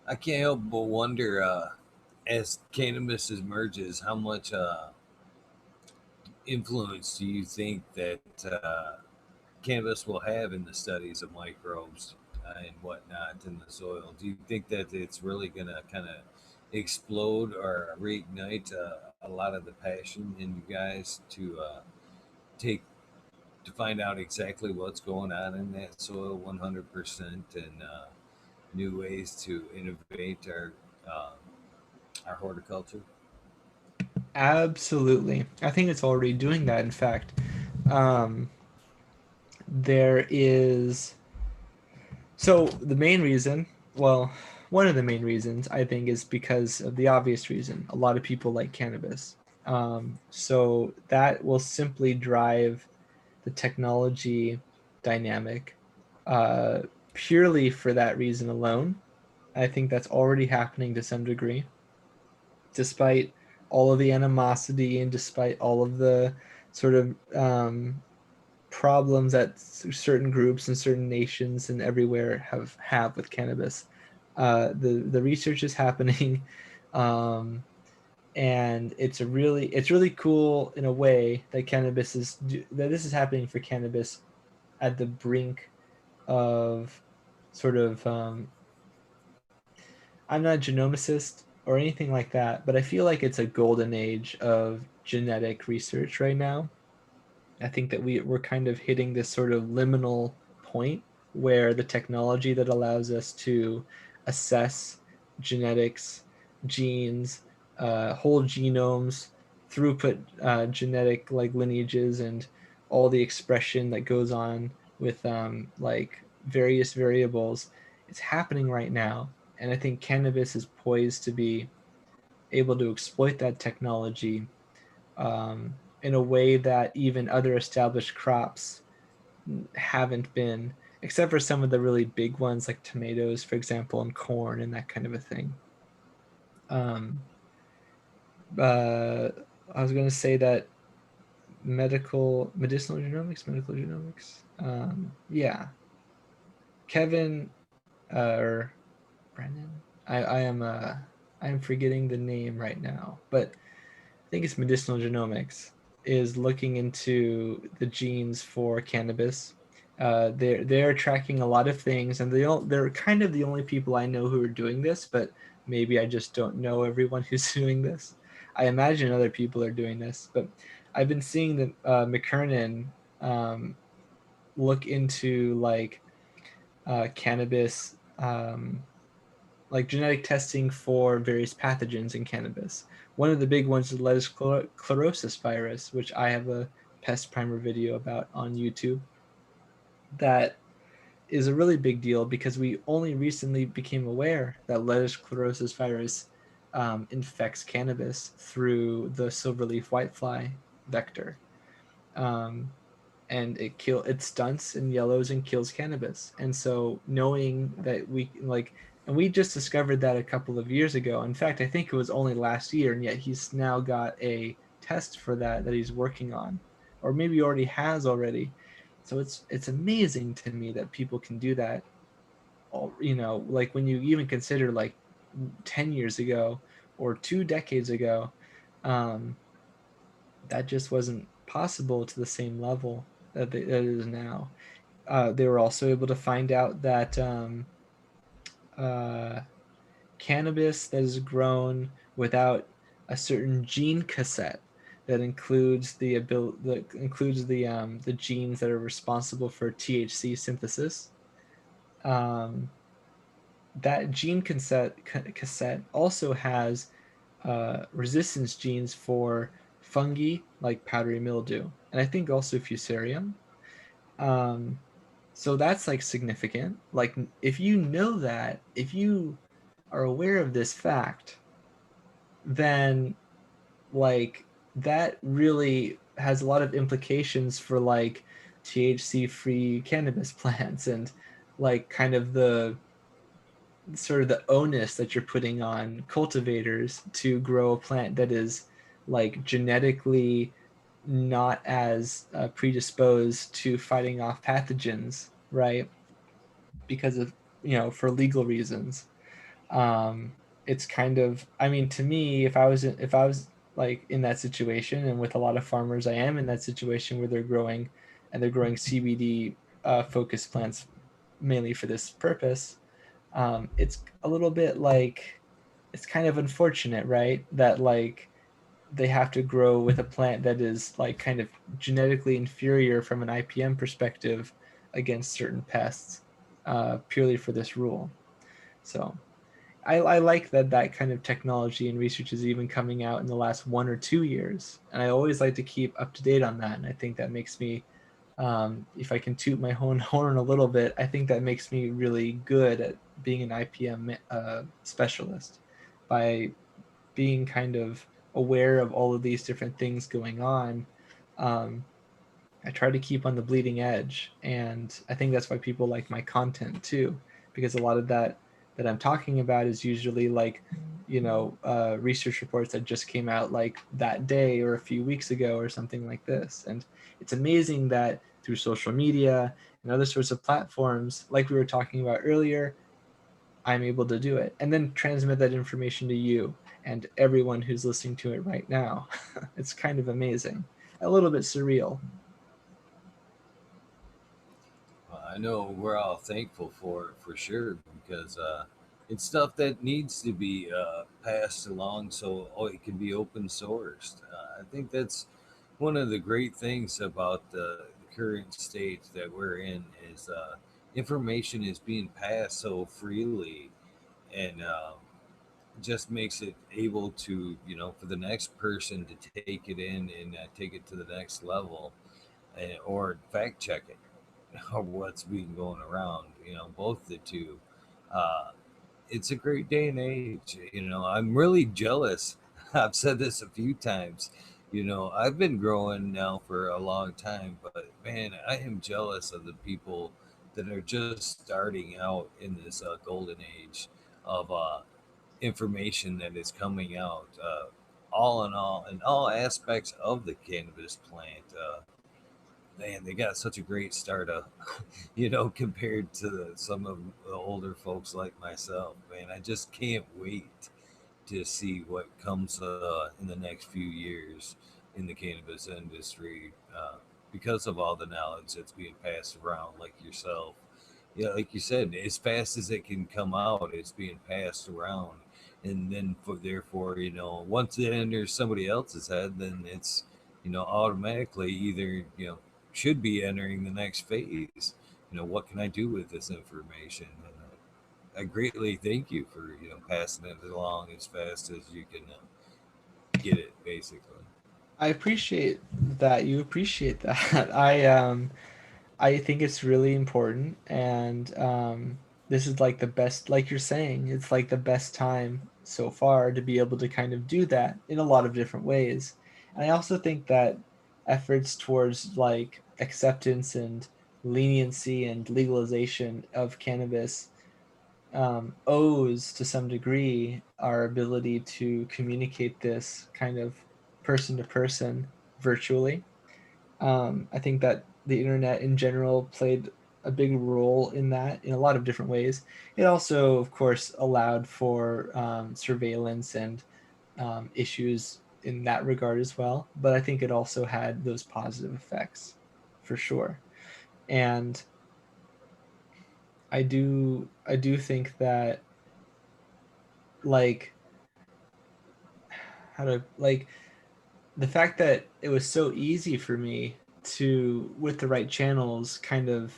I can't help but wonder, as cannabis emerges, how much influence do you think that cannabis will have in the studies of microbes and whatnot in the soil? Do you think that it's really going to kind of explode or reignite a lot of the passion in you guys to take to find out exactly what's going on in that soil 100% and new ways to innovate uh, our horticulture? Absolutely. I think it's already doing that, in fact. Um, there is So the main reason, well, one of the main reasons I think is because of the obvious reason. A lot of people like cannabis. So that will simply drive the technology dynamic uh, purely for that reason alone. I think that's already happening to some degree, despite all of the animosity and despite all of the sort of problems that certain groups and certain nations and everywhere have with cannabis. The research is happening, and it's really cool in a way that this is happening for cannabis at the brink of sort of I'm not a genomicist or anything like that, but I feel like it's a golden age of genetic research right now. I think that we're kind of hitting this sort of liminal point where the technology that allows us to assess genetics, genes, whole genomes, throughput genetic like lineages, and all the expression that goes on with like various variables, it's happening right now. And I think cannabis is poised to be able to exploit that technology in a way that even other established crops haven't been, except for some of the really big ones like tomatoes, for example, and corn and that kind of a thing. Um, uh, I was going to say that medicinal genomics, medical genomics. Yeah, Kevin or Brennan. I am forgetting the name right now, but I think it's medicinal genomics is looking into the genes for cannabis. They're tracking a lot of things, and they're kind of the only people I know who are doing this. But maybe I just don't know everyone who's doing this. I imagine other people are doing this, but I've been seeing that McKernan look into like cannabis, like genetic testing for various pathogens in cannabis. One of the big ones is lettuce sclerosis virus, which I have a pest primer video about on YouTube. That is a really big deal because we only recently became aware that lettuce sclerosis virus infects cannabis through the silverleaf whitefly vector. Um, and it stunts and yellows and kills cannabis. And so knowing that and we just discovered that a couple of years ago. In fact, I think it was only last year, and yet he's now got a test for that he's working on, or maybe already has already. So it's amazing to me that people can do that. Like when you even consider like 10 years ago or 2 decades ago, um, that just wasn't possible to the same level that it is now. They were also able to find out that uh, cannabis that is grown without a certain gene cassette that includes the genes that are responsible for THC synthesis. Um, that gene cassette also has resistance genes for fungi like powdery mildew, and I think also fusarium. Um, so that's like significant. Like if you know that, if you are aware of this fact, then like that really has a lot of implications for like THC free cannabis plants and like kind of the sort of the onus that you're putting on cultivators to grow a plant that is like genetically not as predisposed to fighting off pathogens, right? Because of, for legal reasons. um it's kind of, I mean, to me, if I was like in that situation, and with a lot of farmers I am in that situation where they're growing CBD focused plants mainly for this purpose. It's a little bit like, it's kind of unfortunate, right, that like they have to grow with a plant that is like kind of genetically inferior from an IPM perspective against certain pests, purely for this rule. So I like that kind of technology and research is even coming out in the last 1 or 2 years, and I always like to keep up to date on that. And I think that makes me, if I can toot my own horn a little bit, I think that makes me really good at being an IPM specialist by being kind of aware of all of these different things going on. Um, I try to keep on the bleeding edge, and I think that's why people like my content too, because a lot of that that I'm talking about is usually like, research reports that just came out like that day or a few weeks ago or something like this. And it's amazing that through social media and other sorts of platforms, like we were talking about earlier, I'm able to do it and then transmit that information to you and everyone who's listening to it right now. It's kind of amazing, a little bit surreal. I know we're all thankful for sure because it's stuff that needs to be passed along so it can be open sourced. I think that's one of the great things about the current state that we're in is information is being passed so freely and just makes it able to for the next person to take it in and take it to the next level or fact check it or what's being going around, both the two. Uh, it's a great day and age. I'm really jealous. I've said this a few times. I've been growing now for a long time, but man, I am jealous of the people that are just starting out in this golden age of information that is coming out. All in all aspects of the cannabis plant. Man, they got such a great startup, compared to some of the older folks like myself. Man, I just can't wait to see what comes in the next few years in the cannabis industry because of all the knowledge that's being passed around, like yourself. Yeah, like you said, as fast as it can come out, it's being passed around, and then therefore, once it enters somebody else's head, then it's automatically either should be entering the next phase. What can I do with this information? And I greatly thank you for passing it along as fast as you can get it, basically. I appreciate that you appreciate that. I think it's really important, and this is like the best, like you're saying, it's like the best time so far to be able to kind of do that in a lot of different ways. And I also think that efforts towards like acceptance and leniency and legalization of cannabis owes to some degree our ability to communicate this kind of person to person virtually. I think that the internet in general played a big role in that in a lot of different ways. It also, of course, allowed for surveillance and issues in that regard as well. But I think it also had those positive effects for sure. And I do think that like how to like the fact that it was so easy for me to with the right channels kind of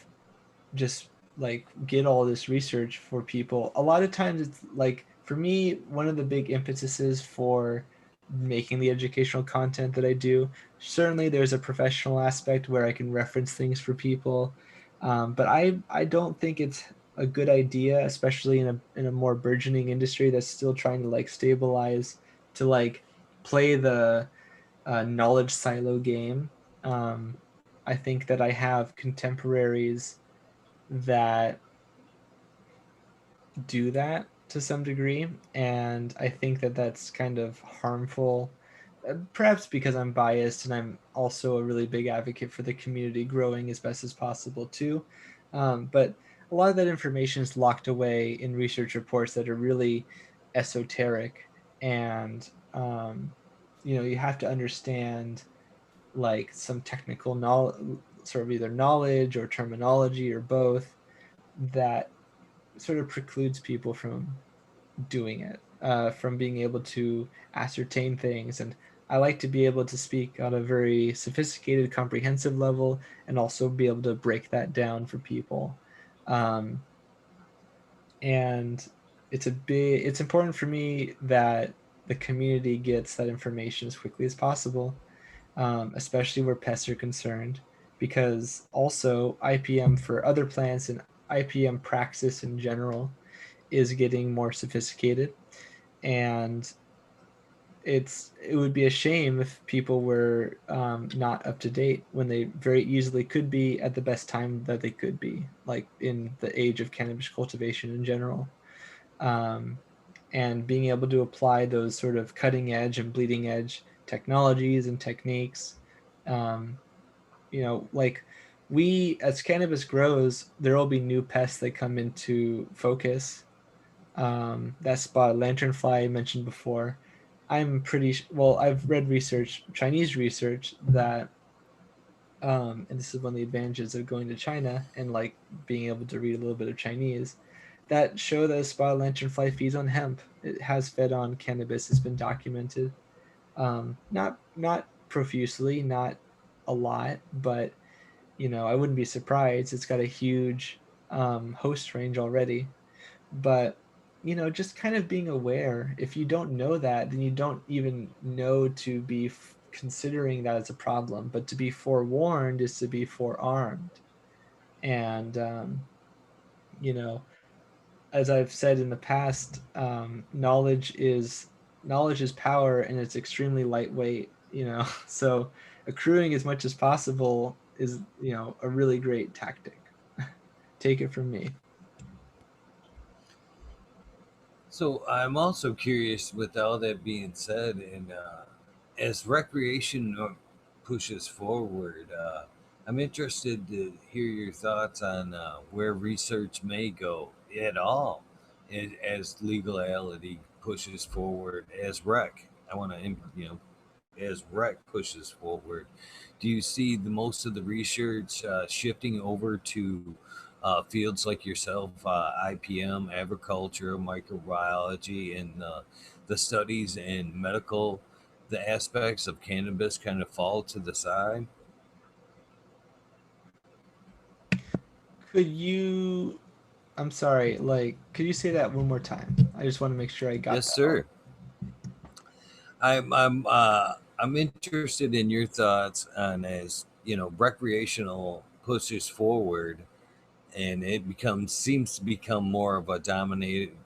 just like get all this research for people. A lot of times it's like for me, one of the big impetuses for making the educational content that I do, certainly there's a professional aspect where I can reference things for people. But I don't think it's a good idea, especially in a more burgeoning industry that's still trying to like stabilize, to like play the knowledge silo game. Um, I think that I have contemporaries that do that to some degree, and I think that that's kind of harmful. Perhaps because I'm biased and I'm also a really big advocate for the community growing as best as possible too. But a lot of that information is locked away in research reports that are really esoteric, and you have to understand like some technical knowledge, sort of either knowledge or terminology or both, that sort of precludes people from doing it, from being able to ascertain things. And I like to be able to speak on a very sophisticated, comprehensive level, and also be able to break that down for people. Um, and it's important for me that the community gets that information as quickly as possible, especially where pests are concerned, because also IPM for other plants and IPM praxis in general is getting more sophisticated, and it would be a shame if people were not up to date when they very easily could be at the best time that they could be, like in the age of cannabis cultivation in general. and being able to apply those sort of cutting edge and bleeding edge technologies and techniques. Like as cannabis grows, there will be new pests that come into focus. That spotted lanternfly I mentioned before. I've read Chinese research that, and this is one of the advantages of going to China and like being able to read a little bit of Chinese, that show that a spotted lanternfly feeds on hemp. It has fed on cannabis. It's been documented. Not profusely, not a lot, but I wouldn't be surprised. It's got a huge host range already. But just kind of being aware. If you don't know that, then you don't even know to be considering that as a problem. But to be forewarned is to be forearmed. And you know, as I've said in the past, knowledge is power, and it's extremely lightweight. So accruing as much as possible is a really great tactic. Take it from me. So I'm also curious, with all that being said, and as recreation pushes forward, I'm interested to hear your thoughts on where research may go at all as legality pushes forward, as I want to, as rec pushes forward. Do you see the most of the research shifting over to fields like yourself, IPM, agriculture, microbiology, and the studies and medical, the aspects of cannabis kind of fall to the side? Could you I'm sorry, like, could you say that one more time? I just want to make sure I got Yes, that all. sir. I'm interested in your thoughts on, as recreational pushes forward and it seems to become more of a dominated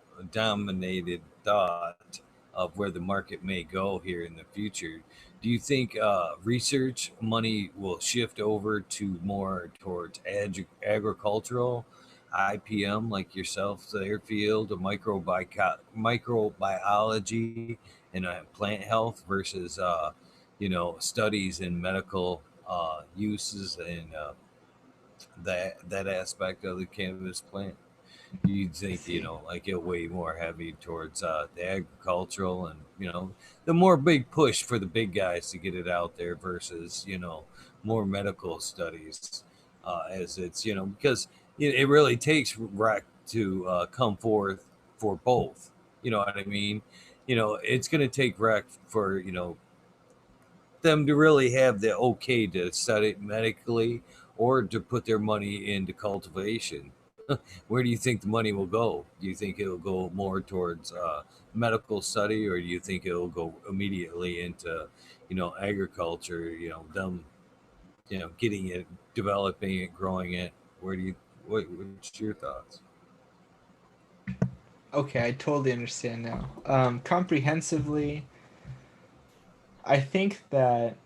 thought of where the market may go here in the future. Do you think research money will shift over to more towards agricultural, IPM like yourself, their field of microbiology and plant health versus studies in medical uses and that aspect of the cannabis plant? You'd I think, see. like it way more heavy towards the agricultural and, the more big push for the big guys to get it out there versus, more medical studies as it's, because it really takes rec to come forth for both. You know what I mean? It's going to take rec for, them to really have the okay to study medically or to put their money into cultivation. Where do you think the money will go? Do you think it'll go more towards medical study, or do you think it'll go immediately into, agriculture? Them, getting it, developing it, growing it. Where do you? What's your thoughts? Okay, I totally understand now. Comprehensively, I think that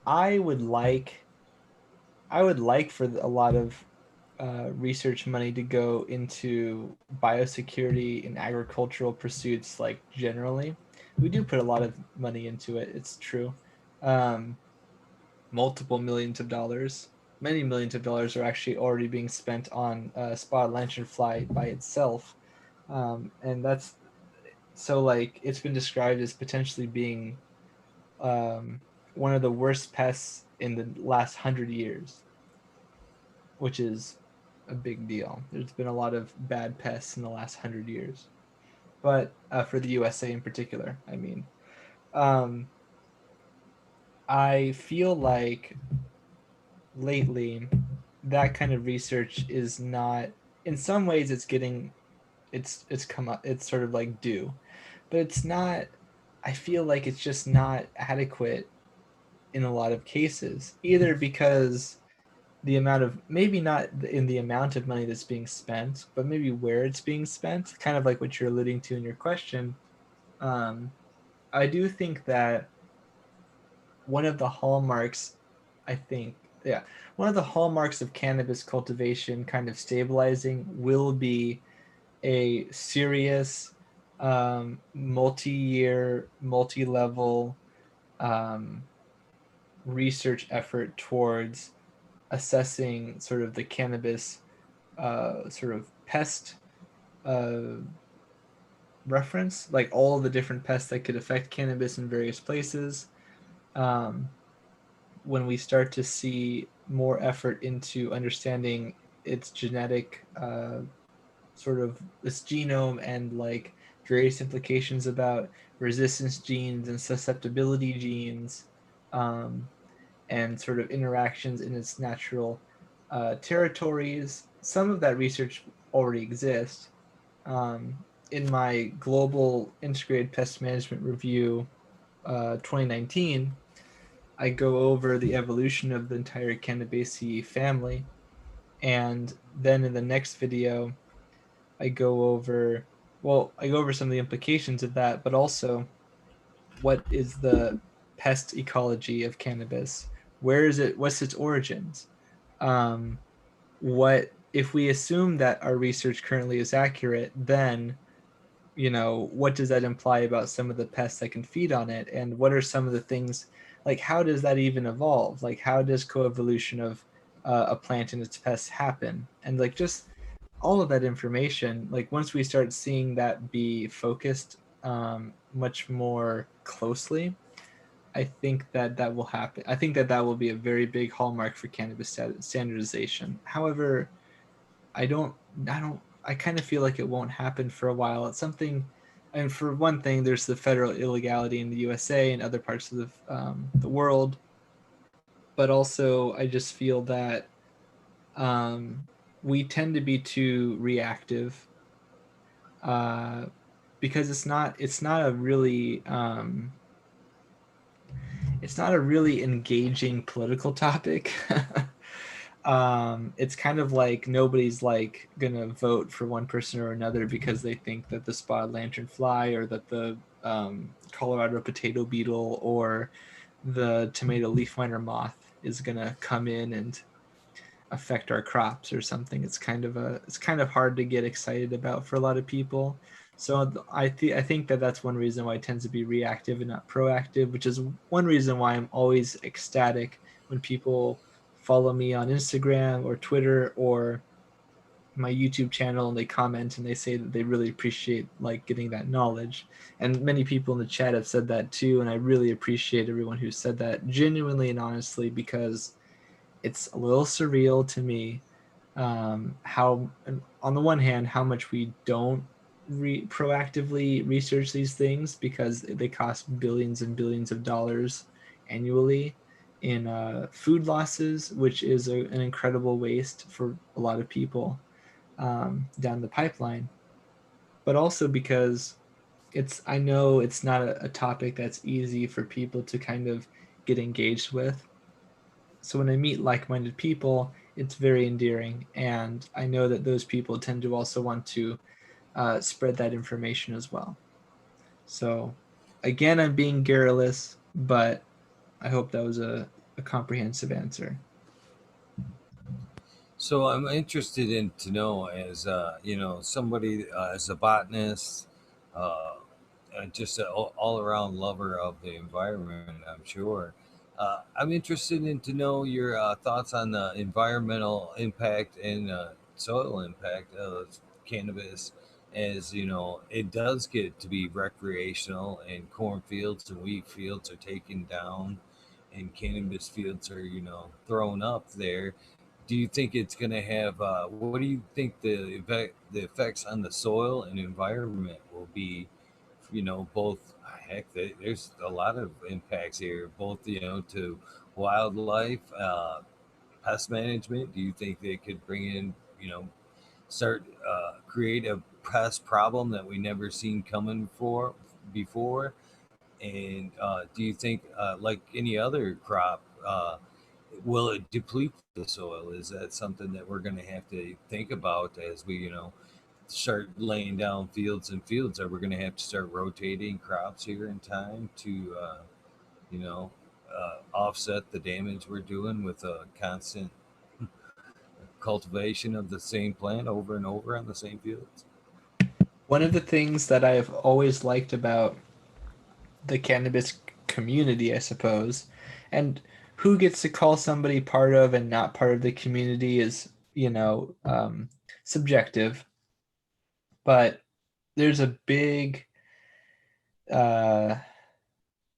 I would like for a lot of research money to go into biosecurity and agricultural pursuits, like generally. We do put a lot of money into it, it's true. Um, Multiple millions of dollars. Many millions of dollars are actually already being spent on spotted lanternfly by itself. And that's so, like, it's been described as potentially being um, one of the worst pests in the last 100 years, which is a big deal. There's been a lot of bad pests in the last 100 years, but for the USA in particular, I mean, um, I feel like lately that kind of research is not. In some ways, it's getting it's come up. It's sort of like due, but it's not. I feel like it's just not adequate in a lot of cases, either because the amount of, maybe not in the amount of money that's being spent, but maybe where it's being spent, kind of like what you're alluding to in your question. um, I do think that one of the hallmarks, I think, yeah, one of the hallmarks of cannabis cultivation kind of stabilizing will be a serious multi-year, multi-level research effort towards assessing sort of the cannabis sort of pest uh, reference, like all the different pests that could affect cannabis in various places. Um, when we start to see more effort into understanding its genetic sort of its genome and like various implications about resistance genes and susceptibility genes, um, and sort of interactions in its natural territories. Some of that research already exists. Um, in my global integrated pest management review 2019, I go over the evolution of the entire Cannabaceae family. And then in the next video, I go over, well, I go over some of the implications of that, but also what is the pest ecology of cannabis? Where is it? What's its origins? Um, what if we assume that our research currently is accurate? Then, what does that imply about some of the pests that can feed on it? And what are some of the things, like how does that even evolve? Like how does coevolution of a plant and its pests happen? And like just all of that information, like once we start seeing that be focused much more closely, I think that that will happen. I think that that will be a very big hallmark for cannabis standardization. However, I don't, I kind of feel like it won't happen for a while. It's something, and for one thing, there's the federal illegality in the USA and other parts of the world. But also, I just feel that um, we tend to be too reactive uh, because it's not a really it's not a really engaging political topic. It's kind of like nobody's like gonna vote for one person or another because they think that the spotted lanternfly or that the Colorado potato beetle or the tomato leaf miner moth is gonna come in and affect our crops or something. It's kind of hard to get excited about for a lot of people. So I think that that's one reason why it tends to be reactive and not proactive, which is one reason why I'm always ecstatic when people follow me on Instagram or Twitter or my YouTube channel and they comment and they say that they really appreciate like getting that knowledge. And many people in the chat have said that too, and I really appreciate everyone who said that genuinely and honestly, because it's a little surreal to me how, on the one hand, how much we don't proactively research these things because they cost billions and billions of dollars annually in food losses, which is an incredible waste for a lot of people down the pipeline. But also because I know it's not a topic that's easy for people to kind of get engaged with. So when I meet like-minded people, it's very endearing, and I know that those people tend to also want to spread that information as well. So again, I'm being garrulous, but I hope that was a comprehensive answer. So I'm interested in to know, as somebody as a botanist, uh, just an all around lover of the environment. I'm sure. I'm interested in to know your thoughts on the environmental impact and soil impact of cannabis. As you know, it does get to be recreational, and cornfields and wheat fields are taken down, and cannabis fields are thrown up there. Do you think it's going to have what do you think the effects on the soil and environment will be, both heck there's a lot of impacts here, both to wildlife, pest management. Do you think they could bring in, start create a pest problem that we never seen coming for before? And do you think, like any other crop, will it deplete the soil? Is that something that we're going to have to think about as we, start laying down fields and fields? Are we going to have to start rotating crops here in time to, you know, offset the damage we're doing with a constant cultivation of the same plant over and over on the same fields? One of the things that I've always liked about the cannabis community, I suppose, and who gets to call somebody part of and not part of the community is, subjective. But there's a big uh,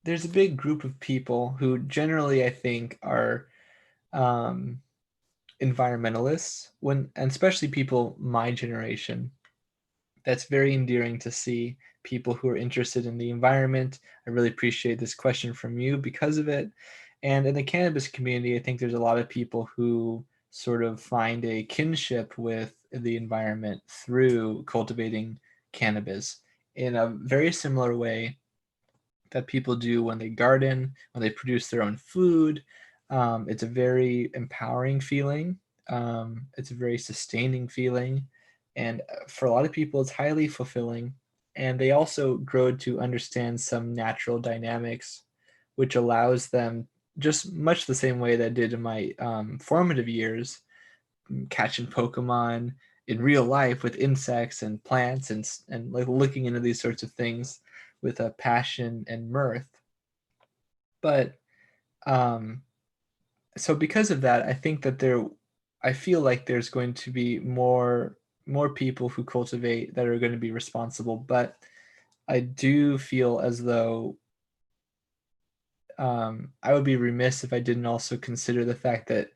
there's a big group of people who generally I think are um, environmentalists, and especially people my generation. That's very endearing to see people who are interested in the environment. I really appreciate this question from you because of it. And in the cannabis community, I think there's a lot of people who sort of find a kinship with the environment through cultivating cannabis in a very similar way that people do when they garden, when they produce their own food. It's a very empowering feeling. It's a very sustaining feeling. And for a lot of people, it's highly fulfilling. And they also grow to understand some natural dynamics, which allows them, just much the same way that I did in my formative years, catching Pokemon in real life with insects and plants and like looking into these sorts of things with a passion and mirth. But um, so because of that, I think that I feel like there's going to be more people who cultivate that are going to be responsible. But I do feel as though I would be remiss if I didn't also consider the fact that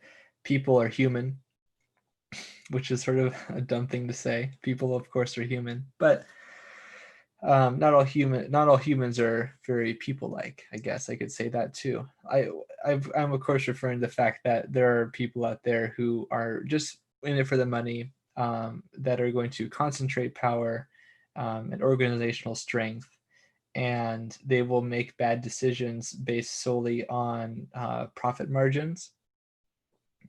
people are human, which is sort of a dumb thing to say. People, of course, are human, but not all humans are very people-like. I guess I could say that too. I'm of course referring to the fact that there are people out there who are just in it for the money, that are going to concentrate power and organizational strength, and they will make bad decisions based solely on profit margins.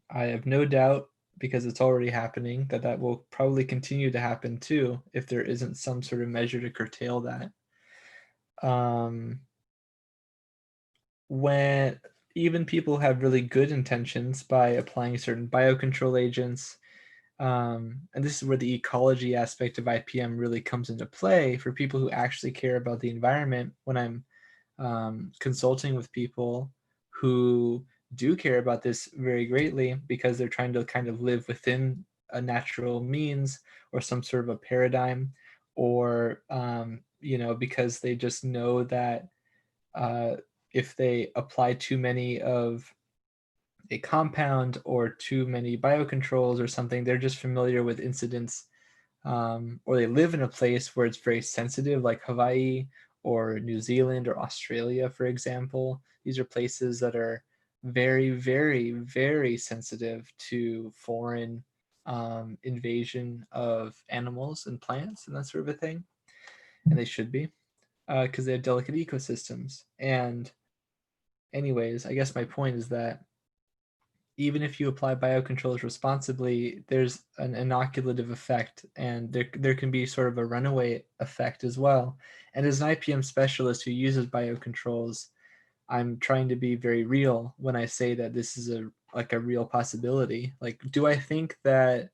I have no doubt, because it's already happening, that will probably continue to happen too if there isn't some sort of measure to curtail that. Um, when even people have really good intentions by applying certain biocontrol agents, and this is where the ecology aspect of IPM really comes into play for people who actually care about the environment. When I'm consulting with people who do care about this very greatly because they're trying to kind of live within a natural means or some sort of a paradigm, or because they just know that uh, if they apply too many of a compound or too many biocontrols or something, they're just familiar with incidents, or they live in a place where it's very sensitive, like Hawaii or New Zealand or Australia, for example. These are places that are very, very, very sensitive to foreign invasion of animals and plants and that sort of a thing. And they should be, because they have delicate ecosystems. And anyways, I guess my point is that even if you apply biocontrols responsibly, there's an inoculative effect, and there can be sort of a runaway effect as well. And as an IPM specialist who uses biocontrols, I'm trying to be very real when I say that this is a real possibility. Like, do I think that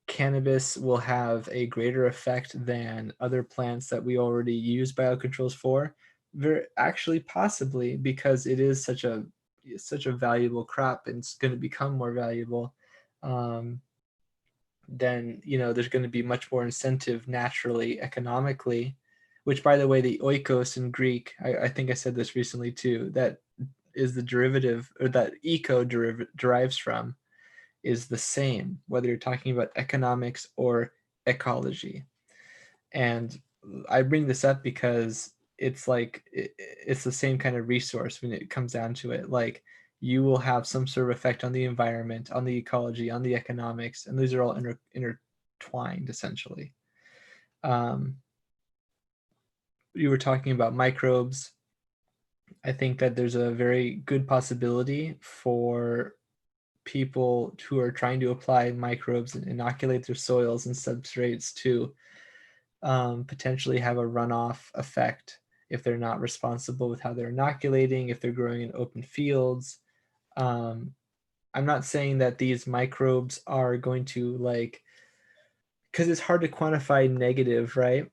cannabis will have a greater effect than other plants that we already use biocontrols for? Actually, possibly, because it is such a valuable crop and it's going to become more valuable. Then there's going to be much more incentive naturally, economically. Which, by the way, the oikos in Greek, I think I said this recently too, that is the derivative, or that derives from, is the same, whether you're talking about economics or ecology. And I bring this up because it's like it's the same kind of resource when it comes down to it. Like, you will have some sort of effect on the environment, on the ecology, on the economics, and these are all intertwined essentially. Um, you were talking about microbes. I think that there's a very good possibility for people who are trying to apply microbes and inoculate their soils and substrates to potentially have a runoff effect if they're not responsible with how they're inoculating, if they're growing in open fields. Um, I'm not saying that these microbes are going to, like, because it's hard to quantify negative, right?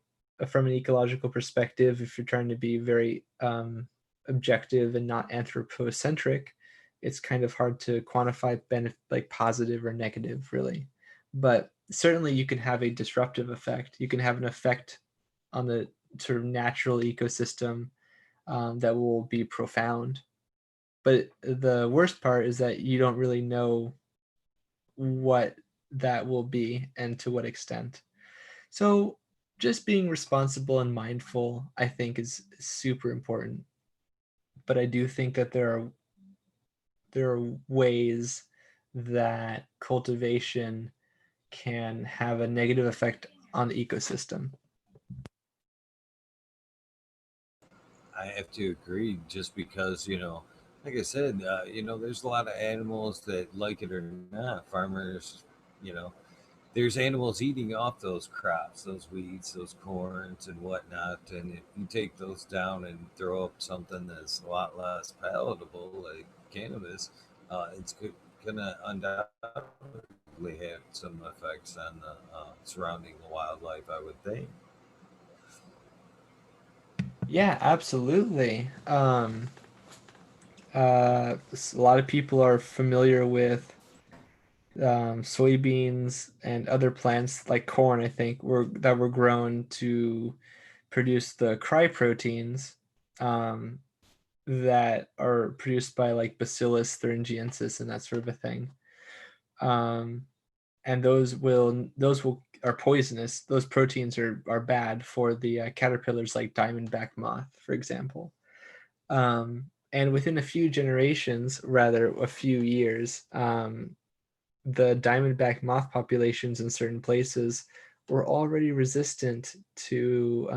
from an ecological perspective, if you're trying to be very objective and not anthropocentric, it's kind of hard to quantify like positive or negative, really. But certainly you can have a disruptive effect. You can have an effect on the sort of natural ecosystem that will be profound. But the worst part is that you don't really know what that will be and to what extent. So just being responsible and mindful, I think, is super important. But I do think that there are ways that cultivation can have a negative effect on the ecosystem. I have to agree, just because, like I said, there's a lot of animals that, like it or not, farmers, you know, there's animals eating off those crops, those weeds, those corns and whatnot. And if you take those down and throw up something that's a lot less palatable, like cannabis, it's going to undoubtedly have some effects on the surrounding wildlife, I would think. Yeah, absolutely. A lot of people are familiar with soybeans and other plants like corn, I think, that were grown to produce the cry proteins um, that are produced by like Bacillus thuringiensis and that sort of a thing. Um, and those will are poisonous. Those proteins are bad for the caterpillars like diamondback moth, for example. And within a few generations, rather a few years, the diamondback moth populations in certain places were already resistant to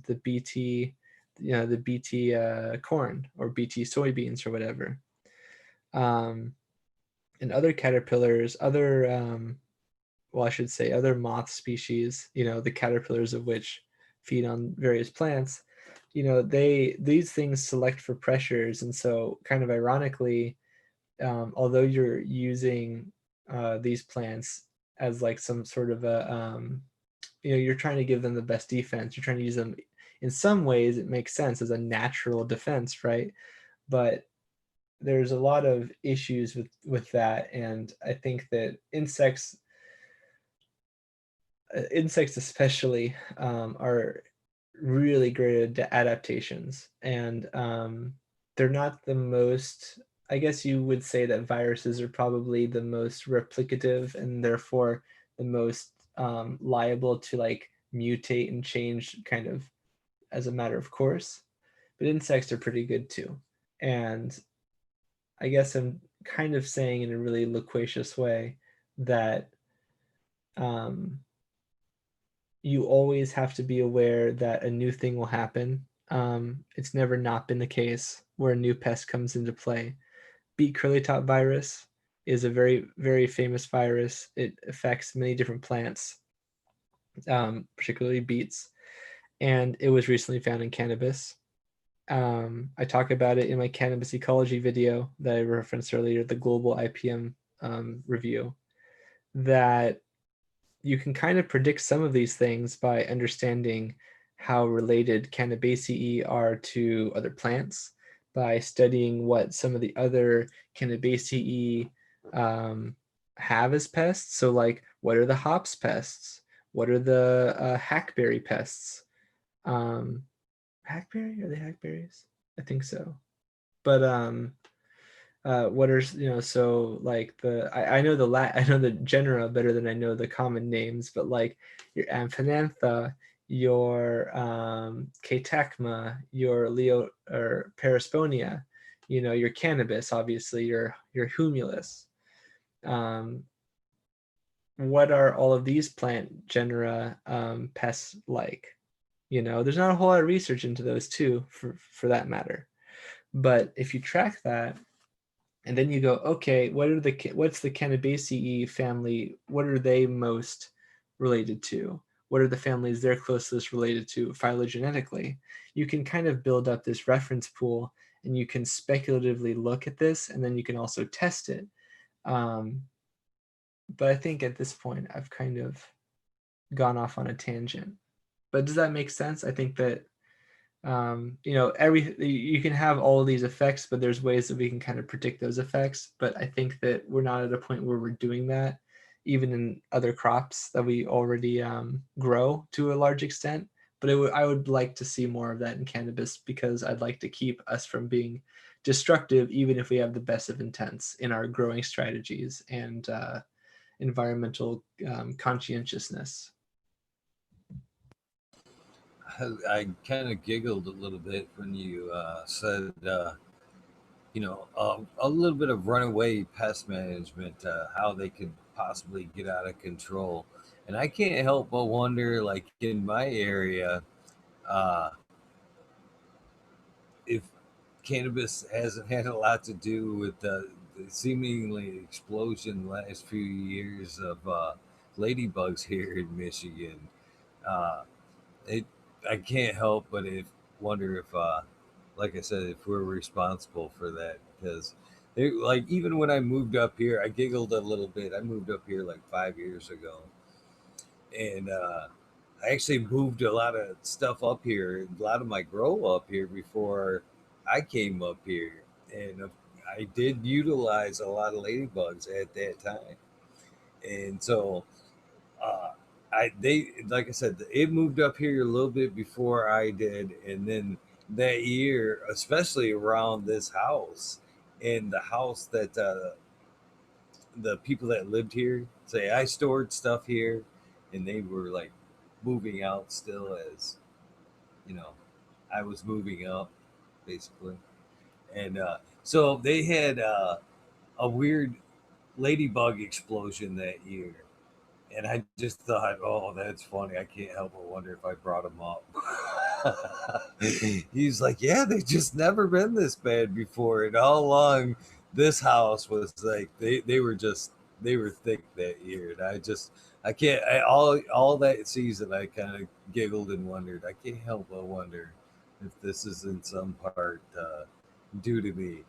the BT, the BT corn or BT soybeans or whatever. Um, and other caterpillars, well, I should say other moth species, the caterpillars of which feed on various plants, these things select for pressures. And so kind of ironically, although you're using these plants as like some sort of a, you're trying to give them the best defense. You're trying to use them in some ways. It makes sense as a natural defense, right? But there's a lot of issues with that, and I think that insects especially are really great at adaptations, and they're not the most, I guess you would say that viruses are probably the most replicative and therefore the most liable to like mutate and change kind of as a matter of course. But insects are pretty good too. And I guess I'm kind of saying in a really loquacious way that um, you always have to be aware that a new thing will happen. It's never not been the case where a new pest comes into play. Beet curly top virus is a very, very famous virus. It affects many different plants, particularly beets, and it was recently found in cannabis. I talk about it in my cannabis ecology video that I referenced earlier, the global IPM review, that you can kind of predict some of these things by understanding how related Cannabaceae are to other plants, by studying what some of the other Cannabaceae have as pests. So like, what are the hops pests? What are the hackberry pests? Hackberry? Are they hackberries? I think so. But what are so like I know I know the genera better than I know the common names, but like your Amphinantha, your Catechma, your Leo or Parasponia, your cannabis, obviously your humulus. What are all of these plant genera pests like? There's not a whole lot of research into those too, for that matter. But if you track that, and then you go, okay, what's the Cannabaceae family? What are they most related to? What are the families they're closest related to phylogenetically? You can kind of build up this reference pool, and you can speculatively look at this, and then you can also test it. But I think at this point, I've kind of gone off on a tangent. But does that make sense? I think that you can have all of these effects, but there's ways that we can kind of predict those effects. But I think that we're not at a point where we're doing that, even in other crops that we already grow to a large extent. But I would like to see more of that in cannabis, because I'd like to keep us from being destructive, even if we have the best of intents in our growing strategies and environmental conscientiousness. I kind of giggled a little bit when you said, a little bit of runaway pest management, how they could possibly get out of control. And I can't help but wonder, like in my area, uh, if cannabis hasn't had a lot to do with the seemingly explosion last few years of ladybugs here in Michigan. Uh, it I can't help but wonder if, like I said, if we're responsible for that, because like even when I moved up here, I giggled a little bit. I moved up here like 5 years ago, and I actually moved a lot of stuff up here, a lot of my grow up here before I came up here, and I did utilize a lot of ladybugs at that time, and so uh, they like I said, it moved up here a little bit before I did, and then that year, especially around this house, and the house that the people that lived here say I stored stuff here, and they were like moving out still as you know I was moving up basically, and so they had a weird ladybug explosion that year. And I just thought, oh, that's funny. I can't help but wonder if I brought him up. He's like, yeah, they've just never been this bad before. And all along, this house was like, they were thick that year. And I can't, all that season, I kind of giggled and wondered. I can't help but wonder if this is in some part due to me.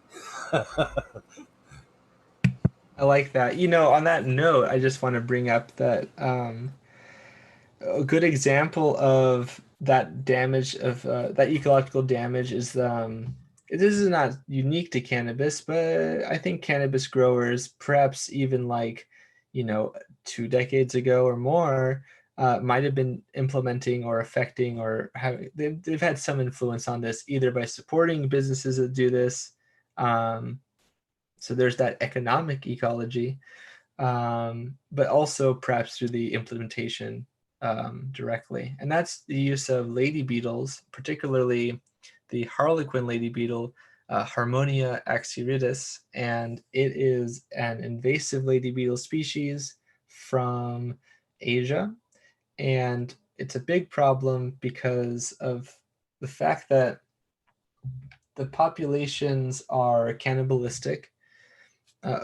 I like that. On that note, I just want to bring up that a good example of that damage of that ecological damage is this is not unique to cannabis, but I think cannabis growers, perhaps even like 2 decades ago or more, might have been implementing or affecting or they've had some influence on this, either by supporting businesses that do this. So there's that economic ecology, but also perhaps through the implementation directly. And that's the use of lady beetles, particularly the harlequin lady beetle, Harmonia axyridis. And it is an invasive lady beetle species from Asia. And it's a big problem because of the fact that the populations are cannibalistic.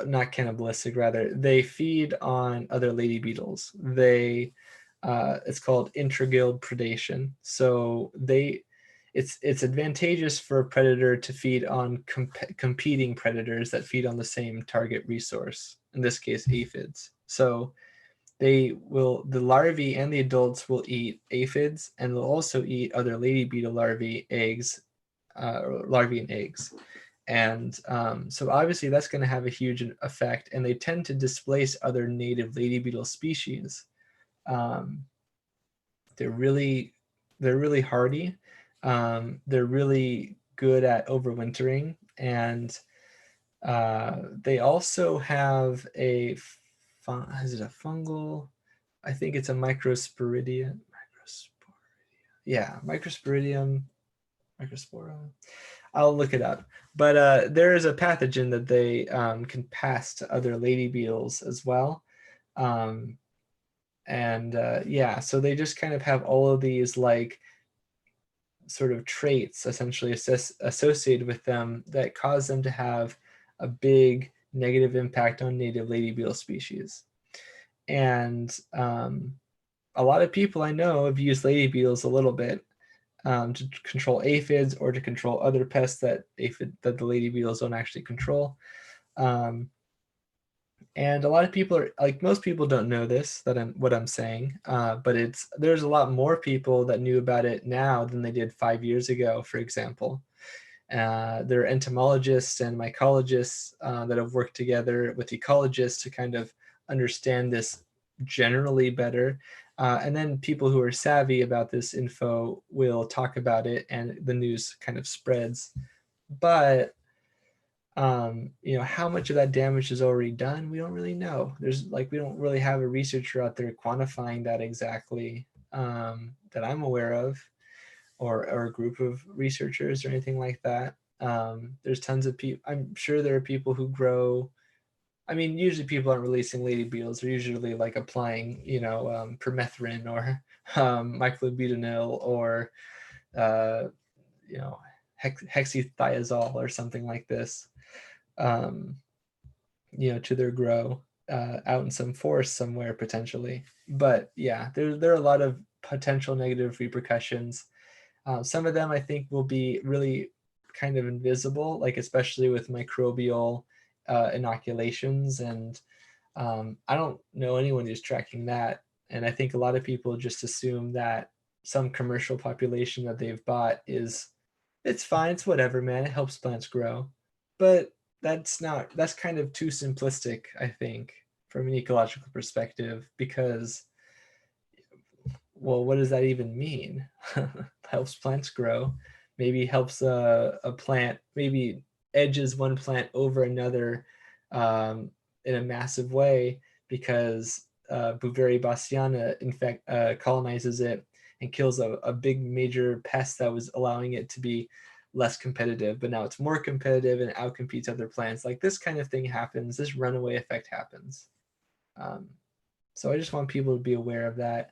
Not cannibalistic, rather. They feed on other lady beetles. It's called intraguild predation. So it's advantageous for a predator to feed on competing predators that feed on the same target resource. In this case, aphids. So the larvae and the adults will eat aphids, and they'll also eat other lady beetle larvae, larvae and eggs. And so obviously that's going to have a huge effect, and they tend to displace other native lady beetle species. They're really hardy. They're really good at overwintering, and they also have is it a fungal? I think it's a microsporidium. Yeah, microsporidium. Microspora. I'll look it up. But there is a pathogen that they can pass to other lady beetles as well. So they just kind of have all of these like sort of traits essentially associated with them that cause them to have a big negative impact on native lady beetle species. And a lot of people I know have used lady beetles a little bit to control aphids or to control other pests that the lady beetles don't actually control. And a lot of people are like, most people don't know this, what I'm saying, but there's a lot more people that knew about it now than they did 5 years ago, for example. There are entomologists and mycologists that have worked together with ecologists to kind of understand this generally better. And then people who are savvy about this info will talk about it and the news kind of spreads. But how much of that damage is already done, we don't really know. We don't really have a researcher out there quantifying that exactly, that I'm aware of, or a group of researchers or anything like that. There's tons of people. I'm sure there are people who grow. I mean, usually people aren't releasing lady beetles. They're usually like applying, permethrin or myclophenol or uh, hexythiazole or something like this, um, to their grow out in some forest somewhere potentially. But yeah, there are a lot of potential negative repercussions. Some of them I think will be really kind of invisible, like especially with microbial inoculations. And I don't know anyone who's tracking that. And I think a lot of people just assume that some commercial population that they've bought it's fine, it's whatever, man, it helps plants grow. But that's kind of too simplistic, I think, from an ecological perspective, because, well, what does that even mean? Helps plants grow, maybe helps a plant, maybe edges one plant over another in a massive way, because Bouveria bassiana in fact colonizes it and kills a big major pest that was allowing it to be less competitive, but now it's more competitive and outcompetes other plants. Like, this kind of thing happens, this runaway effect happens. So I just want people to be aware of that.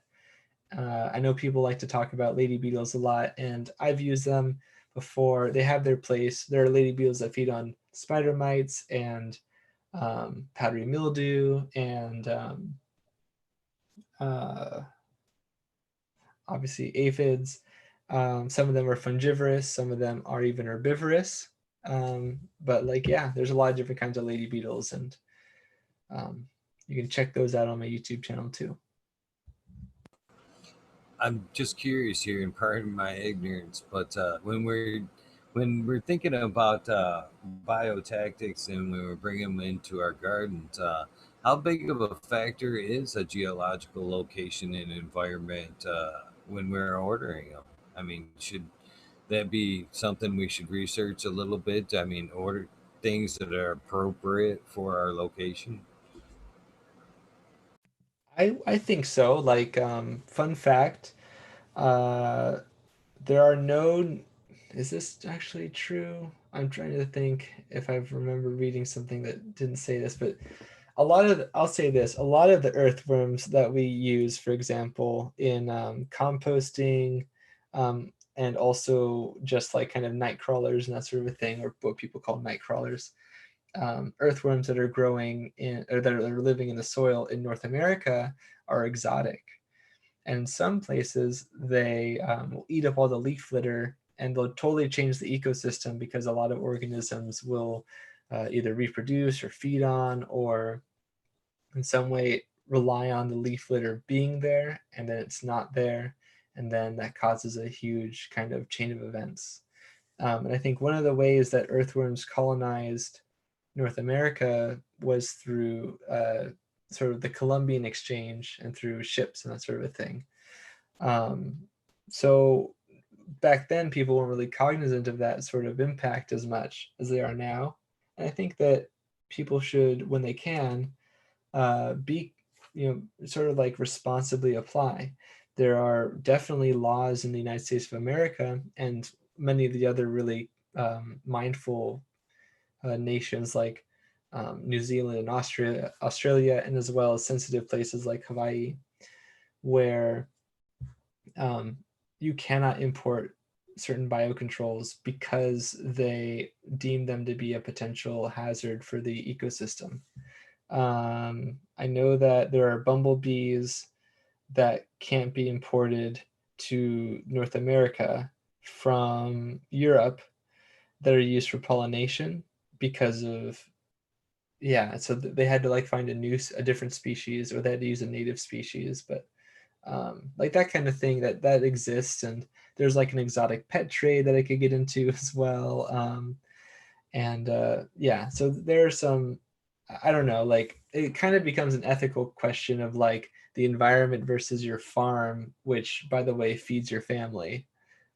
I know people like to talk about lady beetles a lot, and I've used them before. They have their place. There are lady beetles that feed on spider mites and powdery mildew, and obviously aphids. Some of them are fungivorous. Some of them are even herbivorous. But there's a lot of different kinds of lady beetles, and you can check those out on my YouTube channel too. I'm just curious here, and pardon my ignorance, but when we're thinking about biotactics and when we're bringing them into our gardens, how big of a factor is a geological location and environment when we're ordering them? I mean, should that be something we should research a little bit? I mean, order things that are appropriate for our location. I think so. Like, fun fact, uh, there are no. Is this actually true? I'm trying to think if I remember reading something that didn't say this, but I'll say this, a lot of the earthworms that we use, for example, in composting, and also just like kind of night crawlers and that sort of a thing, or what people call night crawlers, earthworms that are growing in, or that are living in the soil in North America, are exotic. And in some places, they will eat up all the leaf litter, and they'll totally change the ecosystem, because a lot of organisms will either reproduce or feed on, or in some way rely on the leaf litter being there, and then it's not there. And then that causes a huge kind of chain of events. And I think one of the ways that earthworms colonized North America was through sort of the Columbian exchange and through ships and that sort of a thing. Um, so back then, people weren't really cognizant of that sort of impact as much as they are now. And I think that people should, when they can, be, sort of like responsibly apply. There are definitely laws in the United States of America and many of the other really mindful nations like New Zealand and Australia, and as well as sensitive places like Hawaii, where you cannot import certain biocontrols because they deem them to be a potential hazard for the ecosystem. I know that there are bumblebees that can't be imported to North America from Europe that are used for pollination because of yeah, so they had to like find a different species, or they had to use a native species. But like that kind of thing that exists. And there's like an exotic pet trade that I could get into as well. And yeah, so there are some, I don't know, like it kind of becomes an ethical question of like the environment versus your farm, which by the way feeds your family.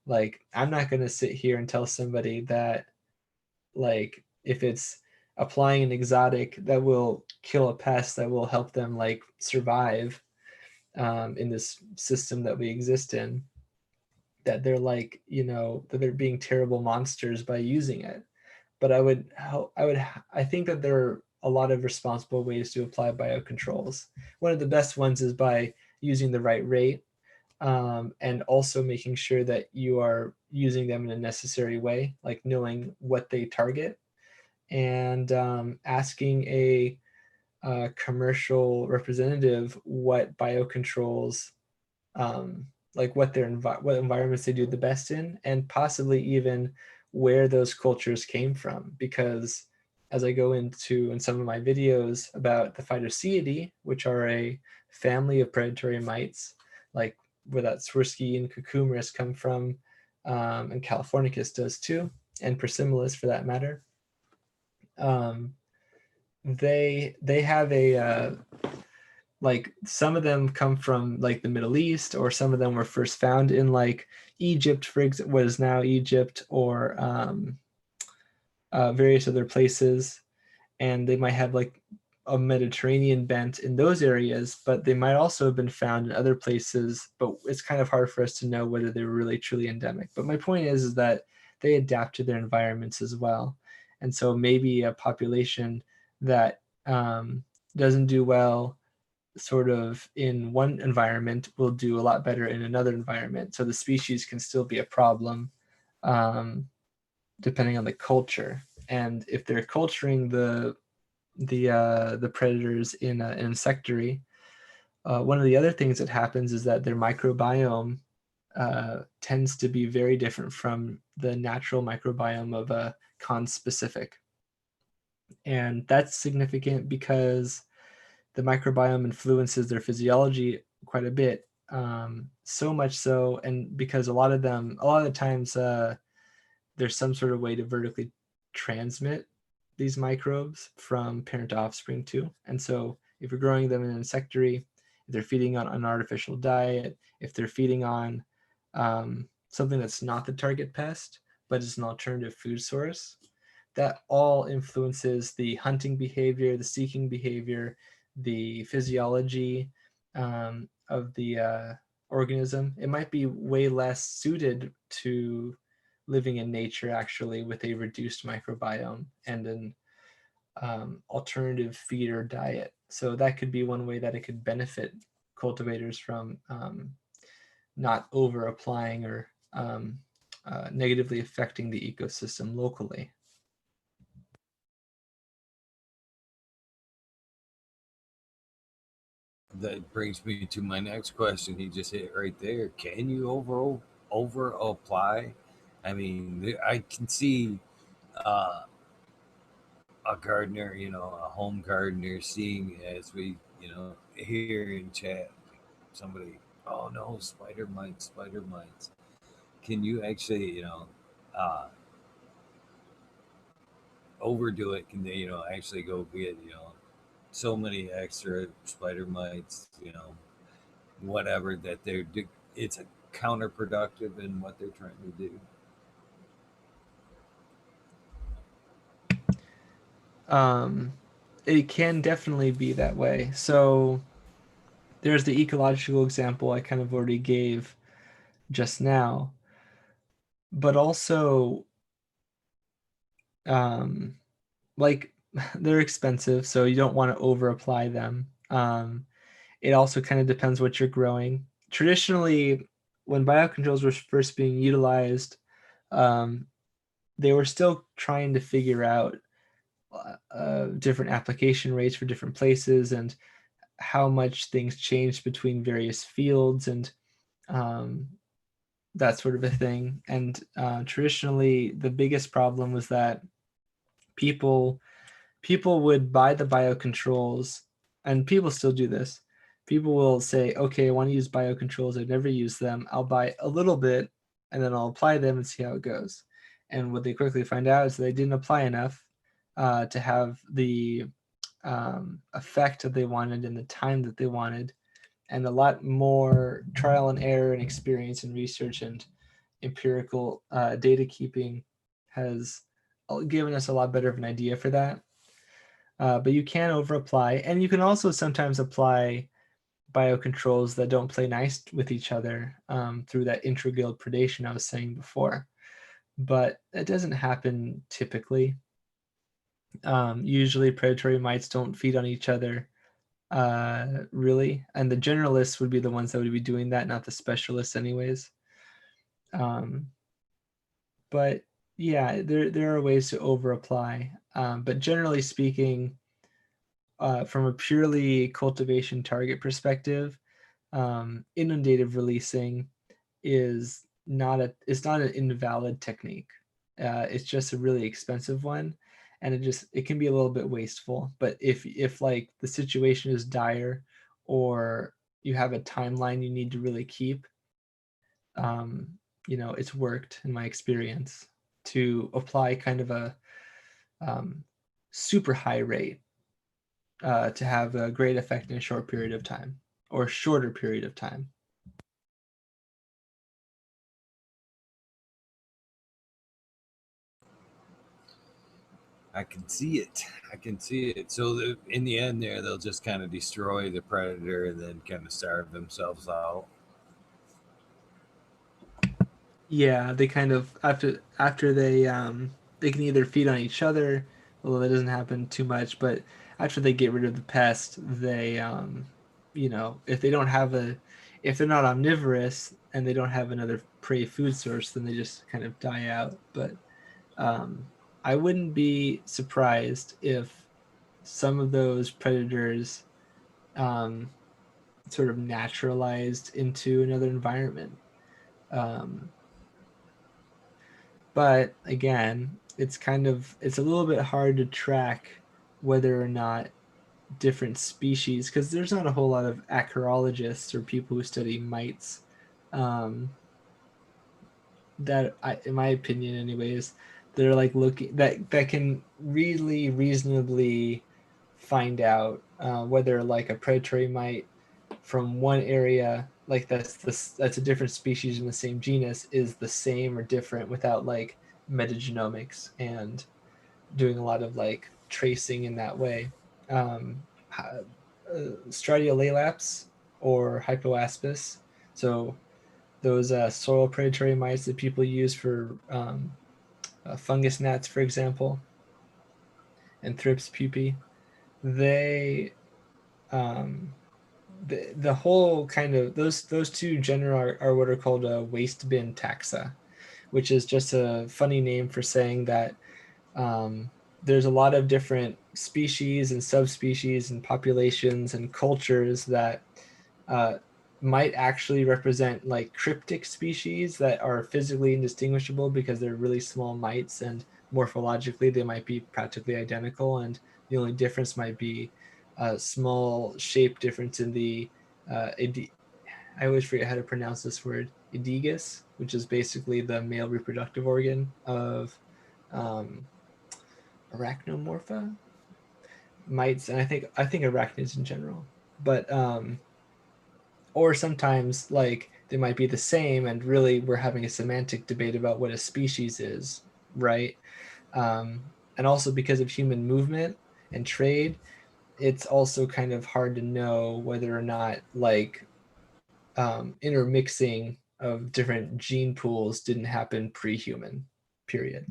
Like I'm not going to sit here and tell somebody that like if it's applying an exotic that will kill a pest that will help them like survive in this system that we exist in, that they're like, you know, that they're being terrible monsters by using it. But I think that there are a lot of responsible ways to apply biocontrols. One of the best ones is by using the right rate, and also making sure that you are using them in a necessary way, like knowing what they target, and asking a commercial representative what biocontrols, like what environments they do the best in, and possibly even where those cultures came from. Because as I go into in some of my videos about the Phytociidae, which are a family of predatory mites, like where that Swirsky and Cucumerus come from, and Californicus does too, and Persimolis for that matter. They have a like some of them come from like the Middle East, or some of them were first found in like Egypt, for what is now Egypt, or various other places. And they might have like a Mediterranean bent in those areas, but they might also have been found in other places. But it's kind of hard for us to know whether they were really truly endemic. But my point is that they adapt to their environments as well. And so maybe a population that doesn't do well sort of in one environment will do a lot better in another environment. So the species can still be a problem, depending on the culture. And if they're culturing the predators in an insectary, one of the other things that happens is that their microbiome tends to be very different from the natural microbiome of a conspecific. And that's significant because the microbiome influences their physiology quite a bit. So much so, and because a lot of the times, there's some sort of way to vertically transmit these microbes from parent to offspring too. And so if you're growing them in an insectary, if they're feeding on an artificial diet, if they're feeding on something that's not the target pest, but is an alternative food source, that all influences the hunting behavior, the seeking behavior, the physiology of the organism. It might be way less suited to living in nature, actually, with a reduced microbiome and an alternative feed or diet. So that could be one way that it could benefit cultivators from not over applying or negatively affecting the ecosystem locally. That brings me to my next question. He just hit right there. Can you over apply? I mean, I can see uh, a gardener, a home gardener, seeing as we, here in chat, somebody, oh no, spider mites, spider mites. Can you actually, uh, overdo it? Can they, actually go get, so many extra spider mites, whatever that it's a counterproductive in what they're trying to do? It can definitely be that way. So there's the ecological example I kind of already gave just now, but also like they're expensive, so you don't want to over apply them. It also kind of depends what you're growing. Traditionally, when biocontrols were first being utilized, they were still trying to figure out different application rates for different places and how much things changed between various fields and that sort of a thing. And traditionally, the biggest problem was that people people would buy the biocontrols, and people still do this. People will say, okay, I want to use biocontrols. I've never used them. I'll buy a little bit and then I'll apply them and see how it goes. And what they quickly find out is they didn't apply enough to have the effect that they wanted in the time that they wanted. And a lot more trial and error and experience and research and empirical data keeping has given us a lot better of an idea for that. But you can over apply, and you can also sometimes apply biocontrols that don't play nice with each other through that intra-guild predation I was saying before. But it doesn't happen typically. Usually predatory mites don't feed on each other really, and the generalists would be the ones that would be doing that, not the specialists anyways. But yeah, there are ways to over apply, but generally speaking, from a purely cultivation target perspective, inundative releasing is not an invalid technique. It's just a really expensive one, and it can be a little bit wasteful. But if like the situation is dire, or you have a timeline you need to really keep, it's worked in my experience to apply kind of a super high rate to have a great effect in a short period of time or shorter period of time. I can see it. I can see it. So in the end, they'll just kind of destroy the predator and then kind of starve themselves out. Yeah, they kind of after they can either feed on each other, although that doesn't happen too much. But after they get rid of the pest, they if they don't have if they're not omnivorous and they don't have another prey food source, then they just kind of die out. But I wouldn't be surprised if some of those predators sort of naturalized into another environment. But again, it's a little bit hard to track whether or not different species, because there's not a whole lot of acarologists or people who study mites in my opinion anyways, they're like looking that can really reasonably find out whether like a predatory mite from one area, like that's a different species in the same genus, is the same or different without like metagenomics and doing a lot of like tracing in that way. Stratiolaelaps or hypoaspis, so those soil predatory mites that people use for fungus gnats, for example, and thrips pupae, they the whole kind of those two genera are what are called waste bin taxa, which is just a funny name for saying that there's a lot of different species and subspecies and populations and cultures that might actually represent like cryptic species that are physically indistinguishable because they're really small mites, and morphologically they might be practically identical, and the only difference might be a small shape difference in the I always forget how to pronounce this word, edigus, which is basically the male reproductive organ of arachnomorpha mites, and I think arachnids in general. But or sometimes like they might be the same, and really we're having a semantic debate about what a species is, right? And also because of human movement and trade, it's also kind of hard to know whether or not like intermixing of different gene pools didn't happen pre-human, period.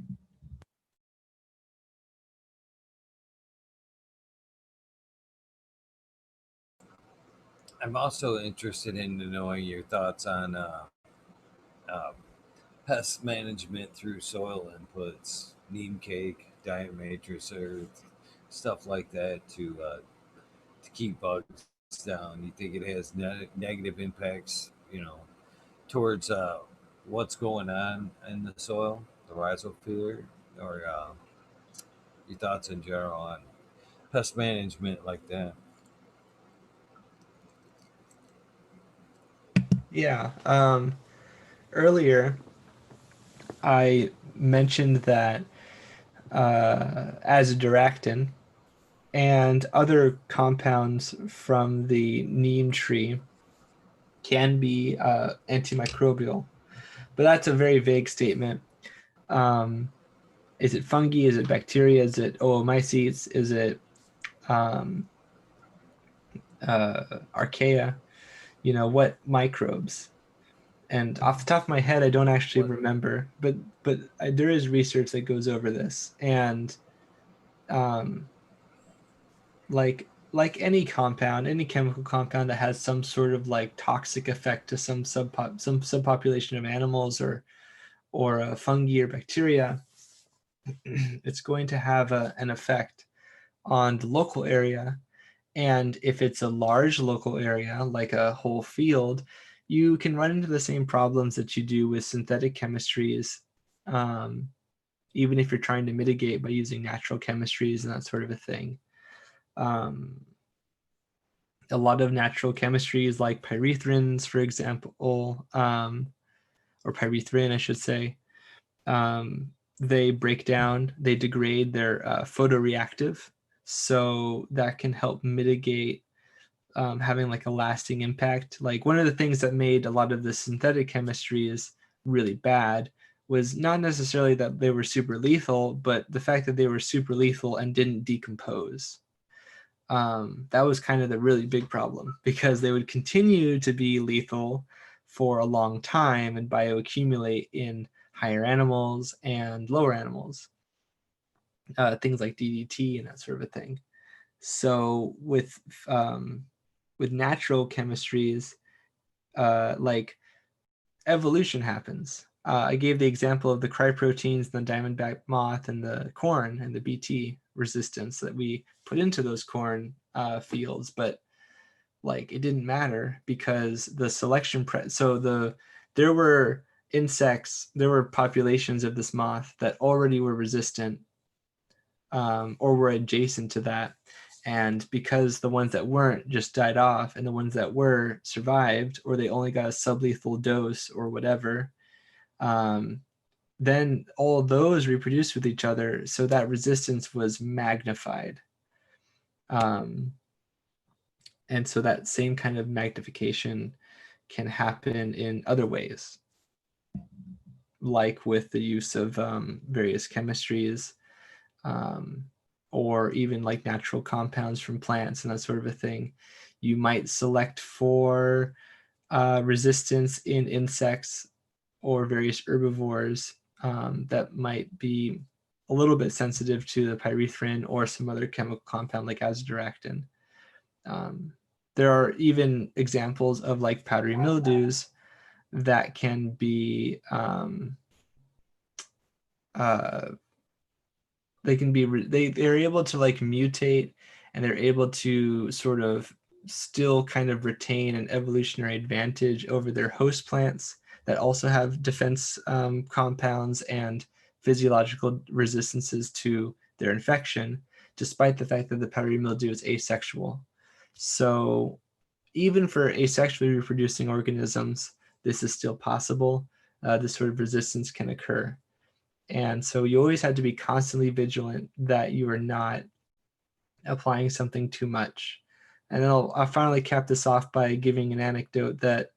I'm also interested in knowing your thoughts on uh, pest management through soil inputs, neem cake, diet matrix, or stuff like that to keep bugs down. You think it has negative impacts, towards what's going on in the soil, the rhizosphere, or your thoughts in general on pest management like that. Yeah. Earlier, I mentioned that azadirachtin and other compounds from the neem tree can be antimicrobial, but that's a very vague statement. Um, is it fungi? Is it bacteria? Is it oomycetes? Is it um, archaea? What microbes? And off the top of my head, I don't actually remember, but there is research that goes over this, and um, like any compound, any chemical compound that has some sort of like toxic effect to some subpopulation of animals or fungi or bacteria, it's going to have an effect on the local area. And if it's a large local area, like a whole field, you can run into the same problems that you do with synthetic chemistries, um, even if you're trying to mitigate by using natural chemistries and that sort of a thing. Um, a lot of natural chemistries like pyrethrins, for example, or pyrethrin, I should say, they break down, they degrade, they're photoreactive. So that can help mitigate having like a lasting impact. Like one of the things that made a lot of the synthetic chemistries really bad was not necessarily that they were super lethal, but the fact that they were super lethal and didn't decompose. That was kind of the really big problem, because they would continue to be lethal for a long time and bioaccumulate in higher animals and lower animals, things like DDT and that sort of a thing. So with natural chemistries, like evolution happens. I gave the example of the cryproteins, the diamondback moth, and the corn and the BT resistance that we put into those corn fields, but like it didn't matter because the selection there were insects, there were populations of this moth that already were resistant, or were adjacent to that. And because the ones that weren't just died off and the ones that were survived, or they only got a sublethal dose or whatever, then all of those reproduced with each other. So that resistance was magnified. And so that same kind of magnification can happen in other ways, like with the use of various chemistries, or even like natural compounds from plants and that sort of a thing. You might select for resistance in insects or various herbivores that might be a little bit sensitive to the pyrethrin or some other chemical compound like azadirachtin. There are even examples of like powdery mildews that can be they're able to like mutate, and they're able to sort of still kind of retain an evolutionary advantage over their host plants that also have defense compounds and physiological resistances to their infection, despite the fact that the powdery mildew is asexual. So even for asexually reproducing organisms, this is still possible. This sort of resistance can occur. And so you always have to be constantly vigilant that you are not applying something too much. And then I'll finally cap this off by giving an anecdote that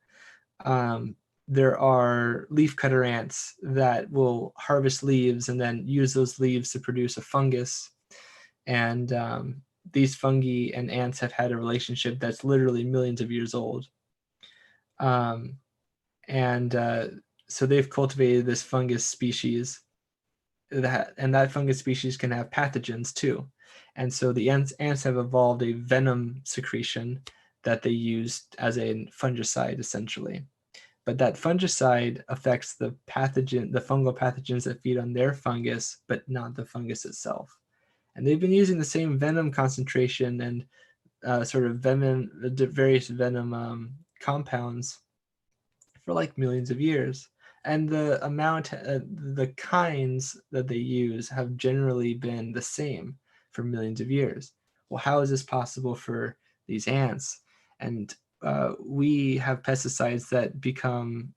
there are leafcutter ants that will harvest leaves and then use those leaves to produce a fungus. And these fungi and ants have had a relationship that's literally millions of years old. So they've cultivated this fungus species, that fungus species can have pathogens too. And so the ants have evolved a venom secretion that they use as a fungicide essentially. But that fungicide affects the fungal pathogens that feed on their fungus, but not the fungus itself. And they've been using the same venom concentration and sort of various venom compounds for like millions of years. And the kinds that they use have generally been the same for millions of years. well, how is this possible for these ants? And we have pesticides that become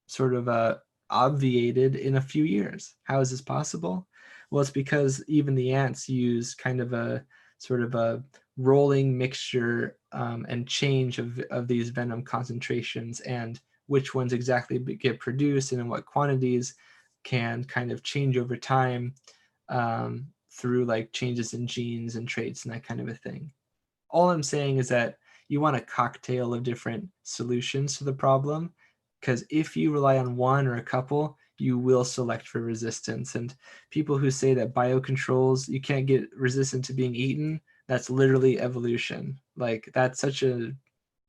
sort of obviated in a few years. How is this possible? Well, it's because even the ants use kind of a sort of a rolling mixture and change of these venom concentrations, and which ones exactly get produced and in what quantities can kind of change over time through like changes in genes and traits and that kind of a thing. All I'm saying is that you want a cocktail of different solutions to the problem, because if you rely on one or a couple, you will select for resistance. And people who say that biocontrols, you can't get resistant to being eaten, that's literally evolution. Like, that's such a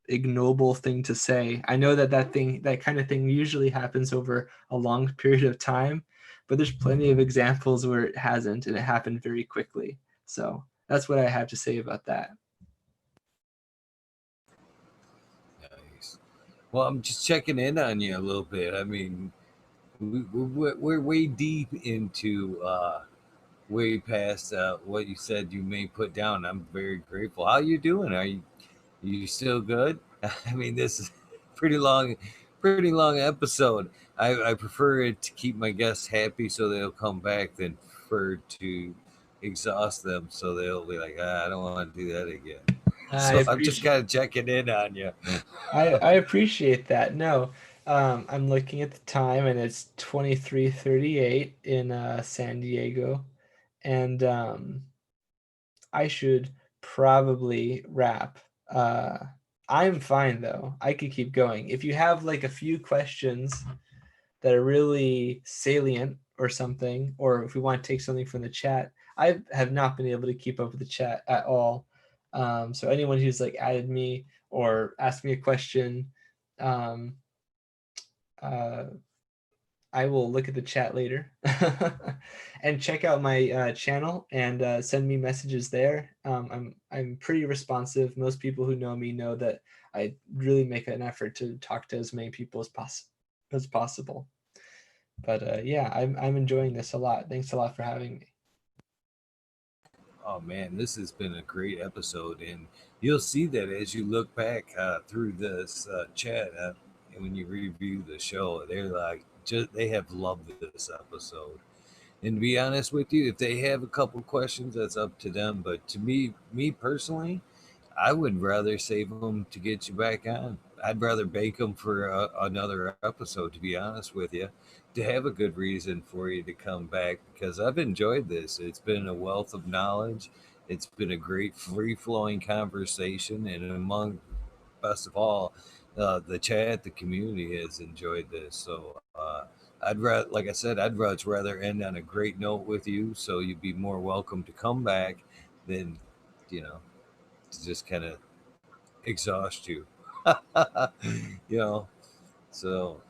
ignoble thing to say. I know that kind of thing usually happens over a long period of time, but there's plenty of examples where it hasn't, and it happened very quickly. So that's what I have to say about that. Nice. Well, I'm just checking in on you a little bit. I mean, we're way deep into way past what you said you may put down. I'm very grateful. How you doing? Are you still good? I mean, this is pretty long episode. I prefer it to keep my guests happy so they'll come back than for to exhaust them so they'll be like, I don't want to do that again. I So I'm just appreciate kind of checking in on you. I appreciate that. No, I'm looking at the time and it's 23:38 in San Diego, and I should probably wrap. Uh, I'm fine though. I could keep going. If you have like a few questions that are really salient or something, or if we want to take something from the chat, I have not been able to keep up with the chat at all. So anyone who's like added me or asked me a question, um, uh, I will look at the chat later and check out my channel and send me messages there. I'm pretty responsive. Most people who know me know that I really make an effort to talk to as many people as possible. But yeah, I'm enjoying this a lot. Thanks a lot for having me. Oh man, this has been a great episode, and you'll see that as you look back through this chat and when you review the show, they're like, just they have loved this episode. And to be honest with you, if they have a couple questions, that's up to them. But to me personally, I would rather save them to get you back on. I'd rather bake them for another episode, to be honest with you, to have a good reason for you to come back because I've enjoyed this. It's been a wealth of knowledge. It's been a great free flowing conversation. And among best of all, the chat, the community has enjoyed this. So, I'd rather, like I said, I'd much rather end on a great note with you, so you'd be more welcome to come back than, you know, to just kind of exhaust you. you know. So,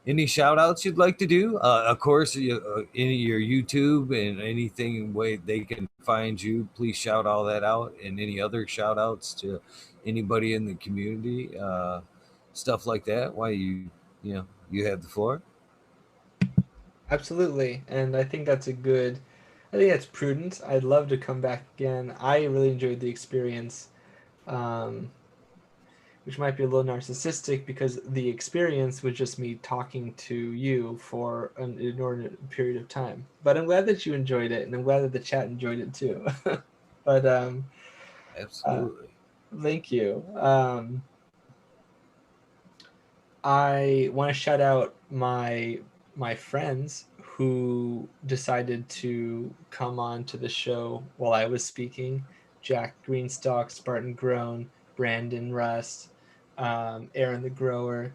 any shout outs you'd like to do? Of course, any your YouTube and anything way they can find you, please shout all that out. And any other shout outs to anybody in the community, stuff like that. Why you have the floor. Absolutely, and I think that's I think that's prudent. I'd love to come back again. I really enjoyed the experience, um, which might be a little narcissistic because the experience was just me talking to you for an inordinate period of time. But I'm glad that you enjoyed it, and I'm glad that the chat enjoyed it too. But Absolutely. thank you. I want to shout out my friends who decided to come on to the show while I was speaking. Jack Greenstock, Spartan Grown, Brandon Rust, Aaron the Grower,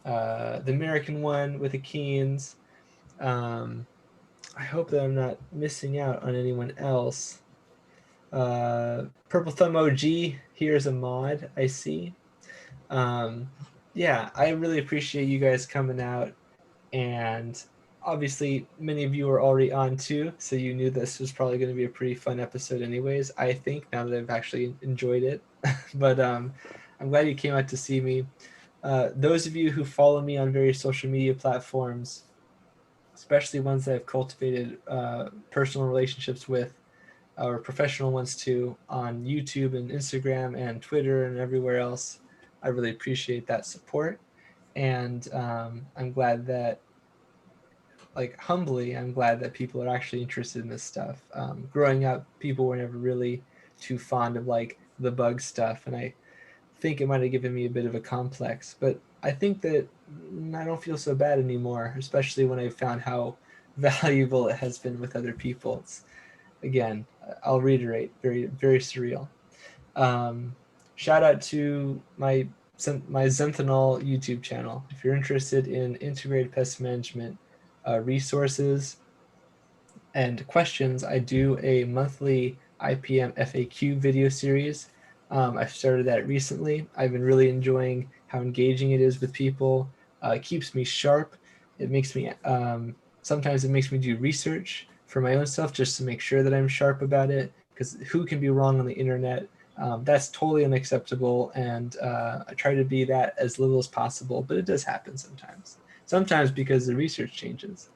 the American one with the Keens. Um, I hope that I'm not missing out on anyone else. Purple Thumb OG, here's a mod, I see. Um, yeah, I really appreciate you guys coming out, and obviously many of you are already on too, so you knew this was probably going to be a pretty fun episode anyways, I think, now that I've actually enjoyed it. But I'm glad you came out to see me. Those of you who follow me on various social media platforms, especially ones that I've cultivated personal relationships with, or professional ones too, on YouTube and Instagram and Twitter and everywhere else. I really appreciate that support. And I'm glad that, like, humbly, I'm glad that people are actually interested in this stuff. Growing up, people were never really too fond of like the bug stuff, and I think it might have given me a bit of a complex. But I think that I don't feel so bad anymore, especially when I found how valuable it has been with other people. It's, again, I'll reiterate, very very surreal. Um, Shout out to my Zenthanol YouTube channel. If you're interested in integrated pest management resources and questions, I do a monthly IPM FAQ video series. I started that recently. I've been really enjoying how engaging it is with people. It keeps me sharp. It makes me sometimes it makes me do research for my own stuff just to make sure that I'm sharp about it. Because who can be wrong on the internet? That's totally unacceptable, and I try to be that as little as possible. But it does happen sometimes. Sometimes because the research changes.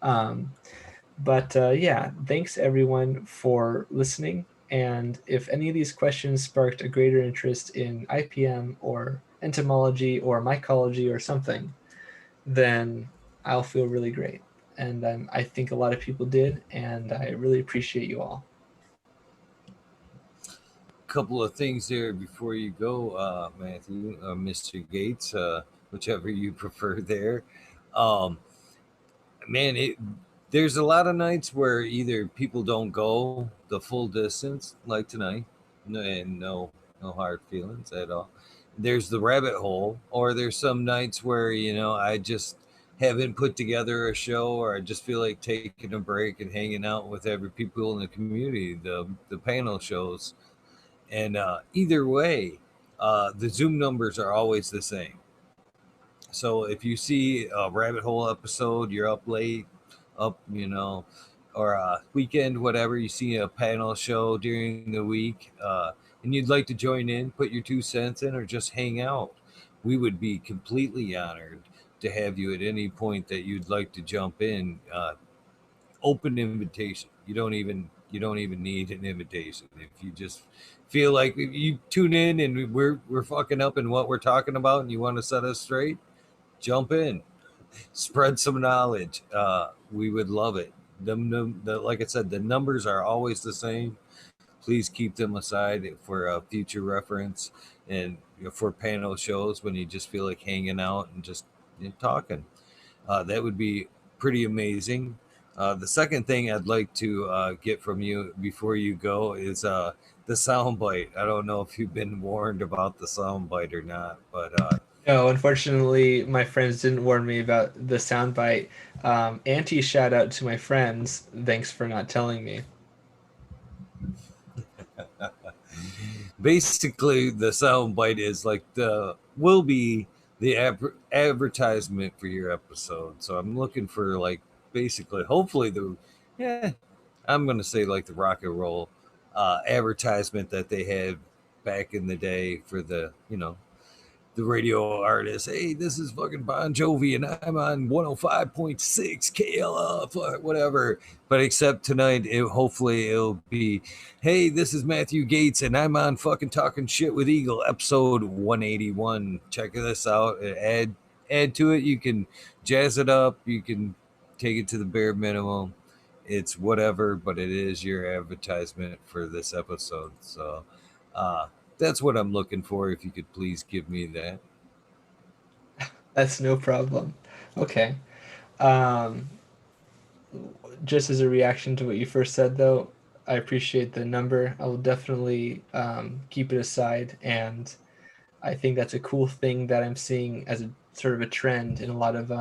But yeah, thanks everyone for listening. And if any of these questions sparked a greater interest in IPM or entomology or mycology or something, then I'll feel really great. And I think a lot of people did, and I really appreciate you all. Couple of things there before you go, Matthew, Mr. Gates, whichever you prefer there. Um, Man, there's a lot of nights where either people don't go the full distance, like tonight, and no hard feelings at all. There's the rabbit hole, or there's some nights where I just haven't put together a show, or I just feel like taking a break and hanging out with every people in the community, the panel shows, and either way, the Zoom numbers are always the same. So if you see a rabbit hole episode, you're up late, or a weekend, whatever, you see a panel show during the week, and you'd like to join in, put your 2 cents in, or just hang out, we would be completely honored to have you at any point that you'd like to jump in. Open invitation. You don't even need an invitation. If you just feel like if you tune in and we're fucking up in what we're talking about and you want to set us straight, jump in, spread some knowledge. We would love it. Like I said, the numbers are always the same. Please keep them aside for future reference, and for panel shows when you just feel like hanging out and just talking. That would be pretty amazing. The second thing I'd like to get from you before you go is the soundbite. I don't know if you've been warned about the soundbite or not, but No, unfortunately, my friends didn't warn me about the soundbite. Anti shout out to my friends. Thanks for not telling me. basically the soundbite is like will be the advertisement for your episode. So I'm looking for, like, basically, hopefully yeah, I'm gonna say like the rock and roll advertisement that they had back in the day for the radio artist. Hey, this is fucking Bon Jovi, and I'm on 105.6 KLF, or whatever. But except tonight, hopefully it'll be, hey, this is Mathew Gates, and I'm on fucking Talking Shit with Eagle, episode 181. Check this out. Add to it. You can jazz it up. You can take it to the bare minimum. It's whatever, but it is your advertisement for this episode. So, that's what I'm looking for. If you could please give me that. That's no problem. Okay. Um, just as a reaction to what you first said, though, I appreciate the number. I will definitely keep it aside. And I think that's a cool thing that I'm seeing as a sort of a trend in a lot of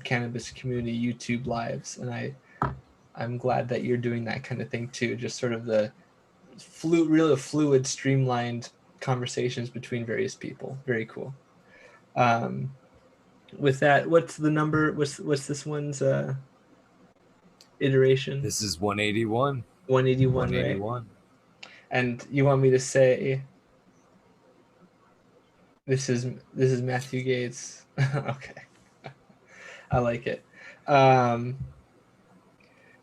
cannabis community YouTube lives. And I'm glad that you're doing that kind of thing too. Just sort of the really fluid, streamlined conversations between various people. Very cool. With that, what's the number? What's this one's iteration? This is 181. 181, 181. right? And you want me to say this is Mathew Gates? Okay, I like it.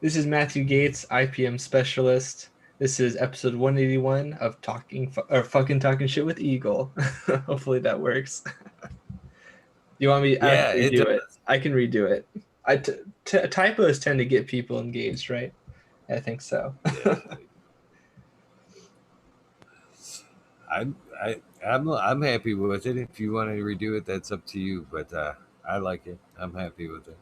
This is Mathew Gates, IPM specialist. This is episode 181 of fucking talking shit with Eagle. Hopefully that works. You want me? I Yeah, can it redo it. does. I can redo it. Typos tend to get people engaged, right? I think so. Yeah. I'm happy with it. If you want to redo it, that's up to you. But I like it. I'm happy with it.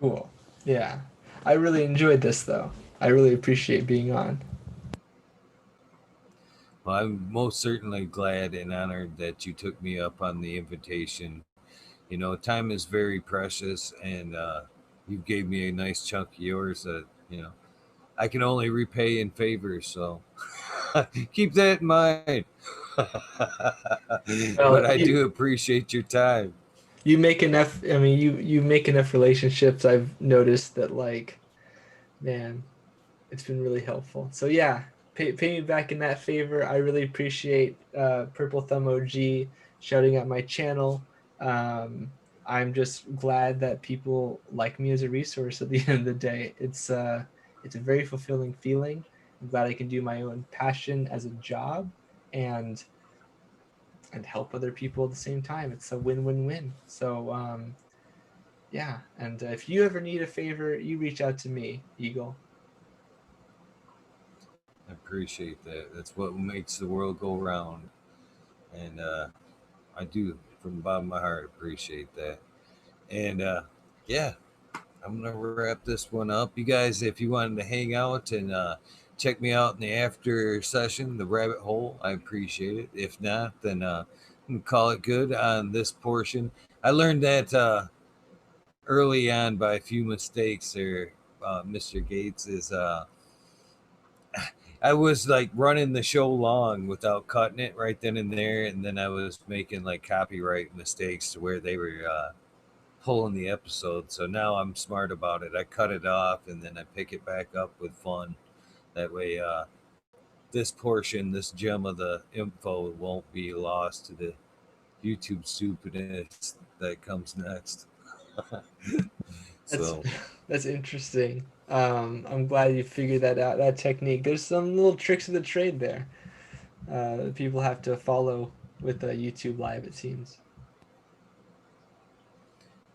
Cool. Yeah. I really enjoyed this though. I really appreciate being on. Well, I'm most certainly glad and honored that you took me up on the invitation. You know, time is very precious, and you gave me a nice chunk of yours that, you know, I can only repay in favor. So keep that in mind. But Well, I do appreciate your time. you make enough. I mean, you make enough relationships. I've noticed that, like, man, it's been really helpful. So yeah, pay me back in that favor. I really appreciate Purple Thumb OG shouting out my channel. I'm just glad that people like me as a resource at the end of the day. It's a very fulfilling feeling. I'm glad I can do my own passion as a job and help other people at the same time. It's a win-win-win. So yeah, and if you ever need a favor, you reach out to me, Eagle. I appreciate that. That's what makes the world go round. And I do, from the bottom of my heart, appreciate that. And yeah, I'm gonna wrap this one up. You guys, if you wanted to hang out and check me out in the after session, the rabbit hole, I appreciate it. If not, then I'm gonna call it good on this portion. I learned that early on by a few mistakes there, Mr. Gates, is I was like running the show long without cutting it right then and there, and then I was making like copyright mistakes to where they were pulling the episode. So now I'm smart about it. I cut it off and then I pick it back up with fun. That way, this portion, this gem of the info, won't be lost to the YouTube stupidness that comes next. That's So that's interesting. I'm glad you figured that out. That technique. There's some little tricks of the trade there. People have to follow with YouTube Live. It seems.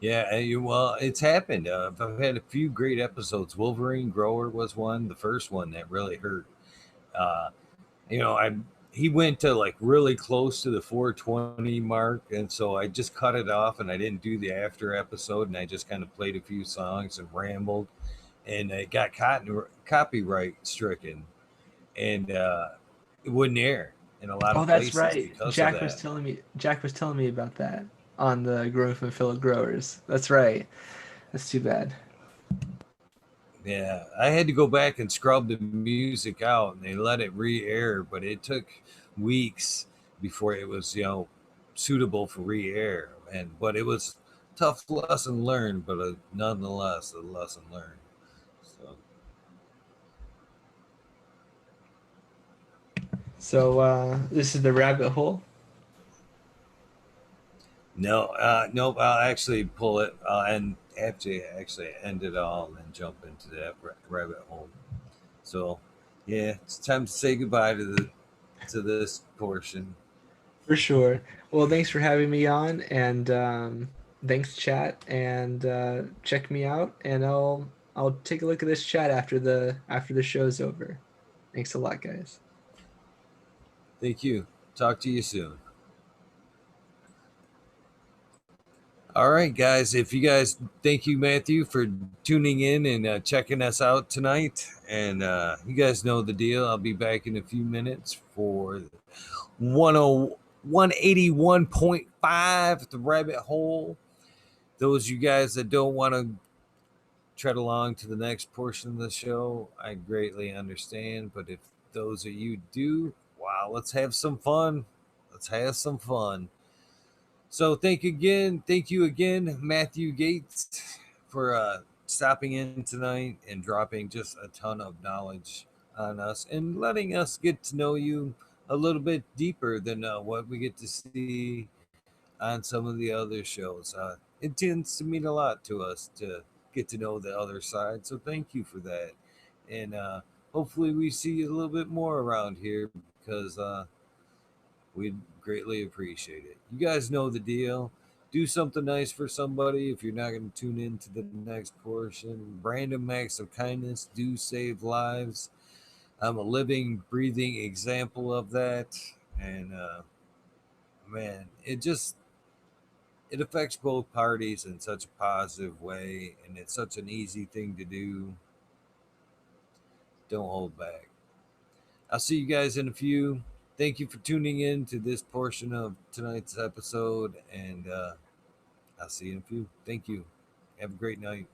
yeah, well, it's happened. I've had a few great episodes. Wolverine Grower was one, the first one that really hurt. Uh, you know, I he went to like really close to the 420 mark, and so I just cut it off, and I didn't do the after episode, and I just kind of played a few songs and rambled, and it got copyright stricken, and it wouldn't air in a lot Oh, of that's places right. because of that. Jack was telling me about that on the Growing from Fellow Growers. That's right. That's too bad. Yeah, I had to go back and scrub the music out, and they let it re-air, but it took weeks before it was, you know, suitable for re-air. And but it was tough lesson learned, but nonetheless a lesson learned. So So this is the rabbit hole. no, nope. I'll actually pull it. And have to actually end it all and then jump into that rabbit hole. So yeah, it's time to say goodbye to this portion. For sure. Well, thanks for having me on, and thanks, chat, and check me out, and I'll take a look at this chat after the show's over. Thanks a lot, guys. Thank you. Talk to you soon. All right, guys. If you guys, thank you, Matthew, for tuning in and checking us out tonight. And you guys know the deal. I'll be back in a few minutes for 181.5, the rabbit hole. Those you guys that don't want to tread along to the next portion of the show, I greatly understand. But if those of you do, wow, let's have some fun. Let's have some fun. So thank you again, Matthew Gates, for stopping in tonight and dropping just a ton of knowledge on us and letting us get to know you a little bit deeper than what we get to see on some of the other shows. It tends to mean a lot to us to get to know the other side. So thank you for that. And hopefully we see you a little bit more around here because we'd greatly appreciate it. You guys know the deal. Do something nice for somebody if you're not going to tune in to the next portion. Random acts of kindness do save lives. I'm a living, breathing example of that. And man, it affects both parties in such a positive way, and it's such an easy thing to do. Don't hold back. I'll see you guys in a few. Thank you for tuning in to this portion of tonight's episode, and I'll see you in a few. Thank you. Have a great night.